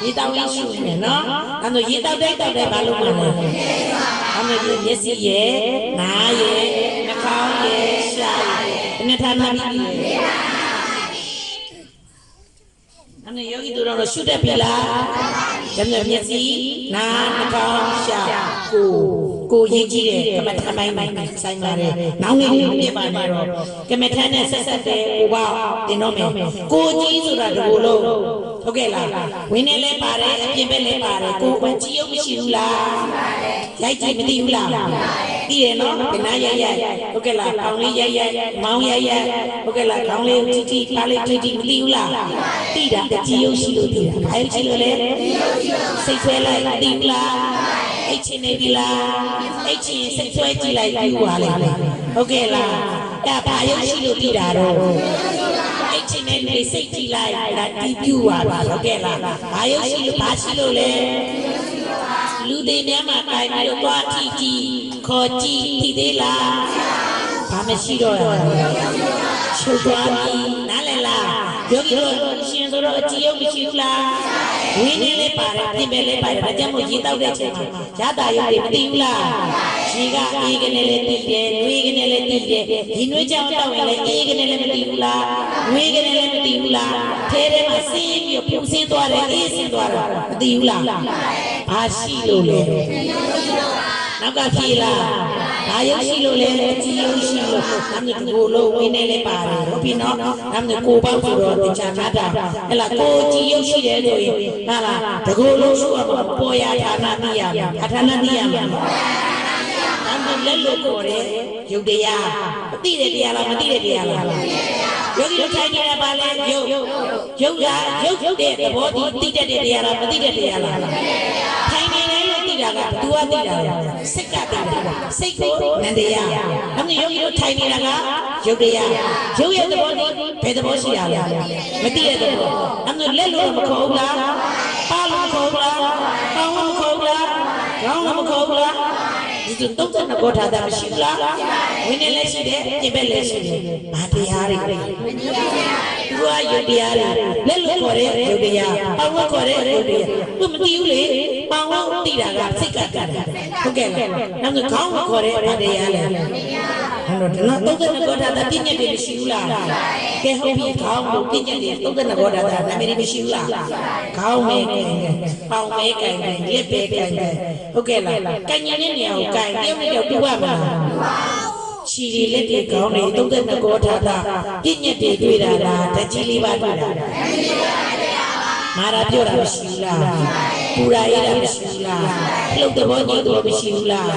ရေတောက်ရရှိနေနော်အဲ့တော့ရေတောက်တဲ့ဘာလို့မလဲအဲ့တော့မျက်စိရဲ့နားရဲ့နှာခေါင်းရဲ့ရှားရဲ့ဘယ်နှထာနာပြီအဲ့တော့ယောဂီတို့တော့ရှုတတ်ပြီလားမျက်စိနားနှာခေါင်းရှားကိုရေးကြည့်တယ်ကမ္မထမိုင်းဆိုင်ပါတယ်နောင်လေးတွေပြပါနေတော့ကမ္မထနဲ့ဆက်ဆက်တဲ့ဟိုပါတင်တော့မယ်ကိုကြီးဆိုတာဒီလိုလို့ဟုတ်ကဲ့လားဝင်းနေလဲပါတယ်အပြင်ဘက်လဲပါတယ်ကိုယ်ကြည့်ရုပ်မရှိဘူးလားရိုက်ကြည့်မသိဘူးလားသိတယ်နော်ကနားရိုက်ဟုတ်ကဲ့လားခေါင်းလေးရိုက်မောင်းရိုက်ဟုတ်ကဲ့လားခေါင်းလေးတီပါလေးတီမသိဘူးလားသိတာကြည့်ရုပ်ရှိလို့သိတာအဲကြည့်လို့လဲစိတ်ဆွဲလိုက်သိဘူးလားအိတ်ချင်နေပြီလားအိတ်ချင်စိတ်ဆွဲကြည့်လိုက်ပြီးပါလေဟုတ်ကဲ့လားအဲ့ဘာရုပ်ရှိလို့သိတာတော့အိတ်ချင်နေလေစိတ်ကြည့်လိုက်ဒါတီးပြူပါဟုတ်ကဲ့လားဘာရုပ်ရှိလို့ဘာရှိလို့လဲလူတွေများမှာတိုင်ပြီးတော့သွားထီခေါ်ကြည့်သိသေးလားဘာမရှိတော့ချုပ်သွားပြီနားလည်လားယောဂီတို့ရှင်ဆိုတော့အကြည့်ရုပ်မရှိဘူးလားဝင်းနေလေးပါတယ်ပြင်ပဲလေးပါတယ်ဒါကြောင့်မို့ရေတောက်တဲ့ချိန်မှာရတာရုပ်တွေမသိဘူးလားရေကအေးကနေလည်းသိတယ်နှွေးကနေလည်းသိတယ်ဒီနှွေးကြောင်တောက်ရင်လည်းအေးကနေလည်းမသိဘူးလားနှွေးကနေလည်းမသိဘူးလားထဲထဲမှာဆင်းပြီးပြုံးဆင်းသွားတယ်အေးဆင်းသွားတာမသိဘူးလားဘာရှိလို့လဲနောက်ကဖြေလားဘာရုပ်ရှိလို့လဲအကြည့်ရုပ်ရှိလို့နမ်းကိုလို့ဝင်းနေလဲပါတယ်ဟုတ်ပြီနော်နမ်းကိုပေါ့ဆိုတော့တခြားမှာတာဟဲ့လားကိုကြည့်ရုပ်ရှိတယ်ဆိုရင်ဟာလားတကူလို့ဆိုတော့ပေါ်ရဌာနသိရမှာဌာနသိရမှာနမ်းလက်လို့ခေါ်တယ်ရုပ်တရားမသိတဲ့တရားလားမသိတဲ့တရားလားယောဂီတို့ထိုင်နေတာပါလဲရုပ်ကရုပ်တဲ့သဘောသိတတ်တဲ့တရားလားမသိတဲ့တရားလားထိုင်နေတယ်လို့သိတာကဘသူကသိတာလဲစိတ်ကသိတာစိတ်ကိုနန္တရားအဲ့ဒီယောဂီတို့ထိုင်နေတာကရုပ်တရားရုပ်ရဲ့သဘောဘယ်သဘောရှိတာလဲမသိတဲ့သဘောအဲ့ဒါလက်လို့မခေါ်ဘူးလားပါလို့မခေါ်ဘူးလားပေါင်းလို့မခေါ်ဘူးလားခေါင်းလို့မခေါ်ဘူးလားဒီတော့တဲ့ဘောထားတာမရှိဘူးလားဝင်းနေလည်းရှိတယ်ပြင်ပဲလည်းရှိတယ်ဘာတရားတွေသူကရုပ်တရားတွေလက်လို့ခေါ်တဲ့ရုပ်တရားပေါင်းလို့ခေါ်တဲ့ရုပ်တရားသူမသိဘူးလေပေါင်းလို့သိတာကစိတ်ကတတ်တယ်ဟုတ်ကဲ့လားနောက်ခေါင်းကိုခေါ်တဲ့ဘာတရားလဲအဲ့တော့တော့တဲ့ဘောထားတာပြည့်ညက်တွေမရှိဘူးလားကဲဟုတ်ပြီခေါင်းကိုပြည့်ညက်တွေတော့တဲ့ဘောထားတာနာမည်မရှိဘူးလားခေါင်းမဲကဲပေါင်းမဲကဲလက်ပဲကဲဟုတ်ကဲ့လားကံညင်တဲ့နေရာကိုကဲတယောက်နဲ့တယောက်တူပါမလားရှ ချီရီလက်တွေကောင်းနေ32ကောထားတာပြည့်ညက်တွေတွေ့တာလားတကြီးလေးပါတွေ့တာမာရာပြောတာမရှိဘူးလားပူရာရတာမရှိဘူးလားလှုပ်တဲ့ဘောညို့တော့မရှိဘူးလား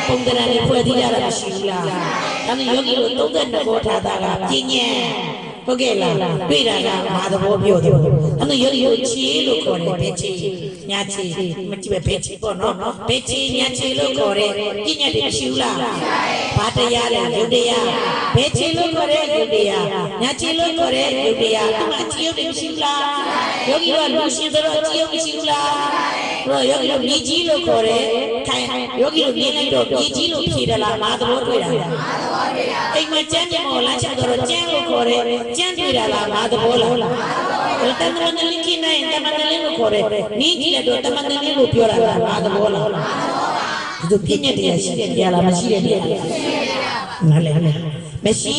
ပုံသဏ္ဍာန်တွေဖွဲ့သီးရတာမရှိဘူးလားဒါနဲ့ယောဂီတို့32ကောထားတာကပြည့်ညက်ဟုတ်ကဲ့လားတွေ့တာကမာသဘောပြောတယ်အဲ့တော့ယောဂီတို့ချီလို့ခေါ်တယ်ဘယ်ချီညာချီမကြည့်ပဲဘယ်ချီပေါ့နော်ဘယ်ချီညာချီလို့ခေါ်တယ်ပြည့်ညက်တွေမရှိဘူးလားဘာတရားလဲယုတ်တရားဘယ်ချီလို့ခေါ်တယ်ယုတ်တရားညာချီလို့ခေါ်တယ်ယုတ်တရားဒီမှာချီယုတ်တွေမရှိဘူးလားယောဂီတို့လူရှင်ဆိုတော့ချီယုတ်မရှိဘူးလားတော့ယောဂီတို့မြေကြီးလို့ခေါ်တယ်ခိုင်ယောဂီတို့မြေလိုက်တော့မြေကြီးလို့ဖြေတယ်လားမာသဘောတွေ့တာအိမ်မှာကျန်းကျင်မော်လမ်းချတော့ကျန်းလို့ခေါ်တယ်ကျန်းတွေ့တာလားမာသဘောလားတမန်တလင်းခိနိုင်တမန်တလင်းလို့ခေါ်တယ်နီးကြည့်တော့တမန်တလင်းလို့ပြောတာလားမာသဘောလားဒီပြည့်ညက်တရားရှိတယ်တရားလားမရှိတယ်တရားနားလဲမရှိ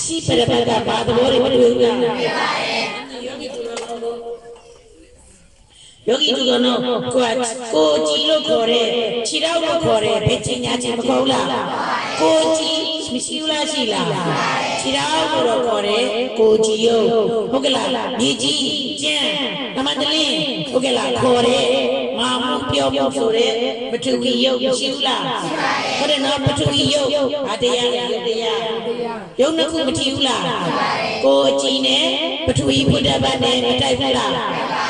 ရှိပြရပါကမာသဘောတွေမတွေ့ဘူးလားယောဂီတို့ကတော့ကိုကြည်လို့ခေါ်တယ်ခြေထောက်လို့ခေါ်တယ်ဘယ်ချင်းညာချင်းမခေါ်ဘူးလားကိုကြည်မရှိဘူးလားရှိလားခြေထောက်လို့ခေါ်တယ်ကိုကြည်ရုပ်ဟုတ်ကဲ့လားမြေကြီးကျန်းတမန်တလင်းဟုတ်ကဲ့လားခေါ်တယ်မာမပြောပြောဆိုတဲ့ပထဝီရုပ်ရှိဘူးလားဟုတ်တယ်နော်ပထဝီရုပ်ဟာတရားရုပ်တရားရုပ်နှစ်ခုမထီဘူးလားကိုကြည်နဲ့ပထဝီဘုဒ္ဓဘာသာနဲ့မတိုက်ဘူးလား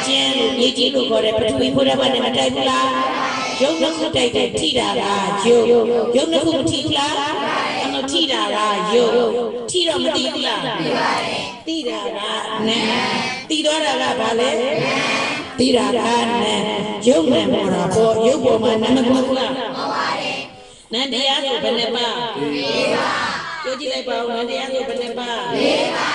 ကျန်းလို့မြေကြီးလို့ခေါ်တယ်ပထဝီဘုဒ္ဓဘာသာနဲ့မတိုက်ဘူးလားရုပ်နှစ်ခုတိုက်တယ်ထိတာကရုပ်နှစ်ခုမထီဘူးလားအဲ့တော့ထိတာကရုပ်ထိတော့မသိဘူးလားသိတာကနဲ့သိသွားတာကဘာလဲသိတာကနဲ့ရုပ်နဲ့ပေါ်တာပေါ့ရုပ်ပေါ်မှာနာမပေါ်ဘူးလားပေါ်ပါတယ်နန္တရားဆိုဘယ်နှပါ၄ပါပြောကြည့်လိုက်ပါဦးနန္တရားဆိုဘယ်နှပါ၄ပါ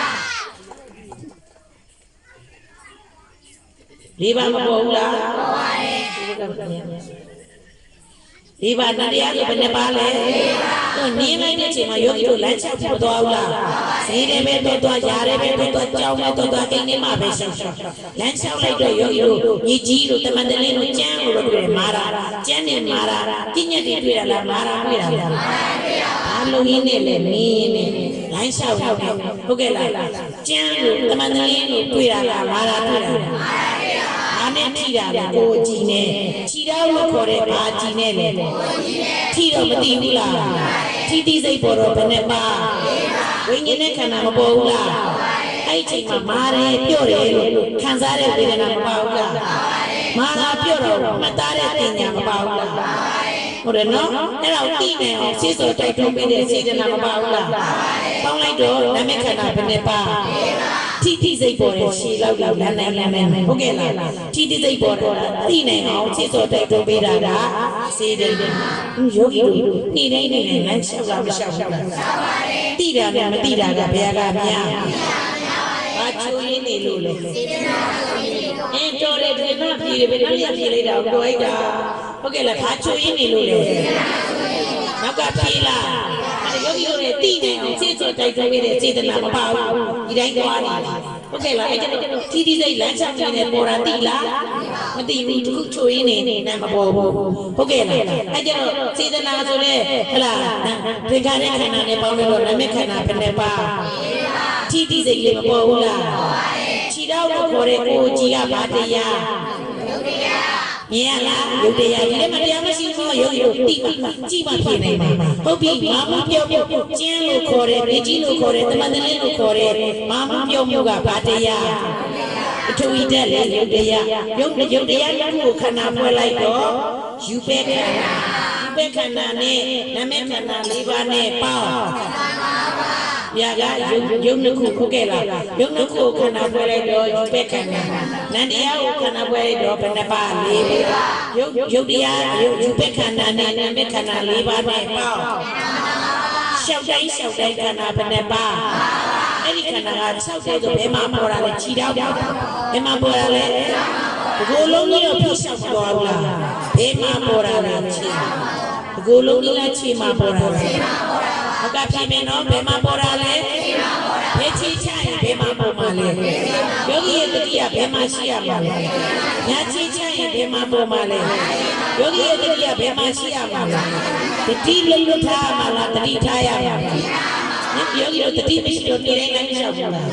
၄ပါမပေါ်ဘူးလားပေါ်ပါတယ်ဒီပါတရားဆိုဘယ်နှပါလဲတော့နင်းလိုက်တဲ့အချိန်မှာယောဂီတို့လမ်းလျှောက်ပြီးသွားဘူးလားဈေးတယ်ပဲတော့ရတယ်ပဲတော့ကြောင်းပဲတော့ကိန်းနေမှာပဲရှောက်လမ်းလျှောက်လိုက်တော့ယောဂီတို့ညီကြီးတို့တမန်တလင်းတို့ကျန်းလို့တွေ့တယ်မာတာကျန်းနေမာတာပြည့်ညက်တွေတွေ့ရလားမာတာတွေ့တာလားဘာလို့ရင်းနေလဲနင်းနေလမ်းလျှောက်တော့ဟုတ်ကဲ့လားကျန်းလို့တမန်တလင်းတို့တွေ့ရလားမာတာတွေ့တာအားနဲ့ထိတာလေကိုကြည်နဲ့ခြိတော်လို့ခေါ်တဲ့ဘာကြည်နဲ့လေထိတော့မသိဘူးလားထိတိစိတ်ပေါ်တော့ဘယ်နဲ့ပါဝိညာဉ်နဲ့ခန္ဓာမပေါ်ဘူးလားအဲ့ဒီချိန်မှာမာတယ်ပြော့တယ်လို့ခံစားတဲ့ဝေဒနာမပါဘူးလားမာတာပြော့တော့မှတ်သားတဲ့တင်ညာမပါဘူးလားဟုတ်တယ်နော်အဲ့တော့သိနေအောင်စိတ်ဆိုတိုက်တွန်းပေးတဲ့စေတနာမပါဘူးလားပေါင်းလိုက်တော့နာမခန္ဓာဘယ်နဲ့ပါထိစိတ်ပေါ်တယ်ရှည်လောက်လမ်းနိုင်ဟုတ်ကဲ့လားထိစိတ်ပေါ်တယ်သိနိုင်အောင်စိတ်ဆိုတိုက်တွန်းပေးတာကစေတနာယောဂီတို့နေ့တိုင်းလမ်းလျှောက်တာမလျှောက်ဘူးလားသိတာနဲ့မသိတာကဘယ်ကများဘာချိုးရင်းနေလို့လဲတော်တယ်ဒီမှာပြေတယ်ပြေလိုက်တာတော်လိုက်တာဟုတ်ကဲ့လားဘာချိုးရင်းနေလို့လဲနောက်ကပြေးလားယောဂီတို့လည်းသိနေအောင်စိတ်ဆိုတိုက်တွန်းပေးတဲ့စေတနာမပါဘူးဒီတိုင်းသွားနေတာဟုတ်ကဲ့လားအဲ့ကျတော့ထီးထီးစိတ်လမ်းချနေပေါ်တာသိလားမသိဘူးတခုချိုရင်းနေနဲ့မပေါ်ဘူးဟုတ်ကဲ့လားအဲ့ကျတော့စေတနာဆိုတဲ့ဟလာသင်္ခါရခန္ဓာနဲ့ပေါင်းလို့နာမခန္ဓာဘယ်နဲ့ပါထီးထီးစိတ်လေးမပေါ်ဘူးလားခြိတော်ကိုခေါ်တဲ့ကိုကြီးကဘာတရားမြင်ရလားယုတ်တရားဒီမှာတရားမရှိဘူးယောဂီတို့သိမှကြည့်မှဖြစ်နေမှာဟုတ်ပြီမာမပြောကျင်းလို့ခေါ်တယ်မြေကြီးလို့ခေါ်တယ်တမန်တလင်းလို့ခေါ်တယ်မာမပြောမျိုးကဘာတရားအထူးဤတဲ့လေယုတ်တရားယုတ်တရားတစ်ခုကိုခန္ဓာဖွဲ့လိုက်တော့ယူပဲခန္ဓာနဲ့နာမခန္ဓာ၄ပါးနဲ့ပေါင်းရာကယုံနှစ်ခုဟုတ်ကဲ့လားယုံနှစ်ခုခန္ဓာဖွဲ့လိုက်တော့ယူပဲခန္ဓာနန္တရားကိုခန္ဓာဖွဲ့လိုက်တော့ဘယ်နှပါ၄ပါးယုတ်တရားယူပဲခန္ဓာနဲ့နာမခန္ဓာ၄ပါးနဲ့ပေါင်းရှောက်တိုင်းခန္ဓာဘယ်နှပါအဲ့ဒီခန္ဓာက၆တဲ့ဆိုဘယ်မှာပေါ်တာလဲခြိတောက်ဘယ်မှာပေါ်တာလဲဒီကိုယ်လုံးကြီးတော့ဖြစ်ရှောက်သွားဘူးလားဘယ်မှာပေါ်တာလဲခြိဒီကိုယ်လုံးကြီးလားခြိမှာပေါ်တာလဲဟုတ်ကဲ့ပြင်မယ်နော်ဘယ်မှာပေါ်တာလဲဘယ်ခြိချရင်ဘယ် ယ်မှာပေါ်မှာလဲယောဂီရဲ့တတိယဘယ်မှာရှိရမှာလဲညာချီချရင်ဘယ်မှာပေါ်မှာလဲယောဂီရဲ့တတိယဘယ်မှာရှိရမှာလဲတတိလုံးလွတ်ထားမှာလားတတိထားရမှာလားယောဂီတို့တတိမရှိတော့နေတိုင်းလမ်းလျှောက်ဘူးလား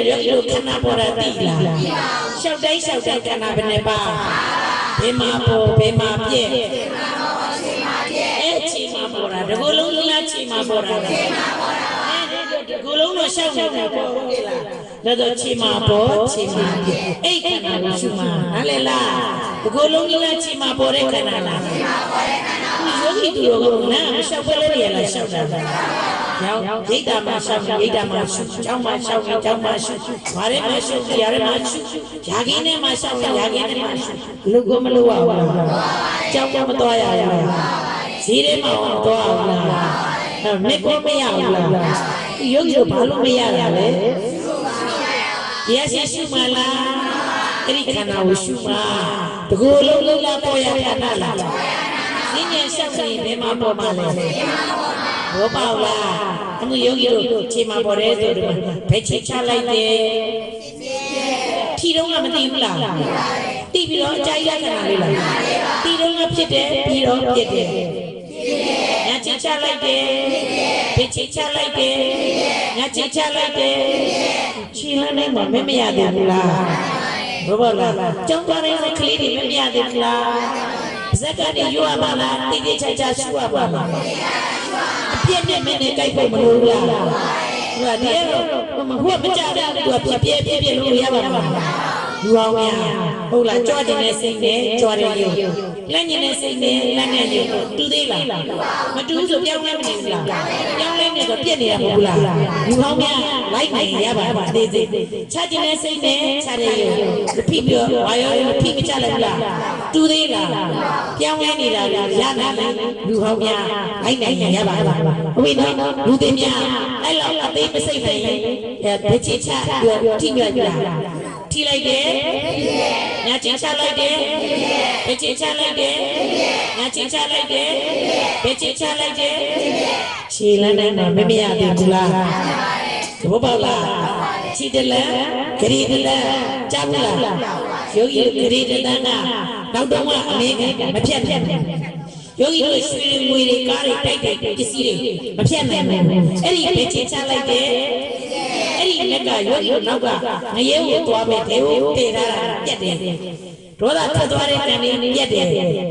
ယောဂီတို့ခဏပေါ်တာတိလားလျှောက်တိုင်းခဏဘယ်နဲ့ပါဘယ်မှာပေါ်ဘယ်မှာပြည့်ချီမှာပေါ်တာဒီကိုလုံးလားချီမှာပေါ်တာဒီကိုလုံးတော့ရှောက်နေတာပေါ်ဟုတ်ကဲ့လားဒါတော့ချီမှာပေါ်ချီမှာပြည့်အဲ့ခန္ဓာကိုရှုမှာနားလေလားဒီကိုလုံးလားချီမှာပေါ်တဲ့ခန္ဓာလားချီမှာပေါ်တဲ့ခန္ဓာယောဂီတို့ကနားမရှောက်ပဲလို့ရလားရှောက်တာရောရိတ်တာမှာရှောက်ရိတ်တာမှာရှုကျောင်းမှာရှောက်ကျောင်းမှာရှုဘာရဲမှာရှုရာရဲမှာရှုယာခင်းထဲမှာရှောက်ယာခင်းထဲမှာရှုလူကမလို့ရဘူးလားကျောင်းကမတော်ရဘူးဈေးထဲမှာတော့အောင်လားမေကောမရဘူးလားရုပ်ရုပ်ဘာလို့မရတာလဲတရားရှိမှလားအဲ့ဒီခန္ဓာကိုရှုမှတကူလုံးလုံးလာပေါ်ရတာလားဈဉ္ဉ္ရှောက်ရင်ဘယ်မှာပေါ်မှာလဲဘောပါလားအမှုယောဂီတို့ခြေမှာပေါ်တယ်ဆိုတော့ဘယ်ချချလိုက်တယ်ထီတော့မသိဘူးလားသိပြီးတော့အကြိုက်ရခဏလေးလားတီတော့ဖြစ်တယ်ပြီးတော့ဖြစ်တယ်ညာချချလိုက်တယ်ဘယ်ချချလိုက်တယ်ညာချချလိုက်တယ်ခြေလမ်းနဲ့မမရသေးဘူးလားဘောပါလားကျောင်းသားတွေကလေးတွေမရသေးဘူးလားဇက်ကနေယူရပါလားတိတိကျကျရှုရပါလားအပြည့်နဲ့မင်းနဲ့ကြိုက်ဖို့မလိုဘူးလားဟိုကတည်းကဟိုမကြတဲ့သူကပြည့်လို့ရပါမှာလူအောင်များဟုတ်လားကြွကျင်တဲ့စိတ်နဲ့ကြွတဲ့ရုပ်လက်ညင်တဲ့စိတ်နဲ့လက်နဲ့ရုပ်တူသေးလားမတူဆိုပြောင်းလဲမနေဘူးလားပြောင်းလဲနေတော့ပြည့်နေတာမဟုတ်လားလူအောင်များလိုက်နိုင်ရပါမှာသေးသေးချကျင်တဲ့စိတ်နဲ့ချတဲ့ရုပ်မဖိပြီးတော့ဘာရောဖိမချလိုက်ဘူးလားတူသေးလားပြောင်းလဲနေတာရနိုင်လူအောင်များလိုက်နိုင်ရပါမှာဟုတ်ပြီနော်လူသိများအဲ့လောက်အသေးမစိတ်နိုင်ဘယ်ချချထိညွတ်လားထီလိုက်တယ်ညာချင်းချလိုက်တယ်ဘယ်ချင်းချလိုက်တယ်ညာချင်းချလိုက်တယ်ဘယ်ချင်းချလိုက်တယ်ခြေလမ်းတိုင်းမှာမမရသေးဘူးလားသဘောပေါက်လားခြေတလန်းဂရီတလန်းကြားဘူးလားယောဂီဂရီတလန်းကနောက်တော့ကအလေးကမဖြတ်ယောဂီတို့ရွှေတွေငွေတွေကားတွေတိုက်တဲ့ပစ္စည်းတွေမဖြတ်နိုင်ဘူးအဲ့ဒီဘယ်ချင်းချလိုက်တယ်အဲ့ဒီလက်ကယောဂီတို့နောက်ကငရဲကိုသွားမယ်ဒေဝတည်ထားတာပြတ်တယ်ဒေါသထွက်သွားတဲ့ကံလေးပြတ်တယ်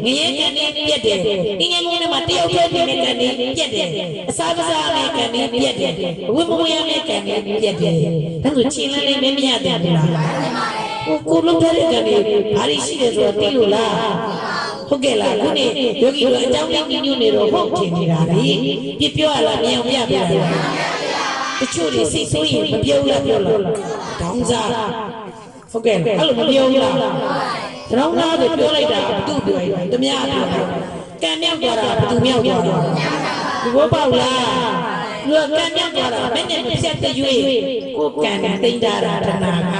ငရဲကံလေးပြတ်တယ်ဒီငယ်ငယ်မှာတယောက်တည်းနေတဲ့ကံလေးပြတ်တယ်အစားပစားတဲ့ကံလေးပြတ်တယ်ဝိမဝရတဲ့ကံလေးပြတ်တယ်ဒါဆိုချင်းလန်းလေးမရတဲ့ဘူးလားကိုလုံးထားတဲ့ကံလေးဘာလို့ရှိတယ်ဆိုတော့သိလို့လားဟုတ်ကဲ့လားခုနေယောဂီတို့အကြောင်းလေးညွှန်နေတော့ဟုတ်ထင်နေတာလေပြပြောရလားမြောင်ပြပြရတချို့တွေစိတ်ဆိုးရင်မပြောလားတောင်းစားဟုတ်ကဲ့အဲ့လိုမပြောဘူးလားတောင်းစားဆိုပြောလိုက်တာသူ့ပြောရင်တမရပြောကံမြောက်သွားတာဘသူမြောက်သွားတာဒီဘောပေါက်လားလူကံမြောက်သွားတာမင်းနဲ့ဖြတ်တဲ့ရွေးကိုကံနဲ့တိမ့်တာတဏှာက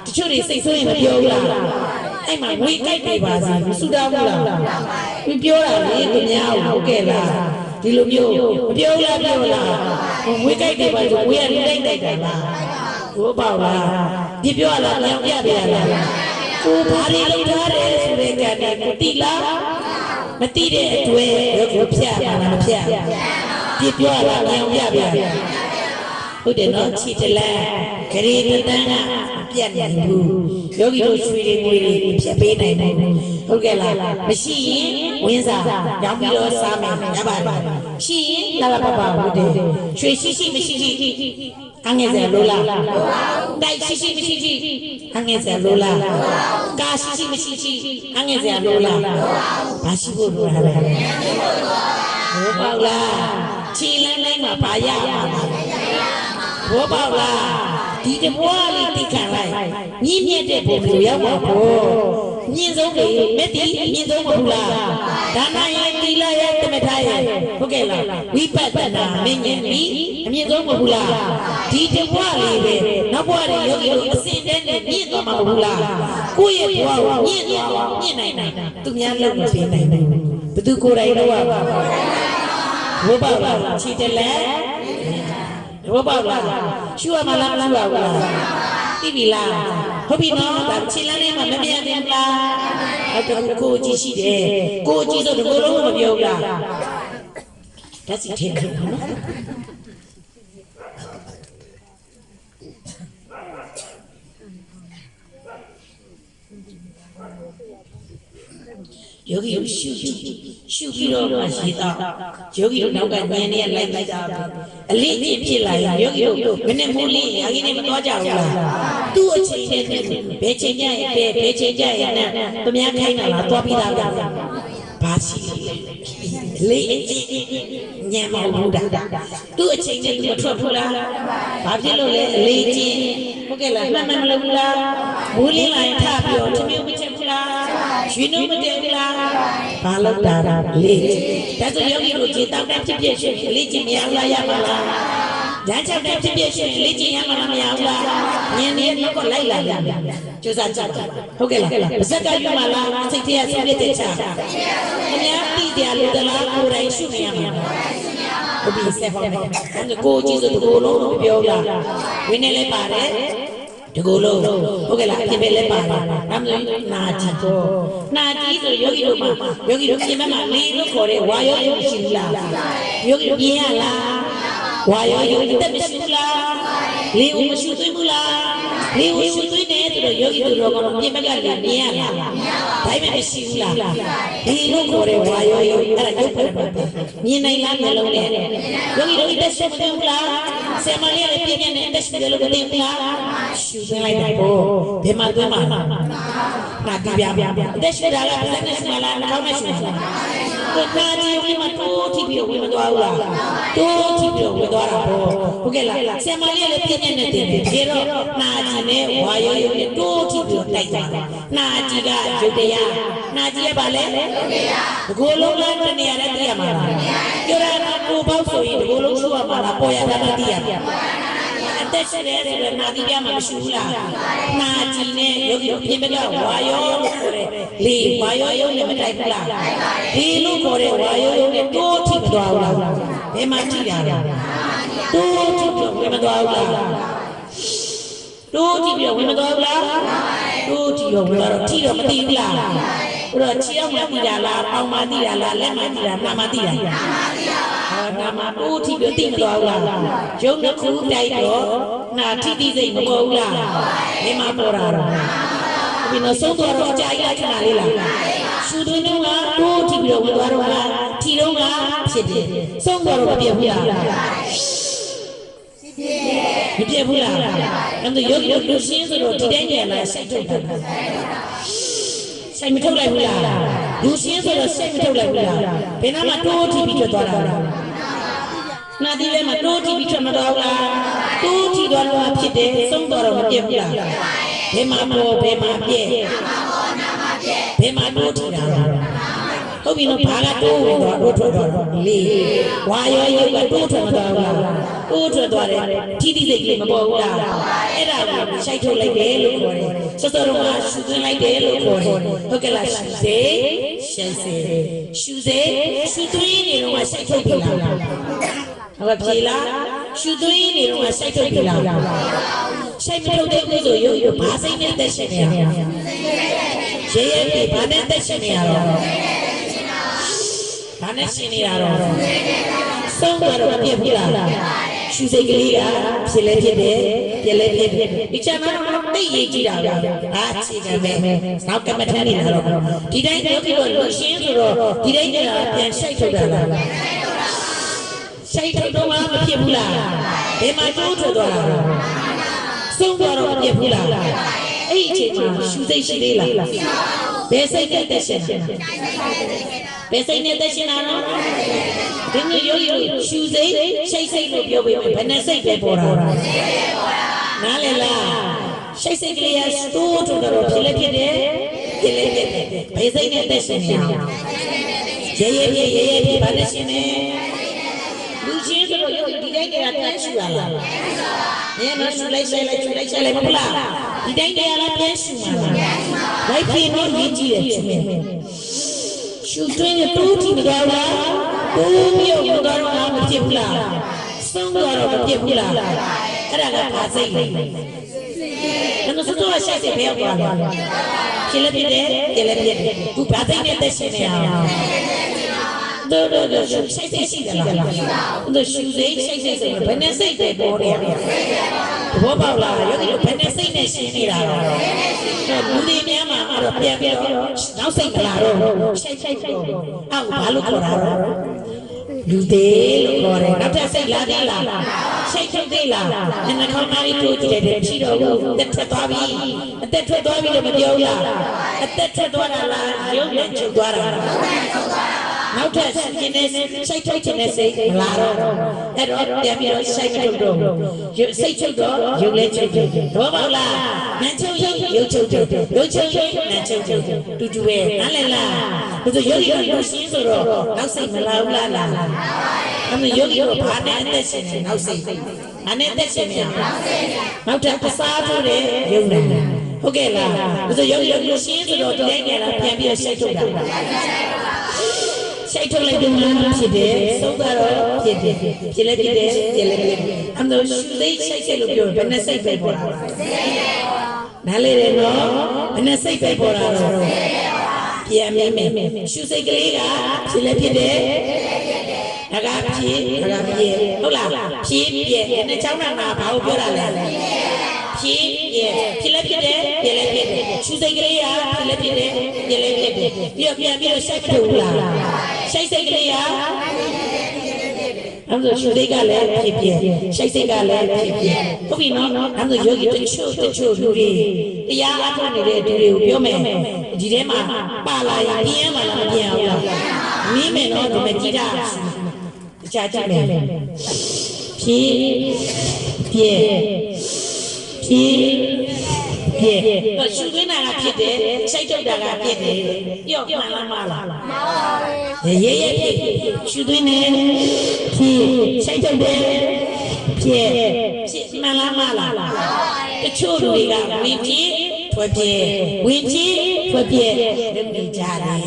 တချို့တွေစိတ်ဆိုးရင်မပြောဘူးလားအဲ့မှာဝေကြိုက်နေပါစေဆူတောင်းဘူးလားသူပြောတာလေသူများဟုတ်ကဲ့လားဒီလိုမျိုးမပြောလားပြောလားဝေကြိုက်နေပါစေဝေရလိုက်တိုက်တယ်လားဘောပေါက်လားဒီပြောရလားမြောင်ပြပြရလားကိုဘာတွေလုပ်ထားတယ်ဆိုတဲ့ကံနဲ့ကိုတိလားမတိတဲ့အတွက်ကိုဖြတ်ပါလားမဖြတ်ဒီပြောရလားမြောင်ပြပြဟုတ်တယ်နော်ခြေတလန်းဂရေတန်းကပြတ်နေဘူးယောဂီတို့ရွှေတွေငွေတွေဖြတ်ပေးနိုင်တယ်ဟုတ်ကဲ့လားမရှိရင်ဝင်းစားရောင်းပြီးတော့စားမယ်ရပါတယ်ရှိရင်လာလာပါပါဟုတ်တယ်ရွှေရှိမရှိအငယ်စဲလိုလားတိုက်ရှိမရှိအငယ်စဲလိုလားကာရှိမရှိအငယ်စဲလိုလားဘာရှိဖို့လိုလားဘောပေါက်လားခြေလန်းတိုင်းမှာပါရမှာဘောပေါက်လားဒီတဘွားလေးတိခံလိုက်မြင့်မြတ်တဲ့ဘုံကိုရောက်ပါဘောမြင့်ဆုံးလေမက်တီမြင့်ဆုံးမဟုတ်လားဒါနရဲ့သီလရဲ့တမထရဲ့ဟုတ်ကဲ့လားဝိပဿနာမင်းဉာဏ်ဒီအမြင့်ဆုံးမဟုတ်လားဒီတဘွားလေးပဲနောက်ဘွားတွေယောဂီတို့အစဉ်တည်းနဲ့မြင့်သွားမှာမဟုတ်လားကိုယ့်ရဲ့ဘွားကိုမြင့်သွားမြင့်နိုင်သူများလုံးမပေးနိုင်ဘူးဘသူကိုယ်တိုင်တော့ဘောပေါက်လားခြေတလက် ဘောပေါက်လားရှူရမလားမရှူရဘူးလားသိပြီလားဟုတ်ပြီနော်ဒါခြေလမ်းလေးမှာမပြတ်သေးဘူးလားဟုတ်ကဲ့ကိုကြည့်ရှိတယ်ကိုကြည့်ဆိုတကူလုံးမပြောဘူးလားဓာတ်စီထည့်တယ်နော်ယောဂီတို့ရှုပြီးတော့မှရှိတော့ယောဂီတို့နောက်ကဉာဏ်နဲ့လိုက်တာအလေးအကျင့်ဖြစ်လာရင်ယောဂီတို့မနဲ့မိုးလေးရာကြီးနဲ့မသွားကြဘူးလားသူ့အချိန်နဲ့ဘယ်ချိန်ကြရင်ဘယ်ချိန်ကြရင်နဲ့သူများခိုင်းတာလားသွားပြီးသားလားဘာရှိလဲလေးအကျင့်ဉာဏ်မဟုတ်တာသူ့အချိန်နဲ့သူမထွက်ဘူးလားဘာဖြစ်လို့လဲအလေးအကျင့်ဟုတ်ကဲ့လားမှန်မှန်မလုပ်ဘူးလားမိုးလေးလာရင်ထပြီးတော့သမီးမချက်ဘူးလားရွှေနှုတ်မတည့်ဘူးလားဘာလို့တာလေးဒါဆိုယောဂီတို့ခြေတောက်တဲ့ဖြစ်ဖြစ်ရှင်လေးကျင်မရလားရပါလားဓာတ်ချက်တဲ့ဖြစ်ဖြစ်ရှင်လေးကျင်ရမှာမရဘူးလားညင်နေတော့လိုက်လာကျိုးစားကြဟုတ်ကဲ့လားပါဇက်ကရွတ်ပါလားစိတ်ထဲဆင်းရဲတဲ့ချာအများပြည်တယ်လို့တလားကိုယ်တိုင်ရှုနေရမှာဟုတ်ပြီဆက်ပါမယ်ကိုကြည့်ဆိုတကူလုံးလို့ပြောလားဝင်းနေလဲပါတယ်တကူလုံးဟုတ်ကဲ့လားအဖြစ်ပဲလဲပါတယ်အမှန်နာကြည့်တော့နာကြည့်ဆိုယောဂီတို့မှာယောဂီတို့ပြင်မှာလေးလို့ခေါ်တဲ့ဝါယောယုရှိဘူးလားယောဂီတို့ပြင်ရလားဝါယောယုတက်မရှိဘူးလားလေးဦးမရှိသေးဘူးလားလေးဦးရှိသေးတယ်ဆိုတော့ယောဂီတို့တော့ပြင်ဘက်ကလည်းပြင်ရလားဒါပေမဲ့မရှိဘူးလားဒီလို့ခေါ်တဲ့ဝါယောယုအဲ့ဒါရုပ်ပဲမြင်နိုင်လားနှလုံးနဲ့ယောဂီတို့တက်ရှိမသေးဘူးလားဆရာမလေးလည်းပြင်နေတက်ရှိတယ်လို့သိဘူးလားရှူသွင်းလိုက်တာပေါ့ဘယ်မှာသွင်းမှာနာကြည့်ပြအသက်ရှိတာကလက်နဲ့ရှိလားနှာခေါင်းနဲ့ရှိလားကိုယ်သားကြီးဝင်မတိုးထိပြီးဝင်မသွားဘူးလားတိုးထိပြီးဝင်သွားတာပေါ့ဟုတ်ကဲ့လားဆရာမလေးလည်းပြည့်နေတယ်ဒီတော့နာကြီးနဲ့ဝါရောရုပ်နဲ့တိုးထိပြီးတိုက်တာနာကြီးကရုပ်တရားနာကြီးကဘာလဲရုပ်တရားဒီကိုယ်လုံးလားတနေရာနဲ့သိရမှာလားပြောရတာကိုပေါ့ဆိုရင်ဒီကိုယ်လုံးရှိရမှာလားပေါ်ရတာမသိရဘူးတက်ရှိတယ်ဆိုတော့နာတိပြမှာမရှိဘူးလားနာကြည့်နဲ့ယောဂီတို့ပြင်ပကဝါယောလို့ခေါ်တယ်လေဝါယောယုံနဲ့မတိုက်ဘူးလားဒီလို့ခေါ်တဲ့ဝါယောယုံနဲ့တိုးထိမသွားဘူးလားဘယ်မှာထိတာလဲတိုးထိပြီးဝင်မသွားဘူးလားတိုးထိပြီးဝင်မသွားဘူးလားတိုးထိတော့ဝင်တော့ထိတော့မသိဘူးလားအဲ့တော့ခြေအောင်မှသိတာလားပေါင်မှသိတာလားလက်မှသိတာနှာမှသိတာနာမတိုးထိပြီးသိမသွားဘူးလားရုပ်နှစ်ခုတိုက်တော့နာထိတိစိတ်မပေါ်ဘူးလားဒီမှာပေါ်တာတော့ဒီနောက်ဆုံးတော့ကြာကြီးလိုက်ခဏလေးလားရှူသွင်းတော့တိုးထိပြီးတော့ဝင်သွားတော့ထီတော့ဖြစ်တယ်ဆုံးတော့မပြတ်ဘူးလားမပြတ်ဘူးလားအဲ့ဒါရုပ်ရုပ်လူရှင်းဆိုတော့ဒီတိုင်းနေလားစိတ်ထုတ်တာစိတ်မထုတ်လိုက်ဘူးလားလူရှင်းဆိုတော့စိတ်မထုတ်လိုက်ဘူးလားဘယ်နာမှာတိုးထိပြီးထွက်သွားတာလဲနာဒီလည်းမတိုးထိပြီးထွက်မသွားဘူးလားတိုးထိသွားတော့ဖြစ်တယ်ဆုံးတော့မပြတ်ဘူးလားဘယ်မှာပေါ်ဘယ်မှာပြည့်ဘယ်မှာတိုးထိတာလဲဟုတ်ပြီနော်ဘာကတိုးဝင်တော့တိုးထွက်တော့လေဝါရောရုပ်ကတိုးထွက်မသွားဘူးလားတိုးထွက်သွားတယ်ထိတိစိတ်ကလေးမပေါ်ဘူးလားအဲ့ဒါကိုရှိုက်ထုတ်လိုက်တယ်လို့ခေါ်တယ်စောစောတော့ရှူသွင်းလိုက်တယ်လို့ခေါ်တယ်ဟုတ်ကဲ့လားရှူစေရှိုက်စေရှူစေရှူသွင်းနေတော့ရှိုက်ထုတ်ပြီလားဟုတ်ကဲ့ဖြေလားရှူသွင်းနေတော့ရှိုက်ထုတ်ပြီလားရှိုက်မထုတ်တဲ့ကိုဆိုရုပ်ဘာစိတ်နဲ့တက်ရှင်နေရရဲရဲဘာနဲ့တက်ရှင်နေရတော့ဘာနဲ့ရှင်နေတာတော့ဆုံးတော့မပြတ်ဘူးလားရှူစိတ်ကလေးကဖြစ်လဲဖြစ်တယ်ပြလဲဖြစ်တယ်ဒီချမ်းတော့တိတ်ရေးကြည့်တာပဲအခြေခံပဲနောက်ကမထမ်းနေတာတော့ဒီတိုင်းတော့ဒီလိုလူရှင်းဆိုတော့ဒီတိုင်းကပြန်ရှိုက်ထုတ်တာလားရှိုက်ထုတ်တော့မဖြစ်ဘူးလားဘယ်မှာတိုးထွက်သွားတာဆုံးတော့မပြတ်ဘူးလားအဲ့ဒီအချိန်မှာရှူစိတ်ရှိသေးလားဘယ်စိတ်နဲ့တက်ရှင်ဘယ်စိတ်နဲ့တက်ရှင်လာတော့ဒီနေ့ရိုးရိုးရှူစိတ်ရှိတ်စိတ်လို့ပြောပေးမယ်ဘယ်နဲ့စိတ်ပဲပေါ်တာနားလည်လားရှိတ်စိတ်ကလေးကတိုးထွက်တော့ဖြစ်လဲဖြစ်တယ်ဖြစ်လဲဖြစ်တယ်ဘယ်စိတ်နဲ့တက်ရှင်နေအောင်ရဲဘာနဲ့ရှင်နေလူချင်းဆိုတော့ဒီတိုင်းကတန်းရှူလာလားညမရှူလိုက်မဟုတ်လားဒီတိုင်းကလည်းပြန်ရှူမှာလိုက်ပြင်းလို့ရေးကြည့်တယ်ရှူသွင်းတိုးထီမတော်လားတိုးမြုပ်မတော်တော့မဖြစ်ဘူးလား ဆုံးတော့မဖြစ်ဘူးလားအဲ့ဒါကဘာစိတ်လဲကျွန်တော်စိုးရရှိစိတ်ပဲရောက်သွားတယ်ဖြစ်လည်းဖြစ်တယ်ပြလည်းဖြစ်တယ်ခုဘာစိတ်နဲ့သက်ရှင်နေရအောင်တော့ရှိစိတ်ရှိတယ်လားတို့ရှိစိတ်ရှိစိတ်ဆိုဘယ်နဲ့စိတ်ပဲပေါ်နေရဘောပေါက်လာယောဂီတို့ဘယ်နဲ့စိတ်နဲ့ရှင်းနေတာတော့လူတွေများမှာအဲ့တော့ပြန်ပြီးတော့နောက်စိတ်မလာတော့ရှိအောက်ဘာလို့ခေါ်တာတော့လူသေးလို့ခေါ်တယ်နောက်ထပ်စိတ်လာသေးလားရှိတ်ထုတ်သေးလားနှခေါင်းသားလေးထိုးကြည့်တယ်ရှိတော့ဘူးအသက်ထွက်သွားပြီအသက်ထွက်သွားပြီလို့မပြောဘူးလားအသက်ထွက်သွားတာလားရုပ်နဲ့ချုပ်သွားတာနောက်ထပ်ရှင်နေစိတ်ထုတ်ခြင်းနဲ့စိတ်လာတော့အဲ့တော့ပြန်ပြီးတော့စိတ်ထုတ်တော့စိတ်ချုပ်တော့ရုပ်လည်းချုပ်တော့ပါလားနန်းချုပ်ရုပ်ချုပ်ရုပ်ချုပ်နန်းချုပ်တူတူပဲနားလည်လားဒါဆိုရုပ်ရုပ်ရှင်းဆိုတော့နောက်စိတ်မလာဘူးလားအဲ့ဒါရုပ်ရုပ်ဘာနဲ့အသက်ရှင်နေနောက်စိတ်ဘာနဲ့အသက်ရှင်နေနောက်ထပ်အစားထိုးတယ်ရုပ်နဲ့ဟုတ်ကဲ့လားဒါဆိုရုပ်ရုပ်ရှင်းဆိုတော့ဒီတိုင်းနေတာပြန်ပြီးတော့စိတ်ထုတ်တာရှိတ်ထုတ်လိုက်တယ်ဖြစ်တယ်သုံးတာတော့ဖြစ်တယ်ဖြစ်လည်းဖြစ်တယ်ပြလည်းဖြစ်တယ်အမှန်တော့စိတ်ရှိတ်လို့ပြောဘယ်နဲ့စိတ်ပဲပေါ်တာနားလေတယ်နော်ဘယ်နဲ့စိတ်ပဲပေါ်တာတော့ပြန်မြင်မယ်ရှုစိတ်ကလေးကဖြစ်လည်းဖြစ်တယ်ဒါကဖြစ်ဟုတ်လားဖြစ်ပြည့်နဲ့ချောင်းနာမှာဘာလို့ပြောတာလဲဖြစ်လည်းဖြစ်တယ်ပြလည်းဖြစ်တယ်ရှုစိတ်ကလေးကဖြစ်လည်းဖြစ်တယ်ပြလည်းဖြစ်တယ်ပြီးတော့ပြန်ပြီးတော့ရှိတ်ထုတ်လားရှိတ်စိတ်ကလေးကအဲ့ဒါရှုစိတ်ကလည်းဖြစ်ဖြစ်ရှိတ်စိတ်ကလည်းဖြစ်ဖြစ်ဟုတ်ပြီနော်အဲ့ဒါယောဂီတချို့လူတွေတရားအထုတ်နေတဲ့သူတွေကိုပြောမယ်ဒီထဲမှာပါလာရင်ပြင်းရမှာလားမပြင်းအောင်လားမင်းမယ်နော်ဒီမှာကြည့်တာကြားကြည့်မယ်ဖြစ်တော့ရှုသွင်းတာကဖြစ်တယ်စိတ်ထုတ်တာကဖြစ်တယ်ပြော့မှန်လားမလားမှန်ပါဘူးရေးရှုသွင်းနေဖြစ်စိတ်ထုတ်တယ်ဖြစ်မှန်လားမလားတချို့လူတွေကဝင်ဖြစ်ထွက်ပြဲဝင်ဖြစ်ထွက်ပြဲလုပ်နေကြတယ်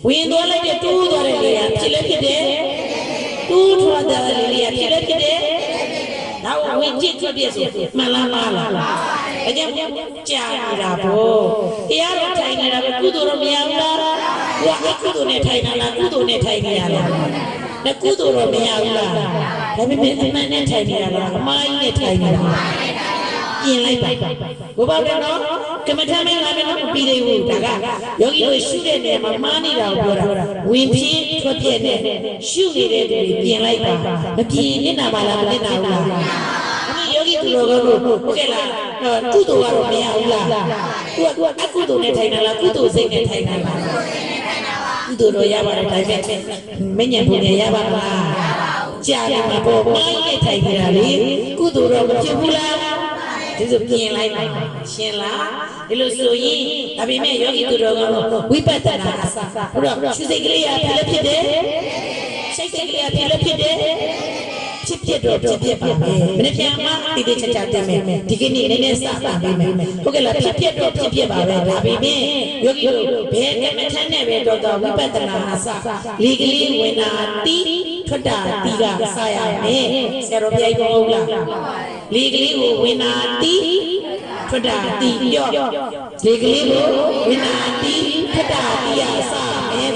ဝင်သွားလိုက်တဲ့တူးသွားတဲ့လေကဖြစ်လည်းဖြစ်တယ်တူးထွက်တဲ့လေကဖြစ်လည်းဖြစ်တယ်နောက်ဝင်ဖြစ်ထွက်ပြဲဆိုမှန်လားမလားအကျဉ်းကြာနေတာပေါ့တရားတော်ထိုင်နေတာပဲကုသိုလ်တော့မရဘူးလားကိုကကုသိုလ်နဲ့ထိုင်တာလားကုသိုလ်နဲ့ထိုင်နေရလားနဲ့ကုသိုလ်တော့မရဘူးလားဒါပေမဲ့အမှန်နဲ့ထိုင်နေရလားအမှားကြီးနဲ့ထိုင်နေတာပြင်လိုက်ပါဘုရားလည်းနော်ကမ္မထာမင်းလာမယ်နော်မပြီးသေးဘူးဒါကယောဂီတို့ရှုတဲ့နေရာမှာမှားနေတာကိုပြောတာဝင်ပြင်းထွက်ပြက်နဲ့ရှုနေတဲ့သူတွေပြင်လိုက်ပါမပြင်နေတာပါလားမနေတာဘူးလားယောဂီသူတော်ကောဟုတ်ကဲ့လားကုသိုလ်ကတော့မရဘူးလားသူကအကုသိုလ်နဲ့ထိုင်တာလားကုသိုလ်စိတ်နဲ့ထိုင်တာလားကုသိုလ်တော့ရပါတယ်ဒါပေမဲ့မဉ္ဇဉ်ဘုံနဲ့ရပါမလားကြာတယ်မှာပေါ့မိုင်းနဲ့ထိုင်နေတာလေကုသိုလ်တော့မဖြစ်ဘူးလားဒီဆိုပြင်လိုက်ပါရှင်းလားဒီလိုဆိုရင်ဒါပေမဲ့ယောဂီသူတော်ကောဝိပဿနာအစဘုရားရှုစိတ်ကလေးရဖြစ်လည်းဖြစ်တယ်စိတ်ကလေးရဖြစ်လည်းဖြစ်တယ်ဖြစ်တော့ဖြစ်ပါမယ်မနေ့ပြန်မှတည်တည်ချာချာတင်မယ်ဒီကနေ့နည်းနည်းစပါပေးမယ်ဟုတ်ကဲ့လားဖြစ်တော့ဖြစ်ပါပဲဒါပေမဲ့ယောဂီတို့ဘယ်နဲ့မထမ်းနဲ့ပဲတော့ဝိပဿနာအစလေကလေးဝင်တာတီးထွက်တာတီးကစရမယ်ဆရာတော်ဘုရားကြီးဟုတ်လားလေကလေးကိုဝင်တာတီးထွက်တာတီးပြော့လေကလေးကိုဝင်တာတီးထွက်တာတီးရစမယ်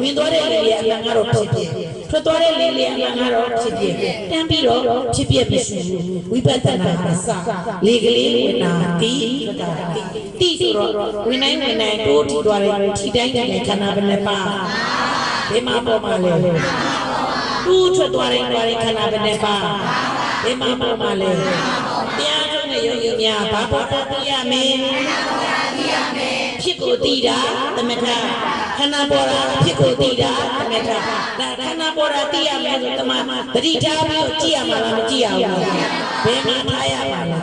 ဝင်သွားတဲ့လေအမှန်ကတော့ဖြစ်ဖြစ်ထွက်သွားတဲ့လေအမှန်ကတော့ဖြစ်ဖြစ်တန်းပြီးတော့ဖြစ်ဖြစ်မရှိဘူးဝိပဿနာအစလေကလေးဝင်တာတီးထွက်တာတီးဆိုတော့ဝင်နိုင်တိုးထီသွားတယ်ထီတိုင်းတိုင်းခန္ဓာဘယ်နှပါဘယ်မှာပေါ်မှာလဲတူးထွက်သွားတဲ့ခန္ဓာဘယ်နှပါဘယ်မှာပေါ်မှာလဲတရားထုတ်တဲ့ယောဂီများဘာပေါ်တာသိရမလဲဖြစ်ကိုသိတာသမထခန္ဓာပေါ်တာဖြစ်ကိုသိတာသမထဒါခန္ဓာပေါ်တာသိရမယ်ဆိုတမသတိထားပြီးကြည့်ရမှာလားမကြည့်ရဘူးဘယ်မှာထားရပါလဲ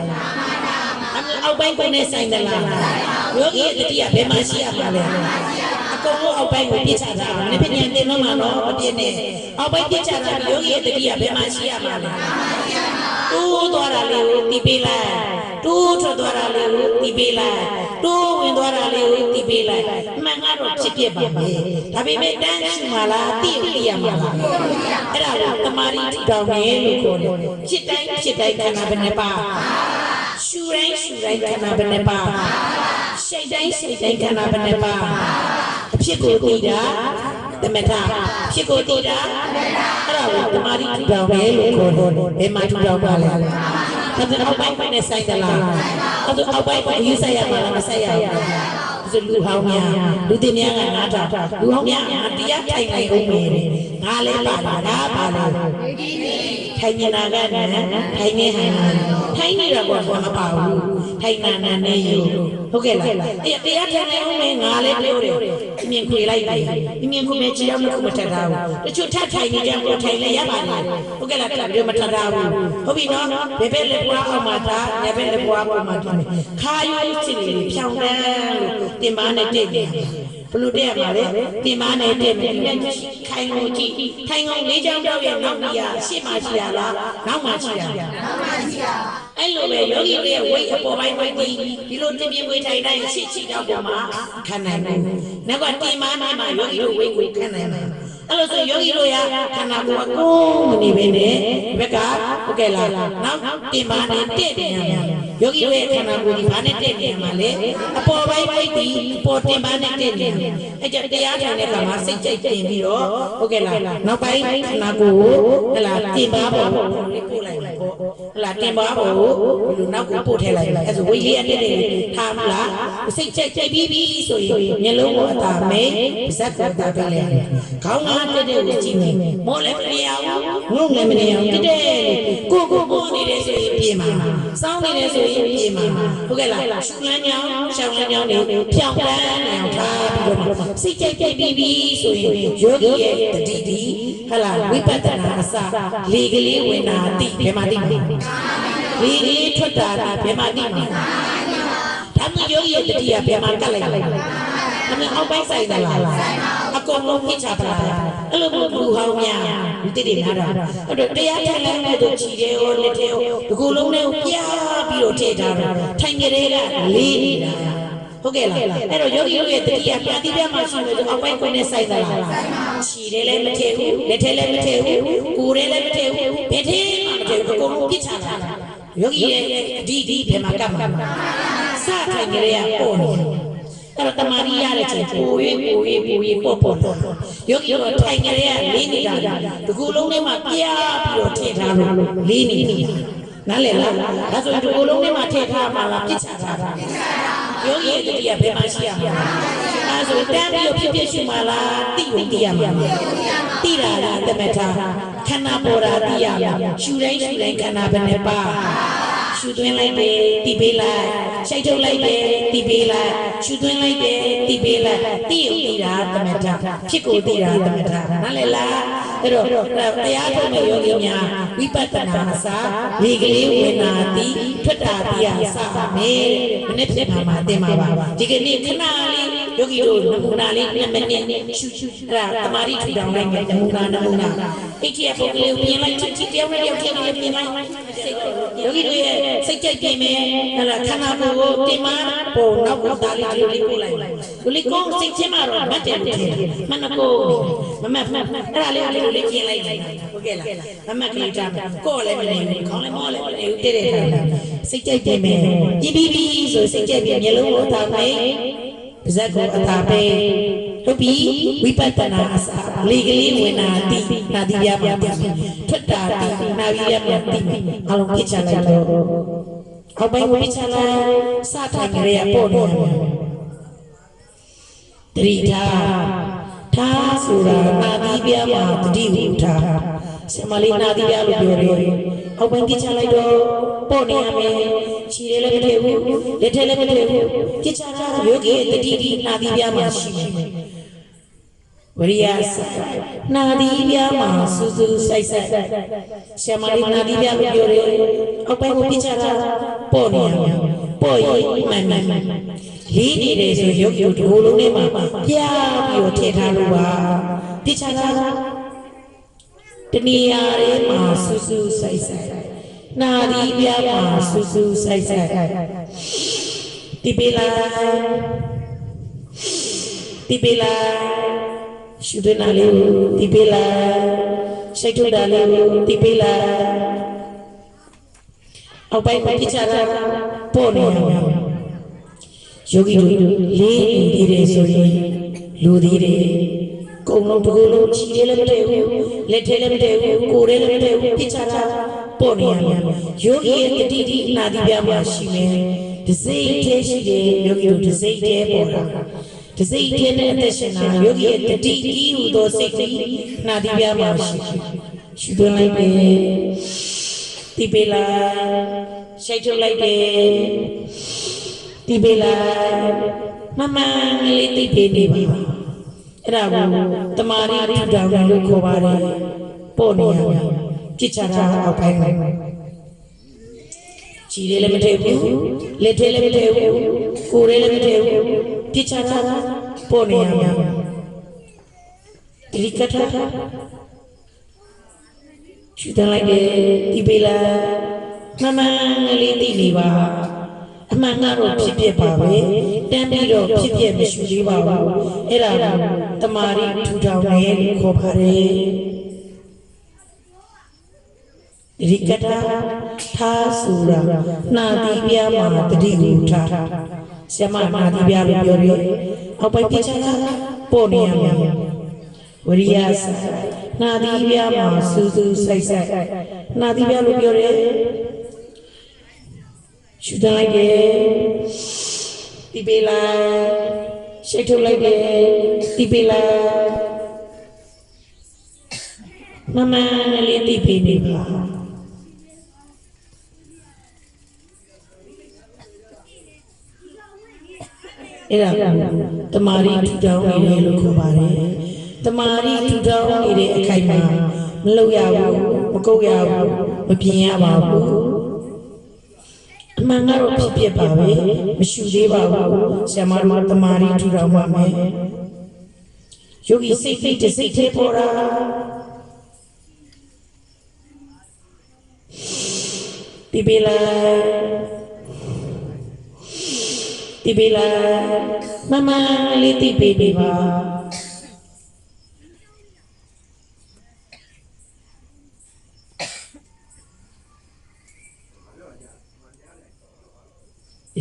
အောက်ပိုင်းကိုနဲ့ဆိုင်တယ်လားယောဂီရဲ့တတိယဘယ်မှာရှိရမှာလဲအကုန်လုံးအောက်ပိုင်းကိုပြစ်ချတာမနေ့ပြန်တင်တော့မှာတော့မပြစ်နဲ့အောက်ပိုင်းပြစ်ချတာယောဂီရဲ့တတိယဘယ်မှာရှိရမှာလဲတိုးသွားတာလေးကိုတီးပေးလိုက်တိုးထွက်သွားတာလေးကိုတီးပေးလိုက် တိုးဝင်သွားတာလေးကိုတီးပေးလိုက်မှန်ကတော့ဖြစ်ဖြစ်ပါမယ်ဒါပေမဲ့တန်းရှူမှလားတိရမှာလားအဲ့ဒါကိုတမာရီထီတောင်းမယ်လို့ခေါ်တယ်ဖြစ်တိုင်းခန္ဓာဘယ်နှပါရှူတိုင်းခန္ဓာဘယ်နှပါစိတ်တိုင်းခန္ဓာဘယ်နှပါအဖြစ်ကိုသိတာသမထဖြစ်ကိုသိတာအဲ့ဒါကိုတမာရီထီတောင်းမယ်လို့ခေါ်တယ်ဘယ်မှာထီတောင်းပါလဲအဲ့ဒါအောက်ပိုင်းနဲ့ဆိုင်သလားအဲ့ဒါအောက်ပိုင်းကိုယူဆိုင်ရမှာလားမဆိုင်ရဘူးလူဟောင်းများလူတင်များကနားထောင်လူဟောင်းများတရားထိုင်နိုင်အောင်မယ်ငါလည်းပါပါလဲထိုင်နေတာကထိုင်နေဟန်ထိုင်နေတာကမပါဘူးထိုင်နာနဲ့ယူဟုတ်ကဲ့လားအဲ့တရားထိုင်နိုင်အောင်မယ်ငါလည်းပြောတယ်မြင်ခွေလိုက်မြင်ခွေမဲ့ကြည့်အောင်မထက်တာဘူးတချို့ထထိုင်နေကြတော့ထိုင်လဲရပါတယ်ဟုတ်ကဲ့လားပြမထက်တာဘူးဟုတ်ပြီနော်ဘယ်ဘက်လက်ပွားအောင်မှာဒါဘယ်ဘက်လက်ပွားပေါ်မှာတယ်ခါရွေးချစ်လေဖြောင်းတန်းလို့တင်မနဲ့တိတ်တယ်ဘလို့တဲ့ရပါလေတင်မနဲ့တိတ်တယ်ခိုင်ကိုကြည့်ထိုင်ကုန်လေးချောင်းတော့ရဲ့နောက်ပြာရှေ့မှာရှိရလားနောက်မှာရှိရအဲ့လိုပဲယောဂီတွေရဲ့ဝိတ်အပေါ်ပိုင်းဝိတ်ဒီလိုတင်ပြဝေးထိုင်တိုင်းရှေ့ချီတော့ပေါ်မှာခံနိုင်တယ်နောက်ကတင်မနဲ့မှာယောဂီတို့ဝိတ်ကိုခံနိုင်တယ်အဲ့လိုဆိုယောဂီတို့ရခန္ဓာကိုယ်ကိုမနေဘဲနဲ့ဘက်ကဟုတ်ကဲ့လားနောက်တင်မနဲ့တဲ့နေရယောဂီတို့ရဲ့ခန္ဓာကိုယ်ဒီဘာနဲ့တဲ့နေရမှာလဲအပေါ်ပိုင်းဝိတ်ဒီအပေါ်တင်မနဲ့တဲ့နေအဲ့ကြတရားထိုင်တဲ့အခါမှာစိတ်ကြိတ်တင်ပြီးတော့ဟုတ်ကဲ့လားနောက်ပိုင်းခန္ဓာကိုယ်ဟဲ့လားတင်ပါပေါ်လေးပို့လိုက်ပေါ့ဟဲ့လားတင်ပါပေါ်လူနောက်ကိုပို့ထည့်လိုက်အဲ့ဆိုဝိတ်လေးအတက်တက်ထားမလားစိတ်ကြိတ်ပြီးဆိုရင်မျက်လုံးကိုအသာမဲဇက်ကိုတာပေးလိုက်ခေါင်းကတက်တက်ကိုကြည့်နေမောလည်းမနေအောင်ငုံလည်းမနေအောင်တက်တက်ကိုနေတယ်ဆိုရင်ပြေးမှာစောင်းနေတယ်ဆိုရင်ပြေးမှာဟုတ်ကဲ့လားရှူလန်းညောင်းရှောင်းလန်းညောင်းနေဖြောင်းပန်းနေအောင်ထားပြီးတော့စိတ်ကြိတ်ပြီးဆိုရင်ယောဂီရဲ့တတိတိဟလာဝိပဿနာအစလေကလေးဝင်တာတိဘယ်မှာတိလေကလေးထွက်တာဘယ်မှာတိမှာဒါမျိုးယောဂီရဲ့တတိယဘယ်မှာကတ်လိုက်လဲအမေအောက်ပိုင်းဆိုင်သလားအကုန်လုံးဖိချပါလားအဲ့လိုမျိုးလူဟောင်းများဒီတိတိနားတာအဲ့တော့တရားထိုင်လိုက်တဲ့သူခြေသေးရောလက်သေးရောဒီကုလုံးနဲ့ပြားပြီးတော့ထည့်ထားတာထိုင်ကြတဲ့ကလေးနေတာဟုတ်ကဲ့လားအဲ့တော့ယောဂီတို့ရဲ့တတိယပြတိပြမှာရှိလို့အောက်ပိုင်းကိုနဲ့ဆိုင်သလားခြေသေးလည်းမထည့်ဘူးလက်သေးလည်းမထည့်ဘူးကိုယ်သေးလည်းမထည့်ဘူးဘယ်သေးမှမထည့်ဘူးအကုန်လုံးဖိချတာယောဂီရဲ့ဒီဘယ်မှာကပ်မှာစထိုင်ကြရပေါ့နော်အဲ့တော့တမာရီရတဲ့ချိန်ပို၍ပေါ့ယောဂီတို့ထိုင်ကြရလေးနေတာဒီကုလုံးထဲမှာပြားပြီးတော့ထည့်ထားလို့လေးနေနားလည်လားဒါဆိုဒီကုလုံးထဲမှာထည့်ထားမှာလားပြစ်ချထားတာယောဂီရဲ့တတိယဘယ်မှာရှိရမှာအဲဆိုတန်းပြီးတော့ဖြစ်ရှုမှာလားတိကိုသိရမှာတိတာလားတမထခန္ဓာပေါ်တာသိရမှာရှူတိုင်းခန္ဓာဘယ်နဲ့ပါရှူသွင်းလိုက်တယ်တီးပေးလိုက်ရှိုက်ထုတ်လိုက်တယ်တီးပေးလိုက်ရှူသွင်းလိုက်တယ်တီးပေးလိုက်တိကိုသိတာတမထဖြစ်ကိုသိတာတမထနားလည်လားအဲ့တော့တရားထုတ်မဲ့ယောဂီများဝိပဿနာအစာလေကလေးဝင်နာတိထွက်တာတရားစမယ်မနေ့ဖြစ်မှာတင်ပါပါဒီကနေ့ခဏလေးယောဂီတို့နမူနာလေး2မိနစ်ရှူအဲ့ဒါတမာရီထူထောင်လိုက်မယ်နမူနာအိတ်ကြီးပုတ်ကလေးကိုပြင်လိုက်ချစ်တယောက်နဲ့တယောက်ချင်းလေးပြင်လိုက်ယောဂီတို့ရဲ့စိတ်ကြိုက်ပြင်မယ်ဟလာခန္ဓာကိုယ်ကိုတင်မပေါ်နောက်ကိုဒါလေးပို့လိုက်လူလေးကောင်းစိတ်ချင်းမှာတော့မတ်တယ်လို့မနကိုမမတ်အဲ့ဒါလေးလေးပြင်လိုက်ဟုတ်ကဲ့လားမမတ်ကလေးတာကော့လည်းမနေဘူးခေါင်းလည်းမောလည်းမနေဘူးတဲ့စိတ်ကြိုက်ပြင်မယ်ပြီးဆိုစိတ်ကြိုက်ပြင်မျက်လုံးကိုထားမယ်ပါဇက်ကိုအသာပေးဟုတ်ပြီဝိပဿနာအစာလေကလေးဝင်နာတိနာတိရမှာထွက်တာတိနာတိရမှာတိအလုံးပြချလိုက်တော့ဟောပိုင်းဝိချလိုက်စထိုင်ကြရပေါ့နေတတိထားဆိုတာနာတိပြမှာတတိဝိထားဆမလေးနာတိပြလို့ပြောတယ်ဟောပိုင်းပြချလိုက်တော့ပေါ့နေရမယ်ခြေလည်းမထည့်ဘူးလက်ထက်လည်းမထည့်ဘူးပြချတာယောဂီတတိတိနာတိပြမှာရှိတယ်ဝရိယနာဒီပြမှာစူးစူးဆိုင်ဆရာမလေးနာဒီပြလို့ပြောတယ်အောက်ပိုင်းကိုပြချတာပေါ့နေရပေါ့ရင်မှန်လေးနေတယ်ဆိုရုပ်ရုပ်ဒီလိုလုံးထဲမှာပြပြီးတော့ထည့်ထားလို့ပါပြချတာတဏှာရဲမှာစူးစူးဆိုင်နာဒီပြမှာစူးစူးဆိုင် တိပိလာတိပိလာရှုဒနာလေးတိပိလာစိတ်ထုတ်တာလေးတိပိလာအောက်ပိုင်းမှာပြချတာပေါ်နေရမယ်ယောဂီတို့လေးနေသေးတယ်ဆိုရင်လူသေးတယ်ကုံလုံးတစ်ခုလုံးခြေလည်းမတည့်ဘူးလက်ထဲလည်းမတည့်ဘူးကိုယ်လည်းမတည့်ဘူးပြချတာပေါ်နေရမယ်ယောဂီရဲ့တတိတိနာတိပြမှာရှိမယ်ဒစိတ်ထဲရှိတယ်ယောဂီတို့ဒစိတ်ထဲပေါ်တာဒစိတ်ထဲနဲ့အသက်ရှင်တာယောဂီရဲ့တတိတိဟူသောစိတ်တိနာတိပြမှာရှိသွင်းလိုက်တယ်တိပိလာရှိတ်ထုတ်လိုက်တယ်တိပိလာမမလေးတိပိနေပါအဲ့ဒါကိုတမာရီထူထောင်လို့ခေါ်ပါတယ်ပို့နေရမယ်ပြစ်ချတာအောက်ပိုင်းခြေလည်းမထည့်ဘူးလက်ထဲလည်းမထည့်ဘူးကိုယ်လည်းမထည့်ဘူးပြစ်ချတာပို့နေရမယ်ဒီကထရှုတင်လိုက်တယ်ဒီပေလာမမလေးသိနေပါအမှန်ကတော့ဖြစ်ဖြစ်ပါပဲတန်းပြီးတော့ဖြစ်ဖြစ်မရှိသေးပါဘူးအဲ့ဒါကတမာရီထူထောင်တယ်လို့ခေါ်ပါတယ်ဒီကထာထားဆိုတာနာတိပြမှာတတိကိုထားဆရာမနာတိပြလို့ပြောပြီးအောက်ပိုက်ပြချတာပေါ်နေရမယ်ဝရိယနာတိပြမှာစူးစူးဆိုင်ဆိုင်နာတိပြလို့ပြောတယ်ရှုတင်လိုက်တယ်ဒီပေလာရှိတ်ထုတ်လိုက်တယ်ဒီပေလာမမလေးဒီပေနေပါအဲ့ဒါတမာရီထူထောင်နေတယ်လို့ခေါ်ပါတယ်တမာရီထူထောင်နေတဲ့အခိုက်မှာမလုပ်ရဘူးမကုတ်ရဘူးမပြင်းရပါဘူးအမှန်ကတော့ဖြစ်ဖြစ်ပါပဲမရှိသေးပါဘူးဆရာမတို့တမာရီထူထောင်ပါမယ်ယောဂီစိတ်ဖိတ်စိတ်သေးပေါ်တာဒီပေလာဒီပေလာမမလေးတိပေနေပါ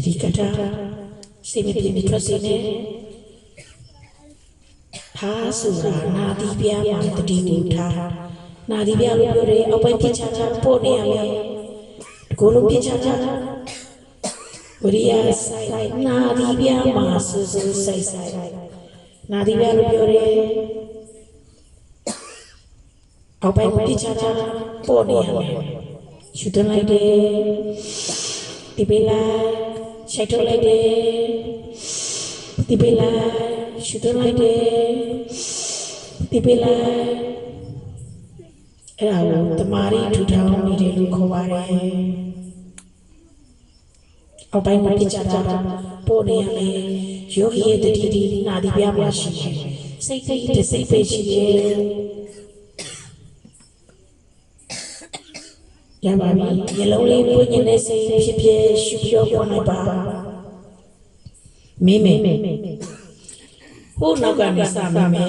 ဒီကတာစိတ်မပြေမထွက်စေနဲ့ထားဆိုတာနာတိပြမှာတတိကိုထားနာတိပြလို့ပြောတယ်အောက်ပိုင်းပြချတာပို့နေရမယ်ဒီကိုလုံးပြချတာဝရိယဆိုင်နာတိပြမှာစူးစူးဆိုင်ဆိုင်နာတိပြလို့ပြောတယ်အောက်ပိုင်းပြချတာပို့နေရမယ်ယူတင်လိုက်တယ်ဒီပေလာရှိတ်ထုတ်လိုက်တယ်ဒီပေလာရှုတင်လိုက်တယ်ဒီပေလာအဲ့ဒါကိုတမာရီထူထောင်နေတယ်လို့ခေါ်ပါတယ်အောက်ပိုင်းမှာပြချတာပို့နေရမယ်ယောဂီရဲ့တတိတိနာတိပြမှာရှိတယ်စိတ်စိတ်တစ်စိတ်ပဲရှိတယ်ရပါပြီရေလုံးလေးပွင့်နေတဲ့စိတ်ဖြစ်ဖြစ်ရှုပြောပေါ်နိုင်ပါမိမေဟိုနောက်ကနေစပါမယ်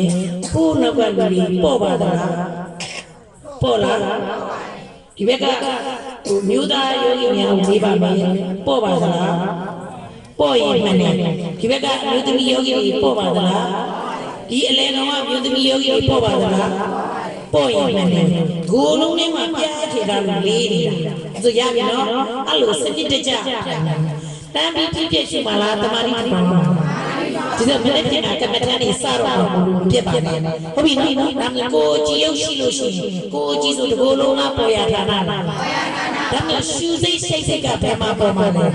ဟိုနောက်ကလူတွေပေါ့ပါတော့ပေါ့လားဒီဘက်ကဟိုမြို့သားယောဂီများကိုမေးပါမယ်ပေါ့ပါသလားပေါ့ရင်မှန်တယ်ဒီဘက်ကမြို့သမီးယောဂီတွေပေါ့ပါသလားဒီအလဲတော်ကမြို့သမီးယောဂီတွေပေါ့ပါသလားပေါ့ရင်မှန်တယ်ဂိုလုံးထဲမှာပြားထေတာလို့လေးနေတာဆိုရပြီနော်အဲ့လိုစနစ်တကျတမ်းပြီးဖြစ်ရှိမှလားတမာတိပါမှာဒီတော့မနေ့ကကမ္ဘာတန်းနေစတော့ဖြစ်ပါနဲ့ဟုတ်ပြီနော်ဒါမျိုးကိုကြည်ရုပ်ရှိလို့ရှိရင်ကိုကြည်ဆိုတကိုယ်လုံးလားပေါ်ရဌာနလားဒါမျိုးရှူစိတ်စိတ်စိတ်ကဘယ်မှာပေါ်မှာလဲ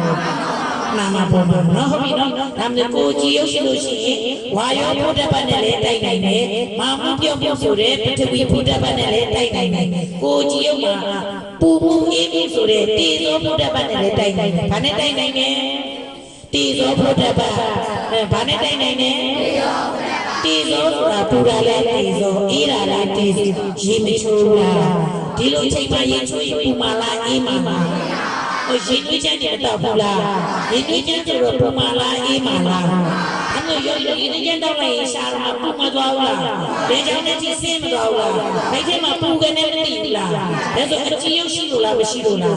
နာမပေါ်မှာနော်ဟုတ်ပြီနော်ဒါမျိုးကိုကြည်ရုပ်ရှိလို့ရှိရင်ဝါယောဘုဒ္ဓဘတ်နဲ့လည်းတိုက်နိုင်တယ်မာမှုပြော့ပြော့ဆိုတဲ့ပထဝီဘုဒ္ဓဘတ်နဲ့လည်းတိုက်နိုင်တယ်ကိုကြည်ရုပ်မှာပူပူအေးအေးဆိုတဲ့တေဇောဘုဒ္ဓဘတ်နဲ့လည်းတိုက်နိုင်တယ်ဘာနဲ့တိုက်နိုင်လဲတေဇောဘုဒ္ဓဘတ်ဘာနဲ့တိုက်နိုင်လဲတေဇောဆိုတာပူတာလဲတေဇောအေးတာလဲတေဇောရေမချိုးလားဒီလိုချိန်မှရေချိုးရင်ပူမာလားအေးမာလား ရေနွေးချမ်းနေတော့ဘူးလားရေနွေးချမ်းဆိုတော့ပူမာလားအေးမာလားအဲ့လိုရေနွေးချမ်းတော့လိုက်ရှာတော့ပူမသွားဘူးလားဒီကြောင့်လည်းဒီစင်းမသွားဘူးလားဘိုက်ထဲမှာပူကနေမသိဘူးလားဒါဆိုအကြည့်ရုပ်ရှိလို့လားမရှိလို့လား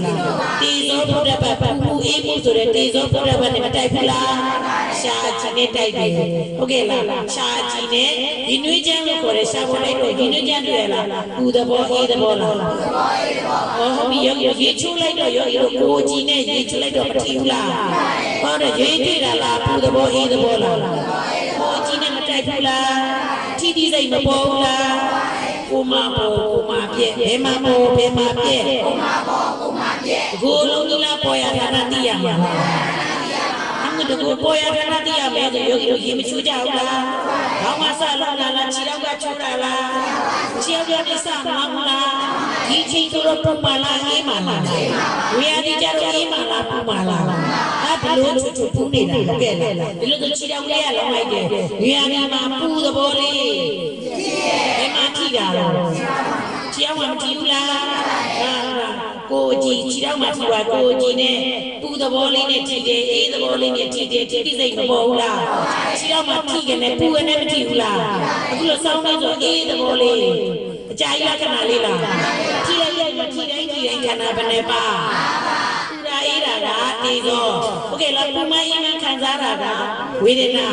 တေဇောဘုရားဘပူအေးမှုဆိုတဲ့တေဇောဘုရားဘနဲ့မတိုက်ဘူးလားရှာကြည့်နဲ့တိုက်တယ်ဟုတ်ကဲ့လားရှာကြည့်နဲ့ရေနွေးချမ်းလို့ခေါ်တဲ့ရှာပေါ်လိုက်တော့ရေနွေးချမ်းတွေ့ရလားပူသဘောအေးသဘောလားဟုတ်ပြီရေချိုးလိုက်တော့ရောကိုကြီးနဲ့ရေချိုးလိုက်တော့မထီဘူးလားဟုတ်တယ်ရေတွေ့တာလားပူသဘောအေးသဘောလားကိုကြီးနဲ့မတိုက်ဘူးလားထီစိတ်မပေါ်ဘူးလားကိုမပေါ်ကိုမပြည့်ဘယ်မှာပေါ်ဘယ်မှာပြည့်ကိုမပေါ်ကိုမပြည့်ကိုလုံးကြီးလားပေါ်ရတာသိရမှာအမှန်တကူပေါ်ရတာသိရမယ်ဆိုယောဂီတို့ရေမချိုးကြဘူးလားခေါင်းမဆလောက်လားခြေထောက်ကချိုးတာလားခြေထောက်ကစမှာမလားဒီချင်းဆိုတော့ပူမာလားအေးမာလားဝေယတိကြတော့အေးမာလားပူမာလားဘလို့ချူပူနေတာဟုတ်ကဲ့လားဒီလိုခြေထောက်လေးရလောင်းလိုက်တယ်ဝေယတိမှာပူသဘောလေးဘယ်မှာထိတာလဲခြေထောက်မှာမထိဘူးလားကိုကြီးခြေထောက်မှာထိပါကိုကြီးနဲ့ပူသဘောလေးနဲ့ထိတယ်အေးသဘောလေးနဲ့ထိတယ်ထိစိတ်မပေါ်ဘူးလားခြေထောက်မှာထိကနေပူကနေမထိဘူးလားအခုလိုစောင်းနေဆိုအေးသဘောလေးအကြာကြီးခဏလေးလားထိလိုက်မထိတိုင်းခန္ဓာဘယ်နဲ့ပါပူရာအေးတာကတေဇောဟုတ်ကဲ့လားပူမအေးမှခံစားတာကဝေဒနာ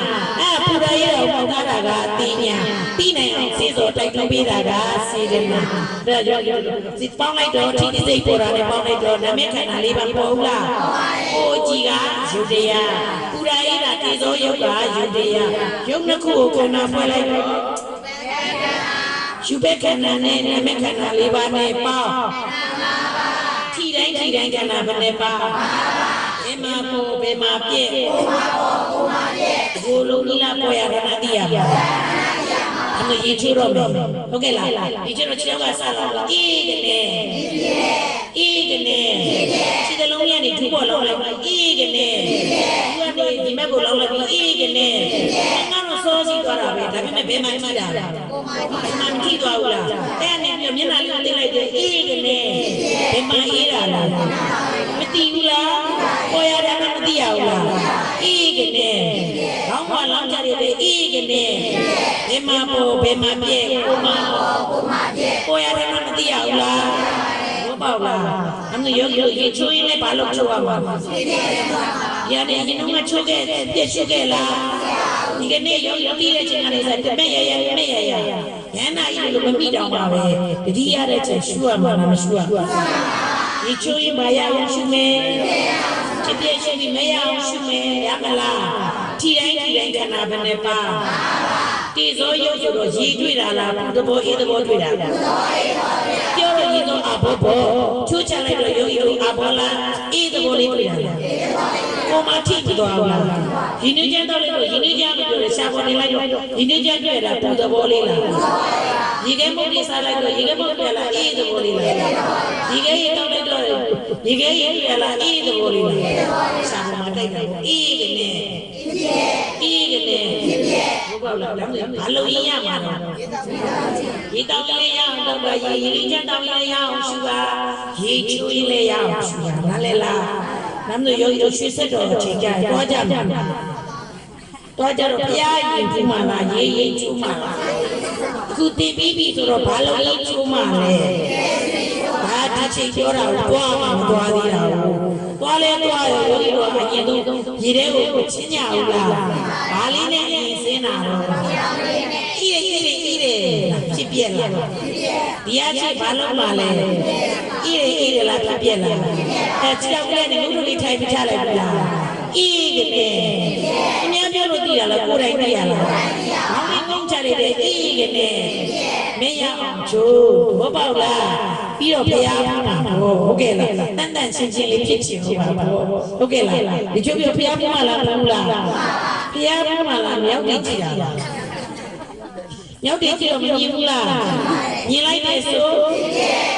ပူရာအေးတော့ပေါက်တာကသိညာသိနိုင်အောင်စေစောတိုက်တွန်းပေးတာကစေတနာဒါကြောင့်ဒီပေါင်းလိုက်တော့ထိစိတ်ပေါ်တာနဲ့ပေါင်းလိုက်တော့နာမည်ခန္ဓာလေးပါပေါ်ဘူးလားကိုကြီးကယုတ်တရားပူရာအေးတာတေဇောယုတ်ကယုတ်တရားယုတ်နှစ်ခုကိုကိုယ်နာဖွဲ့လိုက်တော့ယူဘက်ခန္ဓာနဲ့နာမည်ခန္ဓာလေးပါးနဲ့ပေါင်းထိတိုင်းခန္ဓာဘယ်နဲ့ပါဘယ်မှာပေါ်ဘယ်မှာပြည့်ကိုလုံးကြီးလားပေါ်ရတာသိရပါအမေရေချိုးတော့မယ်ဟုတ်ကဲ့လားဒီချိုးတော့ခြေထောက်ကဆလာအေးကနေခြေတလုံးရနေထူပေါ်လောက်လိုက်အေးကနေသူကနေဒီမဲ့ကိုလောက်လိုက်အေးကနေငါတို့စောစီသွားတာပဲဒါပေမဲ့ဘယ်မှာထိတာလဲမှန်ထိသွားဘူးလားအဲ့နဲ့မျက်နှာလေးတင်လိုက်တယ်အေးကနေဘယ်မှာအေးတာလဲမသိဘူးလားပေါ်ရတာမသိရဘူးလားအေးကနေခေါင်းကလောင်းကြတယ်အေးကနေဘယ်မှာပေါ်ဘယ်မှာပြည့်ကိုမပေါ်ရတာမသိရဘူးလားပေါ့လားအမေယောဂီတို့ရေချိုးရင်းနဲ့ဘာလို့ချိုးရမှာရတယ်အရင်ကချိုးခဲ့ပြည့်ရှိခဲ့လားဒီကနေ့ယောဂီတို့ပြီးတဲ့ချိန်ကနေဆိုတမက်ရရရန်နာကြီးလို့မမိတော့ပါပဲတတိရတဲ့ချိန်ရှူရမှာလားမရှူရရေချိုးရင်းဘာရအောင်ရှူမယ်ဖြစ်ပြည့်ရှိပြီးမရအောင်ရှူမယ်ရမလားထိတိုင်းခန္ဓာဘယ်နဲ့ပါတေဇောယုတ်ဆိုတော့ရေတွေ့တာလားသဘောအေးသဘောတွေ့တာလားပြောလို့ရေတော့အဘောဘောချိုးချလိုက်တော့ယုတ်အဘောလားအေးသဘောလေးတွေ့တာလားကိုမထိသွားဘူးလားဒီနေ့ကျတော့လေဒီနေ့ကျမပြောတယ်ရှာပေါ်နေလိုက်တော့ဒီနေ့ကျတွေ့တာပူသဘောလေးလားရေခဲမုတ်လေးစားလိုက်တော့ရေခဲမုတ်ပြလာအေးသဘောလေးလားရေခဲရေတောက်လိုက်တော့ရေခဲရေပြလာအေးသဘောလေးလားရှာပေါ်မှာတိုက်တာအေးကနေဟုတ်ပါလားဘာလို့ရမှာလဲရေတောက်လေးရအောင်တော့ပါရေချက်တောက်လေးရအောင်ရှူပါရေချိုးလေးရအောင်ရှူပါနားလဲလားနမ်းတို့ယောဂီတို့ရွှေဆက်တော်ချိန်ကြတော့ကြမှာတော့ကြတော့ဘုရားရင်ကျူးမှာလားရေကျူးမှာလားအခုတည်ပြီးပြီဆိုတော့ဘာလို့ရေကျူးမှာလဲဘာဒီချိန်ပြောတာကိုတွားမှမတွားသေးတာကိုတွားလဲတွားရောယောဂီတို့အရင်ဆုံးရေထဲကိုချင်းညာဘူးလားဘာလေးနဲ့အရင်စင်းတာတော့အေးဖြစ်ပြက်လာဒီအချက်ဘာလို့မှလဲအေးလားဖြစ်ပြက်လာခြေထောက်ကလည်းငုတ်လေးထိုင်ပြချလိုက်ပြီလားအေးကနေအများပြောလို့သိရလားကိုယ်တိုင်သိရလားခေါင်းလေးငုံချလိုက်တယ်အေးကနေမရအောင်ချိုးဘောပေါက်လားပြီးတော့ဘုရားမှာဟုတ်ကဲ့လားတန်ရှင်းလေးဖြစ်ချင်ဟုတ်ပါဟုတ်ကဲ့လားဒီချိုးပြဘုရားမှာလားမဟုတ်လားဘုရားမှာလားမြောက်ကြည့်တာပါမြောက်တယ်ကြည့်တော့မမြင်ဘူးလားမြင်လိုက်တယ်ဆို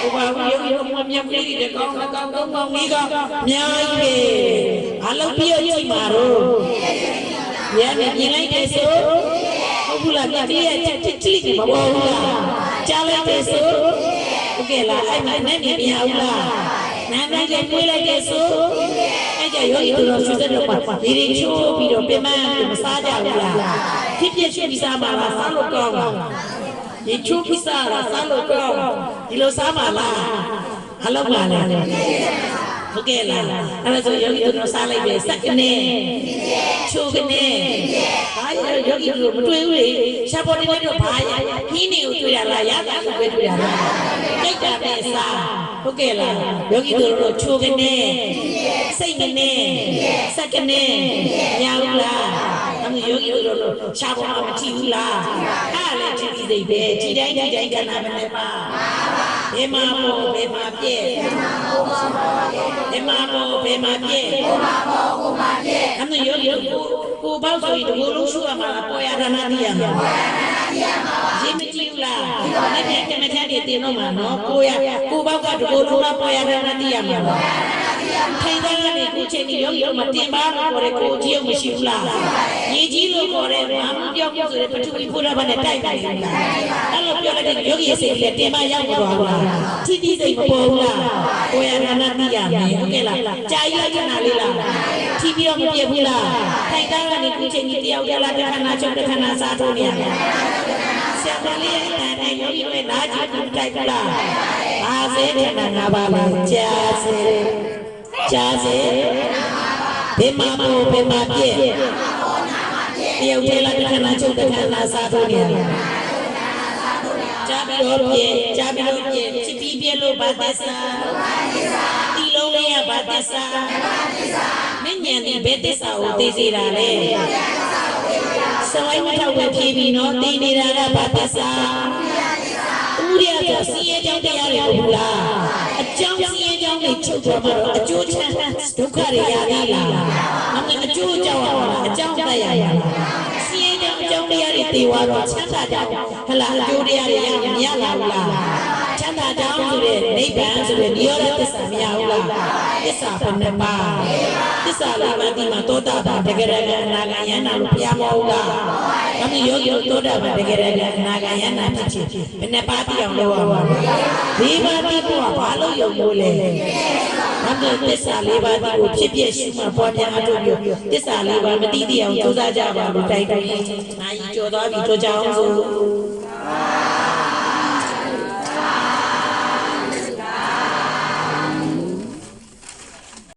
ဟိုပါရုပ်ရုပ်မြောက်ကလေးတွေကောင်းလေးကအများကြီးပဲအလုပ်ပြီးကြည့်ပါတော့မြင်လိုက်တယ်ဆိုဟုတ်ဘူးလားပြည့်ရဲ့တိတိမပေါ်ဘူးလားကြားလိုက်တယ်ဆိုဟုတ်ကဲ့လားအဲ့မှာနဲ့မြင်ရဘူးလား နာမည်ကိုတွေးလိုက်တဲ့ဆိုအဲ့ကြယောဂီတို့ရွှေစက်တော့ပါဒီရင်ချိုးပြီးတော့ပြမမစားကြဘူးလားဖြစ်ဖြစ်ရှိပြီးစားမှာလားစားလို့ကောင်းလားဒီချိုးပြီးစားလားစားလို့ကောင်းဒီလိုစားမှာလားအလုပ်ပါလေဟုတ်ကဲ့လားအဲ့ဒါဆိုယောဂီတို့စားလိုက်ပဲစက်ကနေချိုးကနေဘာယောဂီတို့မတွေ့ဘူးလေရှာပေါ်နေတော့ဘာရခင်းနေကိုတွေ့ရလားရတာကိုပဲတွေ့ရလားကြိတ်တာပဲစားဟုတ်ကဲ့လားယောဂီတို့ချိုးကနေစိတ်ကနေစက်ကနေညာဘူးလားအမှုယောဂီတို့ရှာပေါ်မှာမကြည့်ဘူးလားအဲ့ဒါလည်းကြည့်ပြီးစိတ်ပဲကြည်တိုင်းကဏ္ဍပဲနဲ့ပါဘယ်မှာပေါ်ဘယ်မှာပြည့်ဘယ်မှာပေါ်ဘယ်မှာပြည့်အမှုယောဂီကိုပေါ့ဆိုရင်ဒီလိုလုံးရှုရမှာပေါ်ရတာနာတိရမှာရင်းမကြည့်ဘူးလားလက်ပြကမ္မထတွေတင်တော့မှာနော်ကိုပေါ့ကဒီလိုလုံးလားပေါ်ရတာနာတိရမှာထိုင်သားကနေကိုချင်းဒီယောဂီတို့မတင်ပါလို့ခေါ်တဲ့ကိုကြည့်အောင်မရှိဘူးလားရေကြီးလို့ခေါ်တဲ့ဘာမှပြောင်းဆိုတဲ့ပထဝီဖုရားဘာနဲ့တိုက်တယ်လားအဲ့လိုပြောလိုက်တဲ့ယောဂီရဲ့စိတ်ကတင်ပါရောက်သွားဘူးလားထိတိစိတ်မပေါ်ဘူးလားကိုရနာနာတိရမယ်ဟုတ်ကဲ့လားကြာကြီးလိုက်ခဏလေးလားထိပြီးတော့မပြည့်ဘူးလားထိုင်သားကနေကိုချင်းဒီတယောက်တည်းလားတစ်ခဏချုပ်တစ်ခဏစားထိုးနေရတယ်ဆရာမလေးရဲ့အဲ့ယောဂီတို့ရဲ့နားကြည့်ပြီးတိုက်ဘူးလားဘာစေတဲ့နာပါလဲကြာစေဘယ်မှာပေါ်ဘယ်မှာပြည့်တယောက်တည်းလားတစ်ခဏချုပ်တစ်ခဏစားထိုးနေရတယ်ကြာပြီးတော့ပြည့်ချစ်ပြီးပြည့်လို့ဘာသစ္စာဒီလုံးလေးကဘာသစ္စာမဉ္ဇဉ်ဒီဘယ်သစ္စာကိုသိစေတာလဲစဝိုင်းမထောက်ပဲဖြေပြီးနော်သိနေတာကဘာသစ္စာဥရိယဆိုစီးရဲကြောင်းတရားတွေဟုတ်လားအကြောင်းစီးရဲကြောင်းတွေချုပ်သွားမှာတော့အကျိုးချမ်းဒုက္ခတွေရသေးလားမမအကျိုးကြောင်းရမှာအကြောင်းတက်ရလားစီးရဲကြောင်းအကြောင်းတရားတွေသိသွားတော့ချမ်းသာကြောင်းဟလာအကျိုးတရားတွေရမရလားချမ်းသာကြောင်းဆိုတဲ့နိဗ္ဗာန်ဆိုတဲ့နိရောဓသစ္စာမရဘူးလားသစ္စာဘယ်နှပါသစ္စာလေးပါးဒီမှာသောတာပန်တကယ်တည်းအနာဂံယန္နာလို့ဘုရားမဟုတ်လားဒါမျိုးယောဂီတို့သောတာပန်တကယ်တည်းအနာဂံယန္နာဖြစ်ခြင်းဘယ်နှပါးပြအောင်လုပ်ရမှာလဲဒီပါးပြီးတော့ဘာလို့ယုံလို့လဲဒါမျိုးသစ္စာလေးပါးဒီကိုဖြစ်ဖြစ်ရှိမှပေါ်ပြန်အထုတ်ပြီးသစ္စာလေးပါးမသိသိအောင်ကြိုးစားကြပါလို့တိုက်တွန်းနိုင်ကြော်သွားပြီးတို့ကြအောင်